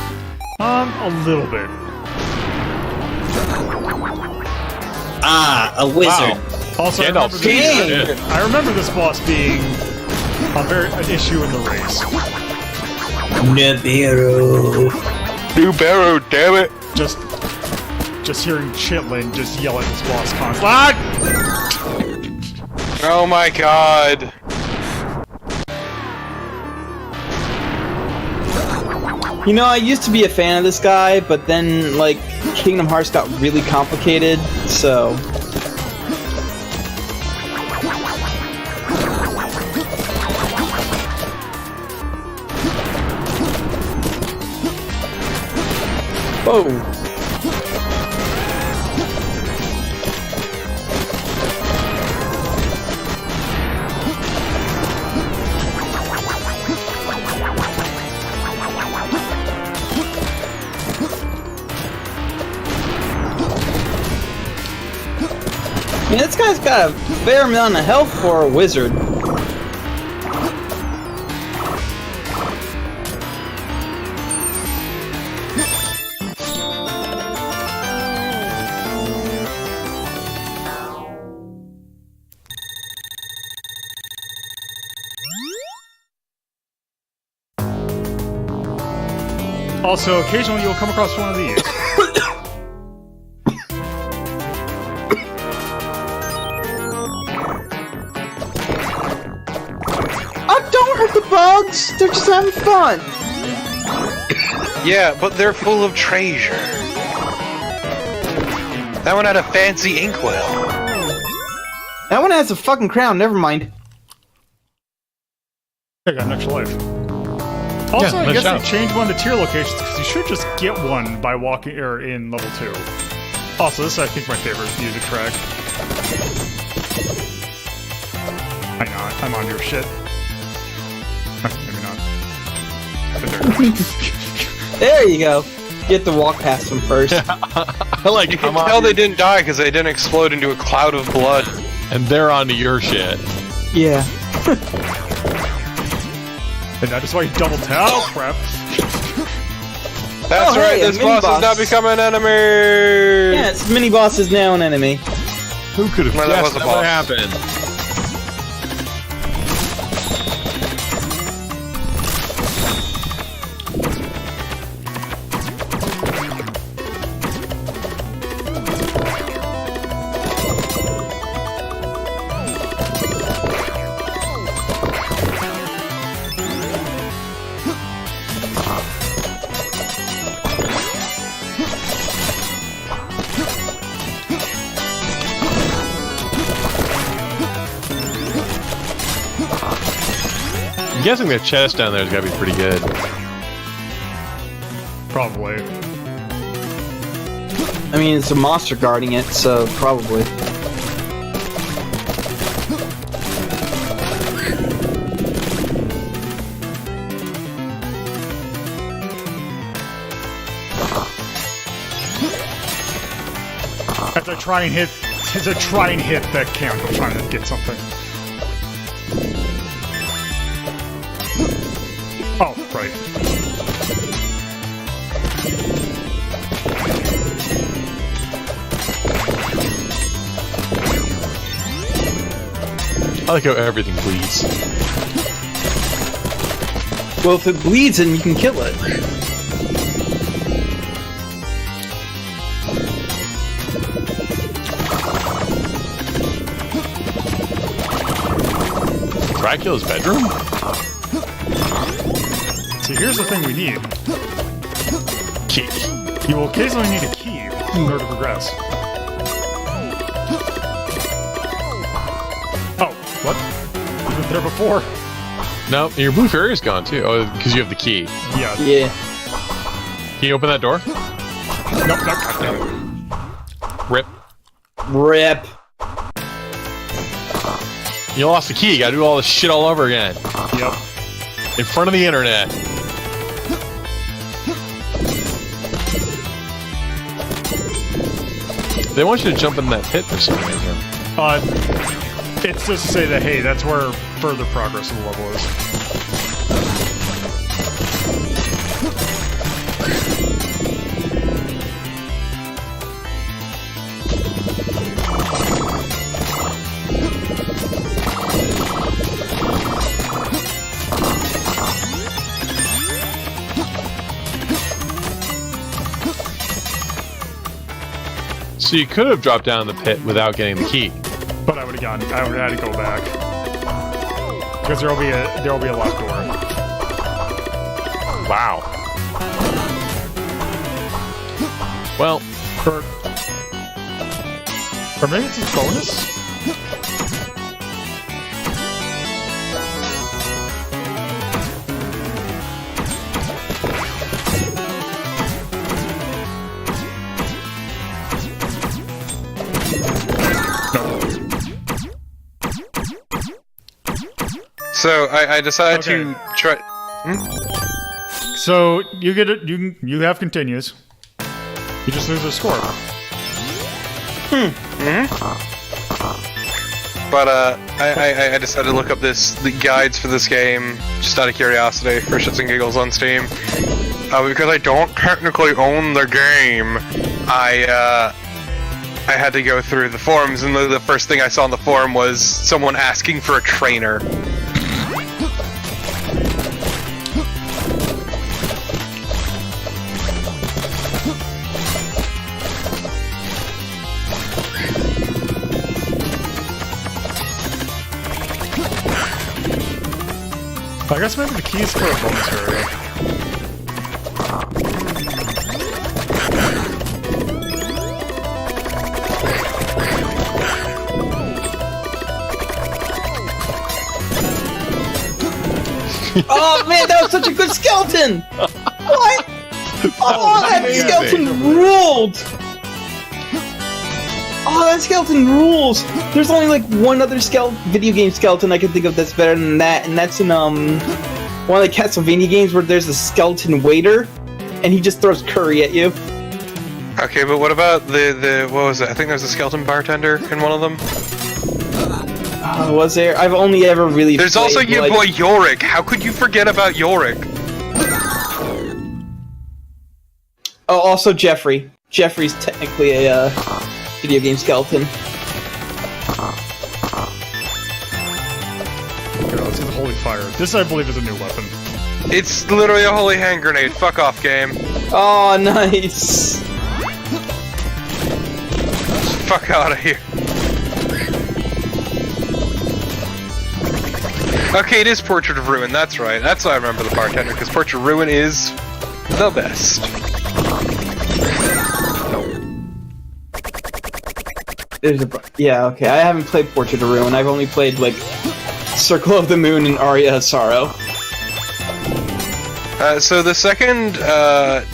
A little bit. Ah, a wizard. Wow. Also, Gandalf. I remember this boss being an issue in the race. Nibiru. New Barrow, damn it! Just hearing Chitlin just yell at this boss constantly. Oh my god. You know, I used to be a fan of this guy, but then, like, Kingdom Hearts got really complicated, so... Whoa! Man, this guy's got a fair amount of health for a wizard. Also, occasionally you'll come across one of these. Don't hurt the bugs! They're just having fun! Yeah, but they're full of treasure. That one had a fancy inkwell. That one has a fucking crown, never mind. I got an extra life. Also, Yeah, I nice guess job. they changed one of the tier locations because you should just get one by walking or in level 2. Also, this is, I think, my favorite music track. I know, I'm on your shit. Maybe not. There you go. Get to walk past them first. I like You can tell they didn't die because they didn't explode into a cloud of blood. and they're onto your shit. Yeah. And that is why you double tap. Oh, crap. That's Oh, right, hey, a this boss mini-boss. has now become an enemy! Yes, mini boss is now an enemy. Who could have Well, that guessed was a that would boss. happen? I'm guessing their chest down there's gotta be pretty good. Probably. I mean, it's a monster guarding it, so probably. As I try and hit that candle, trying to get something. Oh, right. I like how everything bleeds. Well, if it bleeds, then you can kill it. Dracula's bedroom? See, here's the thing we need. Key. You will occasionally need a key in order to progress. Oh, what? You were there before? No, your blue fairy's gone too. Oh, because you have the key. Yeah. Yeah. Can you open that door? Nope, goddammit. Rip. Rip. You lost the key. You gotta do all this shit all over again. Yep. In front of the internet. They want you to jump in that pit for some reason. It's just to say that, hey, that's where further progress of the level is. So you could have dropped down the pit without getting the key. But I would have had to go back. Because there'll be a locked door. Wow. Well, Or maybe it's a bonus? So I decided to try. So you get it. You have continues. You just lose a score. But I decided to look up the guides for this game just out of curiosity for shits and giggles on Steam. Because I don't technically own the game, I had to go through the forums, and the first thing I saw on the forum was someone asking for a trainer. I guess maybe the key is for a bonus area. Oh man, that was such a good skeleton! What? Oh, that skeleton ruled! Oh, that skeleton rules! There's only like one other video game skeleton I can think of that's better than that, and that's in one of the Castlevania games where there's a skeleton waiter, and he just throws curry at you. Okay, but what about the what was it? I think there's a skeleton bartender in one of them. Was there? I've only ever really. There's also your boy Yorick. How could you forget about Yorick? Oh, also Jeffrey. Jeffrey's technically a video game skeleton. Here, let's do the holy fire. This, I believe, is a new weapon. It's literally a holy hand grenade. Fuck off, game. Oh, nice. Fuck out of here. Okay, it is Portrait of Ruin, that's right. That's why I remember the bartender, because Portrait of Ruin is the best. Yeah, okay, I haven't played Portrait of Ruin, I've only played, like, Circle of the Moon and Aria of Sorrow. So the second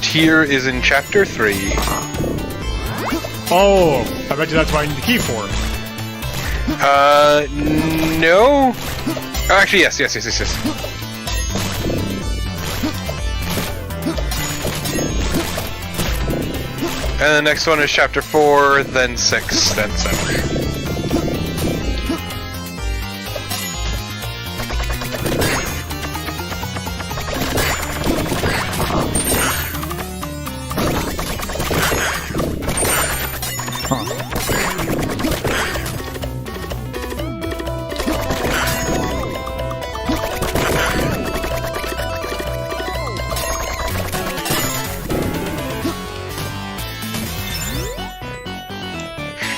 tier is in Chapter 3. Oh, I bet you that's what I need the key for. No? Oh, actually, yes. And the next one is Chapter 4, then 6, then 7.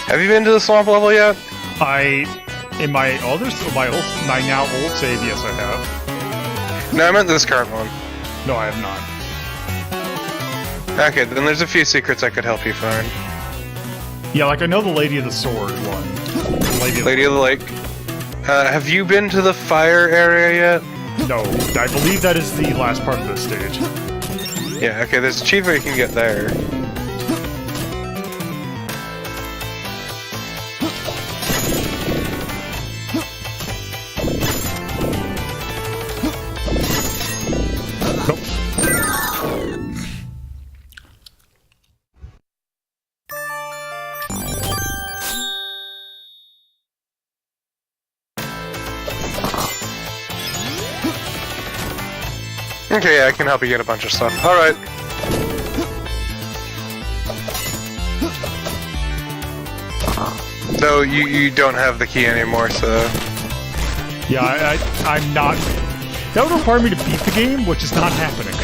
Have you been to the swamp level yet? In my now old save, yes, I have. No, I meant this current one. No, I have not. Okay, then there's a few secrets I could help you find. Yeah, like I know the Lady of the Sword one. Lady of the Lake. Have you been to the fire area yet? No, I believe that is the last part of this stage. Yeah, okay, there's a achiever you can get there. Okay, yeah, I can help you get a bunch of stuff. Alright. Though you don't have the key anymore, so... Yeah, I'm not... That would require me to beat the game, which is not happening.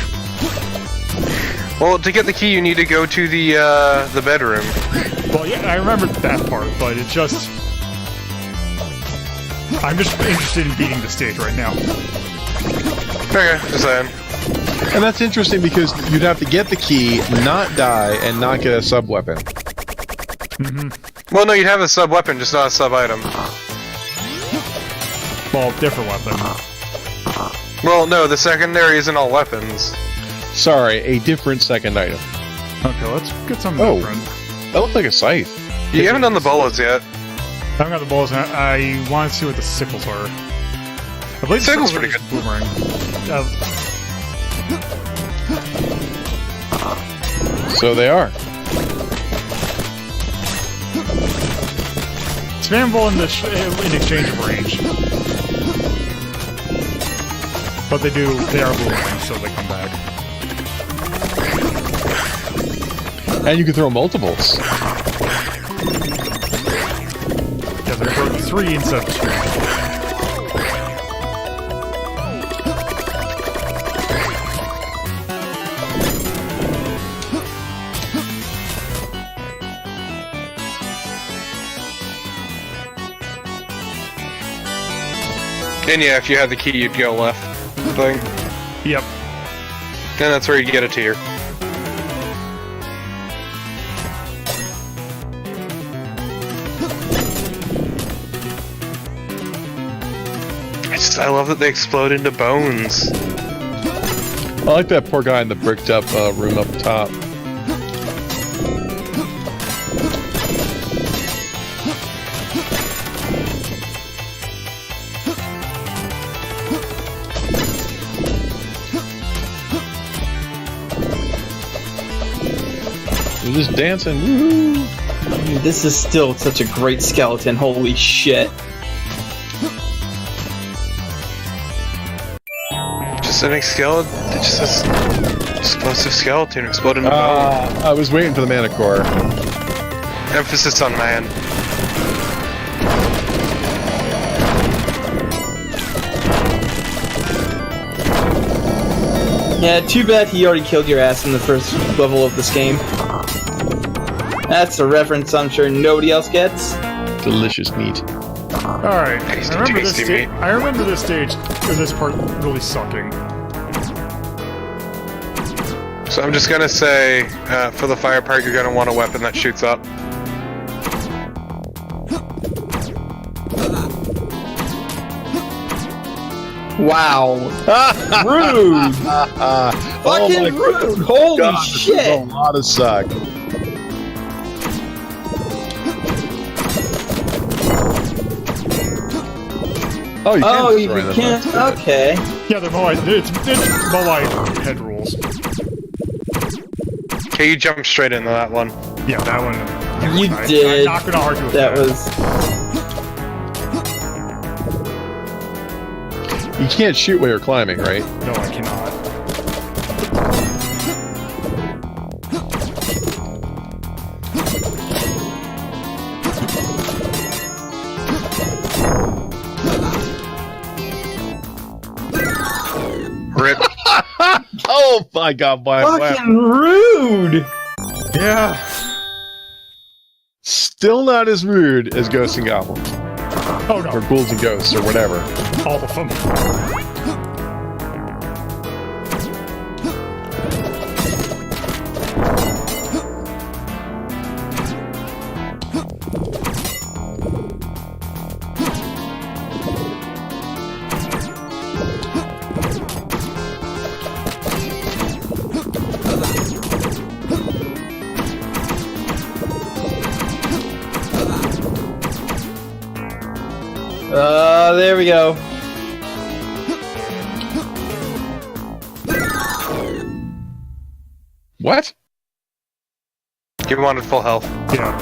Well, to get the key, you need to go to the bedroom. Well, yeah, I remember that part, but it just... I'm just interested in beating the stage right now. Okay, just saying. And that's interesting because you'd have to get the key, not die, and not get a sub-weapon. Mm-hmm. Well, no, you'd have a sub-weapon, just not a sub-item. Well, different weapon. Well, no, the secondary isn't all weapons. Sorry, a different second item. Okay, let's get something different. That looked like a scythe. You haven't done the bolas yet. I haven't got the balls, and I want to see what the sickles are. I believe the sickles pretty good. Boomerang. So they are. Spammable in exchange of range. But they are boomerangs, so they come back. And you can throw multiples. Yeah, they broke 3 instead of 2. And yeah, if you had the key, you'd go left. thing. Yep. And that's where you get a tier. I love that they explode into bones. I like that poor guy in the bricked up room up top. They're just dancing. Woo-hoo. This is still such a great skeleton. Holy shit. Just an skeleton. It's just an explosive skeleton exploding into bone. I was waiting for the Manicore. Emphasis on man. Yeah, too bad he already killed your ass in the first level of this game. That's a reference I'm sure nobody else gets. Delicious meat. Alright, I remember this stage, or this part really sucking. So I'm just gonna say, for the fire part, you're gonna want a weapon that shoots up. Wow. Rude! Fucking rude! Holy God, shit! this is a lot of suck. Oh, you can't. Okay. Yeah, they're Moai. It's Moai head rules. Okay, you jump straight into that one. Yeah, that one. You did. I'm not gonna argue with That was. You can't shoot while you're climbing, right? No, I cannot. Rip. Oh my god, Fucking rude! Yeah. Still not as rude as Ghosts and Goblins. Oh no. Or Ghouls and Ghosts, or whatever. All of them. There we go. What? You wanted full health. Yeah.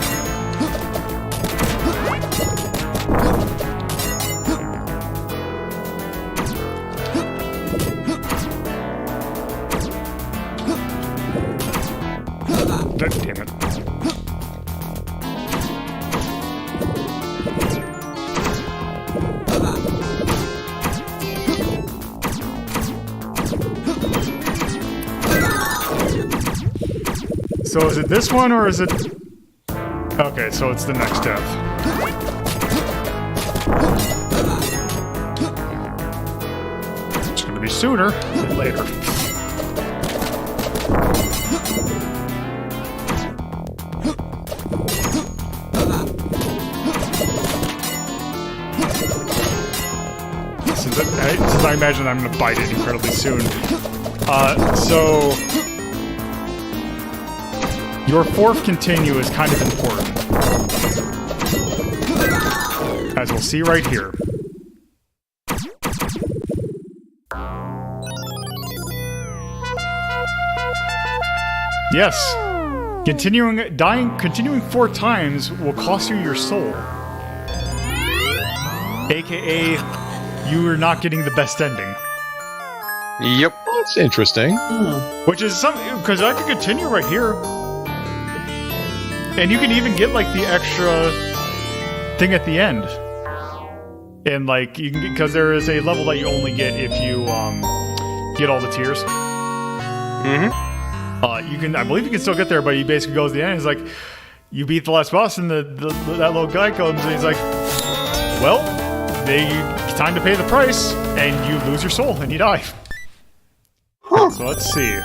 Damn it. So is it this one or is it... Okay, so it's the next death. It's gonna be sooner than later. Since I imagine I'm gonna bite it incredibly soon. So... Your fourth continue is kind of important. As we'll see right here. Yes. Continuing 4 times will cost you your soul. AKA, you are not getting the best ending. Yep. That's interesting. Which is something, because I could continue right here. And you can even get, like, the extra thing at the end. And, like, you can get, because there is a level that you only get if you, get all the tiers. You can, I believe you can still get there, but he basically goes to the end, he's like, you beat the last boss, and that little guy comes, and he's like, well, time to pay the price, and you lose your soul and you die. Huh. So let's see.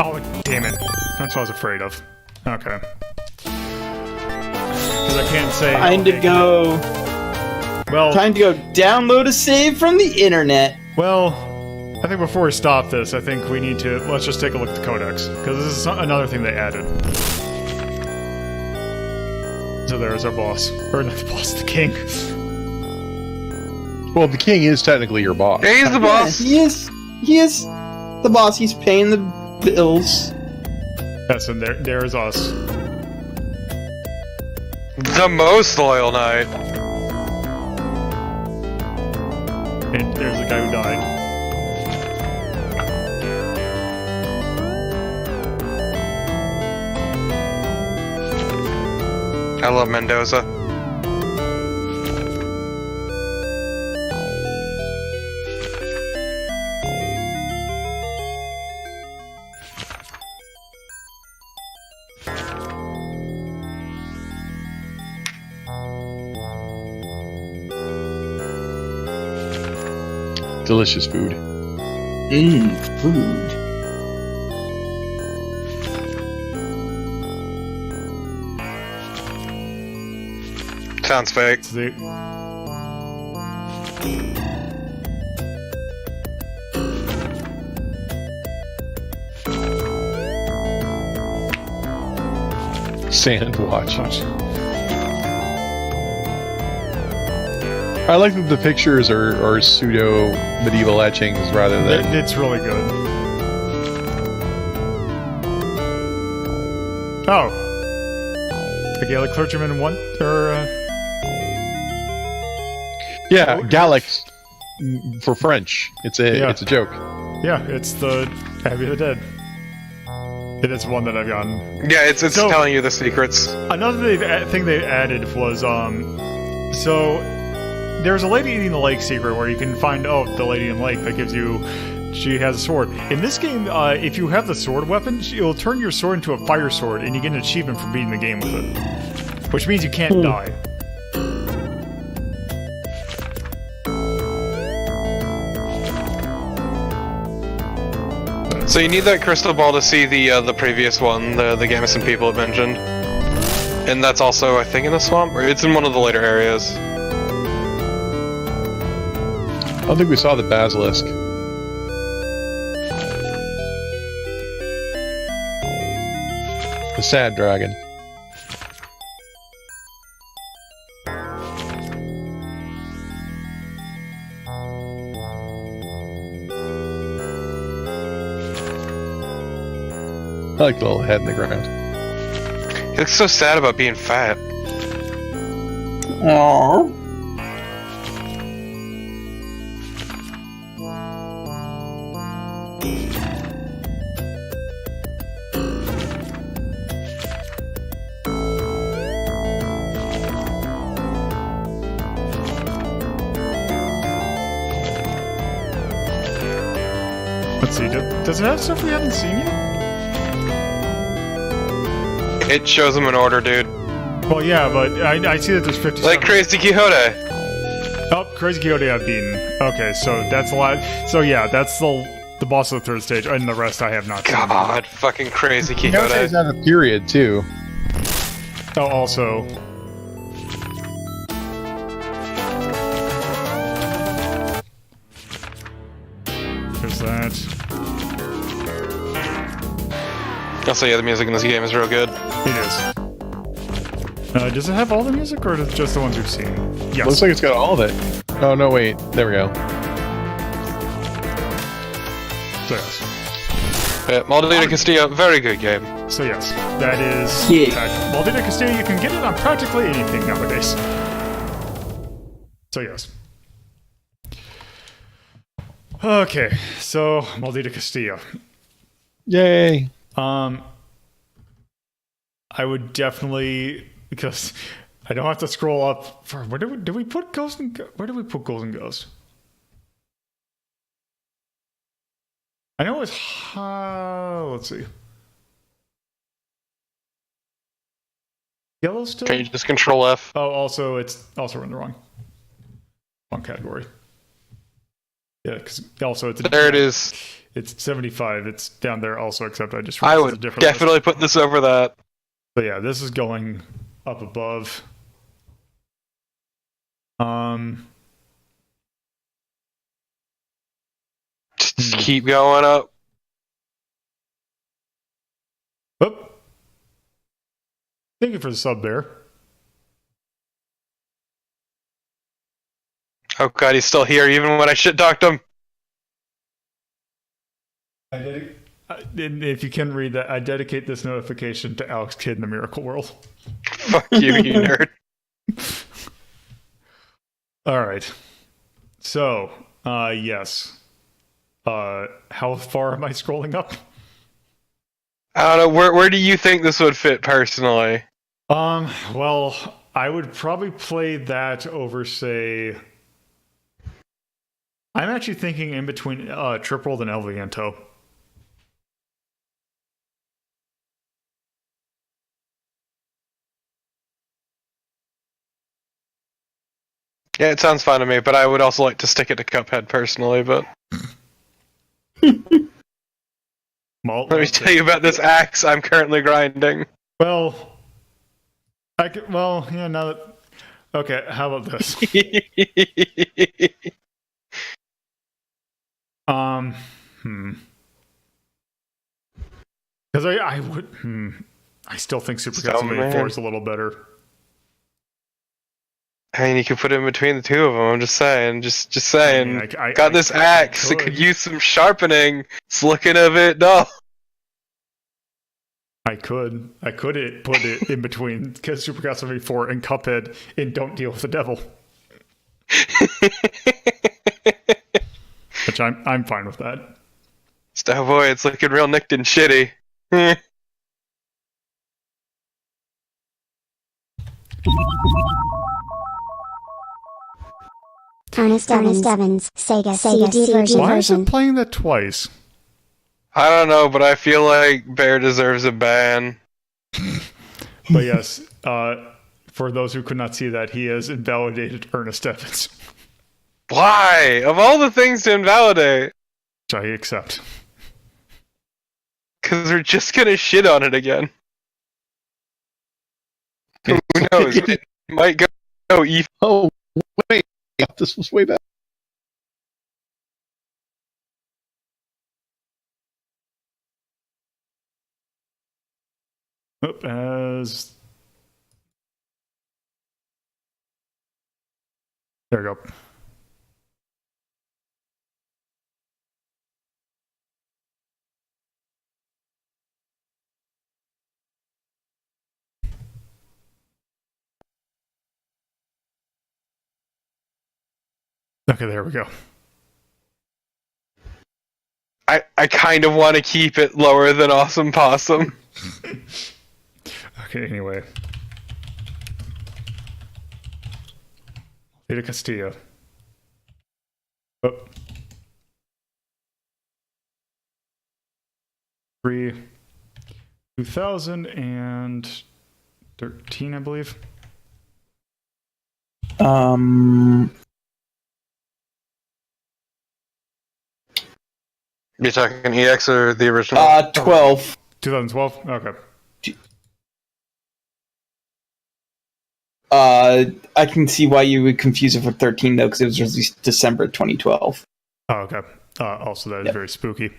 Oh, damn it. That's what I was afraid of. Okay. Because I can't say... Time to go... Well... Time to go download a save from the internet. Well, I think before we stop this, I think we need to... Let's just take a look at the codex. Because this is another thing they added. So there's our boss. Or not the boss, the king. Well, the king is technically your boss. Yeah, he's the boss. Yeah, he is the boss. He's paying the bills. Yes, and there's us. The most loyal knight. And there's the guy who died. I love Mendoza. Delicious food. Food. Sounds fake. Sand watch. I like that the pictures are pseudo medieval etchings rather than. It's really good. Oh, the Gaelic clergyman one or. Yeah, Gallic for French. It's a joke. Yeah, it's the Abbey of the Dead. It is one that I've gotten. Yeah, it's So- telling you the secrets. Another thing they added was so there's a lady eating the lake secret where you can find the lady in the lake that gives you. She has a sword. In this game, if you have the sword weapon, it'll turn your sword into a fire sword, and you get an achievement for beating the game with it, which means you can't die. So you need that crystal ball to see the previous one, the Gamison people had mentioned. And that's also, I think, in the swamp, or it's in one of the later areas. I don't think we saw the basilisk. The sad dragon. I like the little head in the ground. He looks so sad about being fat. Aww. Let's see. Does it have stuff we haven't seen yet? It shows them in order, dude. Well, yeah, but I see that there's 57. Like Crazy Quixote. Oh, Crazy Quixote I've beaten. Okay, so that's a lot. So yeah, that's the boss of the third stage, and the rest I have not seen. God, fucking Crazy Quixote is Quixote. out of period too. Oh, also. There's that. Also, yeah, the music in this game is real good. It is. Does it have all the music, or just the ones we've seen? Yes. Looks like it's got all of it. Oh no, wait. There we go. So yes. Yeah, Maldita Castilla, very good game. So yes, that is. Yeah. Maldita Castilla, you can get it on practically anything nowadays. So yes. Okay, so Maldita Castilla. Yay! I would definitely, because I don't have to scroll up for where did we put Ghost and where did we put Golden Ghost? I know it's let's see. Yellow still? Can you just control F? Oh, also, it's also in the wrong category. Yeah, because also it's There it is. It's 75. It's down there also, except I just I realized it's a would different definitely list. put this over that. So yeah, this is going up above. Just keep going up. Oh. Thank you for the sub there. Oh god, he's still here even when I shit talked him. If you can read that, I dedicate this notification to Alex Kidd in the Miracle World. Fuck you, you nerd. All right. So, yes. How far am I scrolling up? I don't know, where do you think this would fit personally? Well, I would probably play that over, say... I'm actually thinking in between Trip World and El Viento. Yeah, it sounds fine to me, but I would also like to stick it to Cuphead personally, but... Let Let me tell you about this axe I'm currently grinding. Well, yeah, now that... Okay, how about this? Because I would... I still think Super Castlevania 4 is a little better. I mean, you can put it in between the two of them. I'm just saying. Just saying. I mean, I got this axe. It could use some sharpening. It's looking a bit dull. I could put it in between Super Castlevania 4 and Cuphead and Don't Deal with the Devil. Which I'm fine with that. Oh boy, it's looking real nicked and shitty. Ernest Evans, Sega CD version. Why is it playing that twice? I don't know, but I feel like Bear deserves a ban. But yes, for those who could not see that, he has invalidated Ernest Evans. Why? Of all the things to invalidate. Which I accept. Because we're just gonna shit on it again. Who knows? It might go evil. Oh, wait. This was way back. As there we go. Okay, there we go. I kind of want to keep it lower than Awesome Possum. Okay, anyway. Maldita Castilla. Oh. 2013, I believe. You talking EX or the original? 12. 2012? Okay. I can see why you would confuse it for 13 though, because it was released December 2012. Oh, okay. Also, that is very spooky.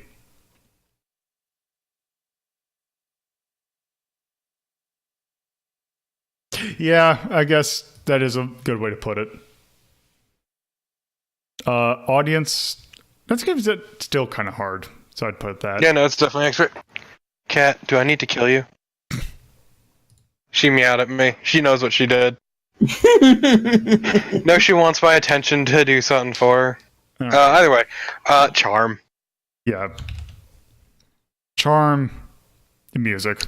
Yeah, I guess that is a good way to put it. Audience, that's games that still kind of hard, so I'd put that. Yeah, no, it's definitely expert. Cat, do I need to kill you? She meowed at me. She knows what she did. No, she wants my attention to do something for her. Either way, Charm. Yeah. Charm, the music.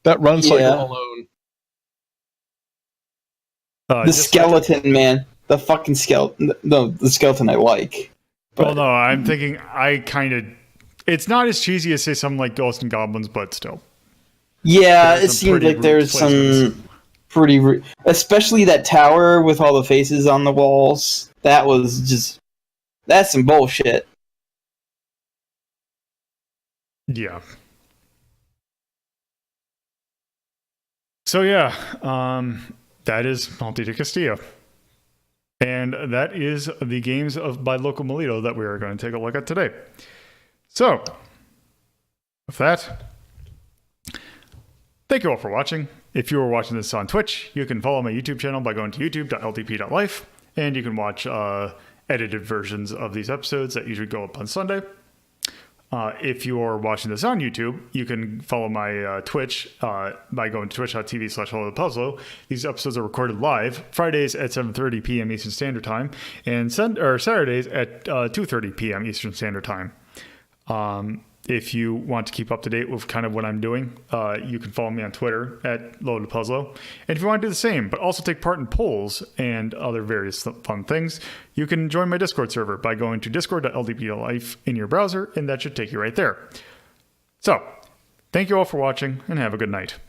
That runs like Home Alone. The skeleton, man. The fucking skeleton. No, the skeleton I like. But... Well, no, I'm thinking it's not as cheesy as, say, something like Ghosts and Goblins, but still. Yeah, it seemed like there's some pretty, especially that tower with all the faces on the walls. That was just, that's some bullshit. Yeah. So yeah, that is Maldita Castilla. And that is the games by Loco Molito that we are going to take a look at today. So, with that, thank you all for watching. If you are watching this on Twitch, you can follow my YouTube channel by going to youtube.ltp.life, and you can watch edited versions of these episodes that usually go up on Sunday. If you are watching this on YouTube, you can follow my Twitch by going to twitch.tv/HelloThePuzzle. These episodes are recorded live Fridays at 7:30 p.m. Eastern Standard Time and Saturdays at 2:30 p.m. Eastern Standard Time. If you want to keep up to date with kind of what I'm doing, you can follow me on Twitter at LoadedPuzzlo. And if you want to do the same, but also take part in polls and other various fun things, you can join my Discord server by going to discord.ldp.life in your browser, and that should take you right there. So, thank you all for watching, and have a good night.